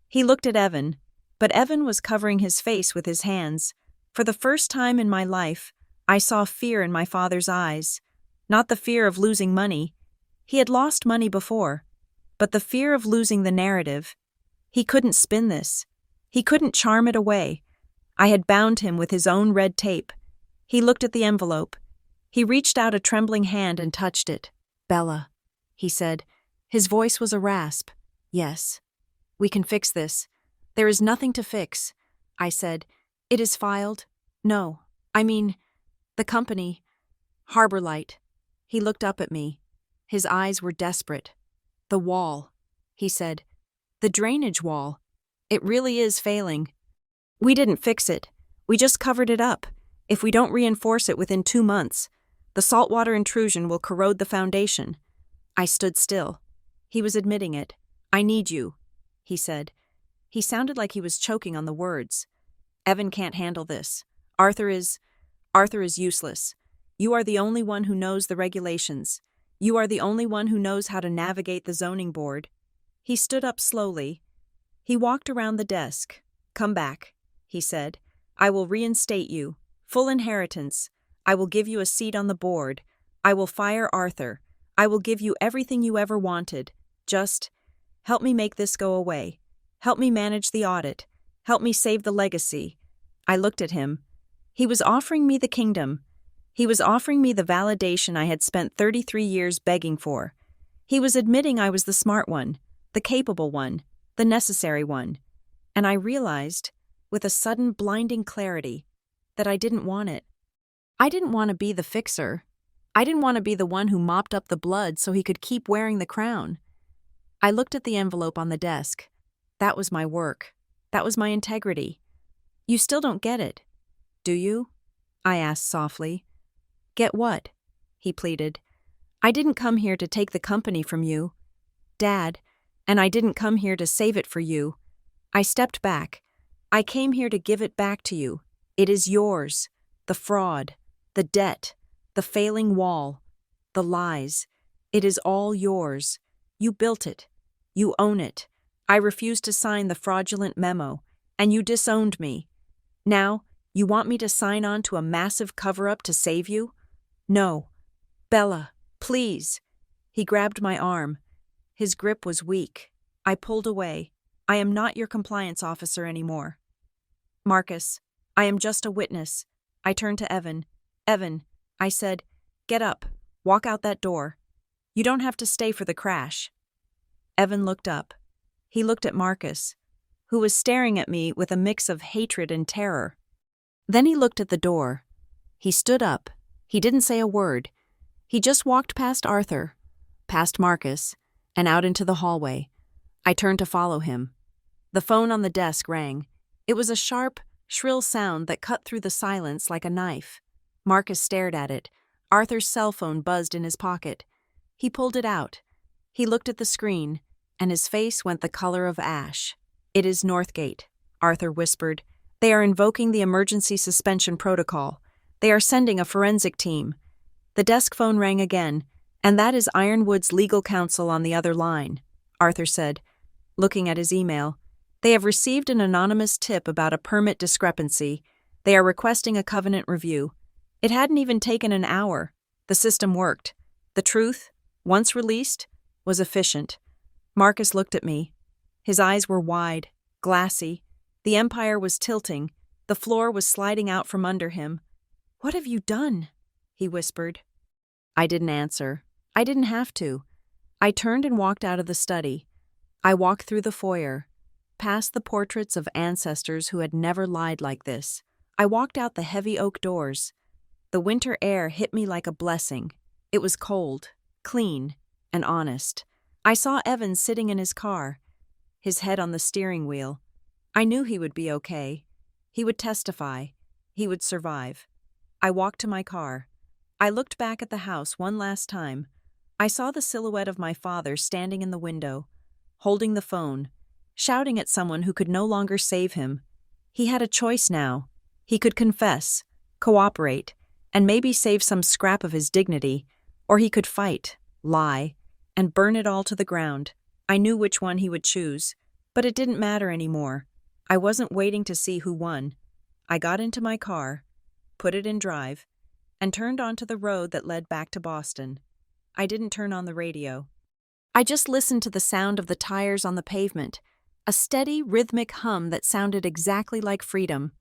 He looked at Evan, but Evan was covering his face with his hands. For the first time in my life, I saw fear in my father's eyes. Not the fear of losing money. He had lost money before, but the fear of losing the narrative. He couldn't spin this. He couldn't charm it away. I had bound him with his own red tape. He looked at the envelope. He reached out a trembling hand and touched it. "Bella," he said. His voice was a rasp. "Yes. We can fix this." "There is nothing to fix," I said. "It is filed." "No. I mean, the company. Harbor Light." He looked up at me. His eyes were desperate. "The wall," he said. "The drainage wall. It really is failing. We didn't fix it. We just covered it up. If we don't reinforce it within 2 months, the saltwater intrusion will corrode the foundation." I stood still. He was admitting it. "I need you," he said. He sounded like he was choking on the words. "Evan can't handle this. Arthur is useless. You are the only one who knows the regulations. You are the only one who knows how to navigate the zoning board." He stood up slowly. He walked around the desk. "Come back," he said. "I will reinstate you. Full inheritance. I will give you a seat on the board. I will fire Arthur. I will give you everything you ever wanted. Just help me make this go away. Help me manage the audit. Help me save the legacy." I looked at him. He was offering me the kingdom. He was offering me the validation I had spent 33 years begging for. He was admitting I was the smart one, the capable one, the necessary one. And I realized, with a sudden blinding clarity, that I didn't want it. I didn't want to be the fixer. I didn't want to be the one who mopped up the blood so he could keep wearing the crown. I looked at the envelope on the desk. That was my work. That was my integrity. "You still don't get it, do you?" I asked softly. "Get what?" he pleaded. "I didn't come here to take the company from you, Dad, and I didn't come here to save it for you." I stepped back. "I came here to give it back to you. It is yours. The fraud, the debt, the failing wall, the lies. It is all yours. You built it. You own it. I refused to sign the fraudulent memo, and you disowned me. Now, you want me to sign on to a massive cover-up to save you? No. Bella, please." He grabbed my arm. His grip was weak. I pulled away. "I am not your compliance officer anymore." "Marcus, I am just a witness." I turned to Evan. "Evan," I said, "get up. Walk out that door. You don't have to stay for the crash." Evan looked up. He looked at Marcus, who was staring at me with a mix of hatred and terror. Then he looked at the door. He stood up. He didn't say a word. He just walked past Arthur, past Marcus, and out into the hallway. I turned to follow him. The phone on the desk rang. It was a sharp, shrill sound that cut through the silence like a knife. Marcus stared at it. Arthur's cell phone buzzed in his pocket. He pulled it out. He looked at the screen, and his face went the color of ash. "It is Northgate," Arthur whispered. "They are invoking the emergency suspension protocol. They are sending a forensic team." The desk phone rang again, and that is Ironwood's legal counsel on the other line, Arthur said, looking at his email. "They have received an anonymous tip about a permit discrepancy. They are requesting a covenant review. It hadn't even taken an hour. The system worked. The truth, once released, was efficient." Marcus looked at me. His eyes were wide, glassy. The empire was tilting. The floor was sliding out from under him. "What have you done?" he whispered. I didn't answer. I didn't have to. I turned and walked out of the study. I walked through the foyer, past the portraits of ancestors who had never lied like this. I walked out the heavy oak doors. The winter air hit me like a blessing. It was cold, clean, and honest. I saw Evan sitting in his car, his head on the steering wheel. I knew he would be okay. He would testify. He would survive. I walked to my car. I looked back at the house one last time. I saw the silhouette of my father standing in the window, holding the phone, shouting at someone who could no longer save him. He had a choice now. He could confess, cooperate, and maybe save some scrap of his dignity, or he could fight, lie, and burn it all to the ground. I knew which one he would choose, but it didn't matter anymore. I wasn't waiting to see who won. I got into my car, put it in drive, and turned onto the road that led back to Boston. I didn't turn on the radio. I just listened to the sound of the tires on the pavement, a steady, rhythmic hum that sounded exactly like freedom.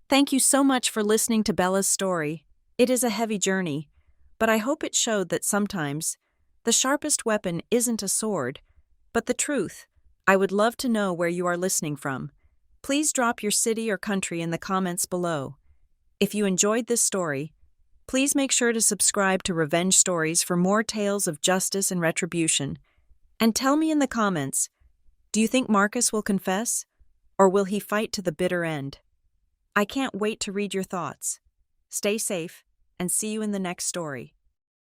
Thank you so much for listening to Bella's story. It is a heavy journey, but I hope it showed that sometimes the sharpest weapon isn't a sword, but the truth. I would love to know where you are listening from. Please drop your city or country in the comments below. If you enjoyed this story, please make sure to subscribe to Revenge Stories for more tales of justice and retribution. And tell me in the comments, do you think Marcus will confess, or will he fight to the bitter end? I can't wait to read your thoughts. Stay safe, and see you in the next story.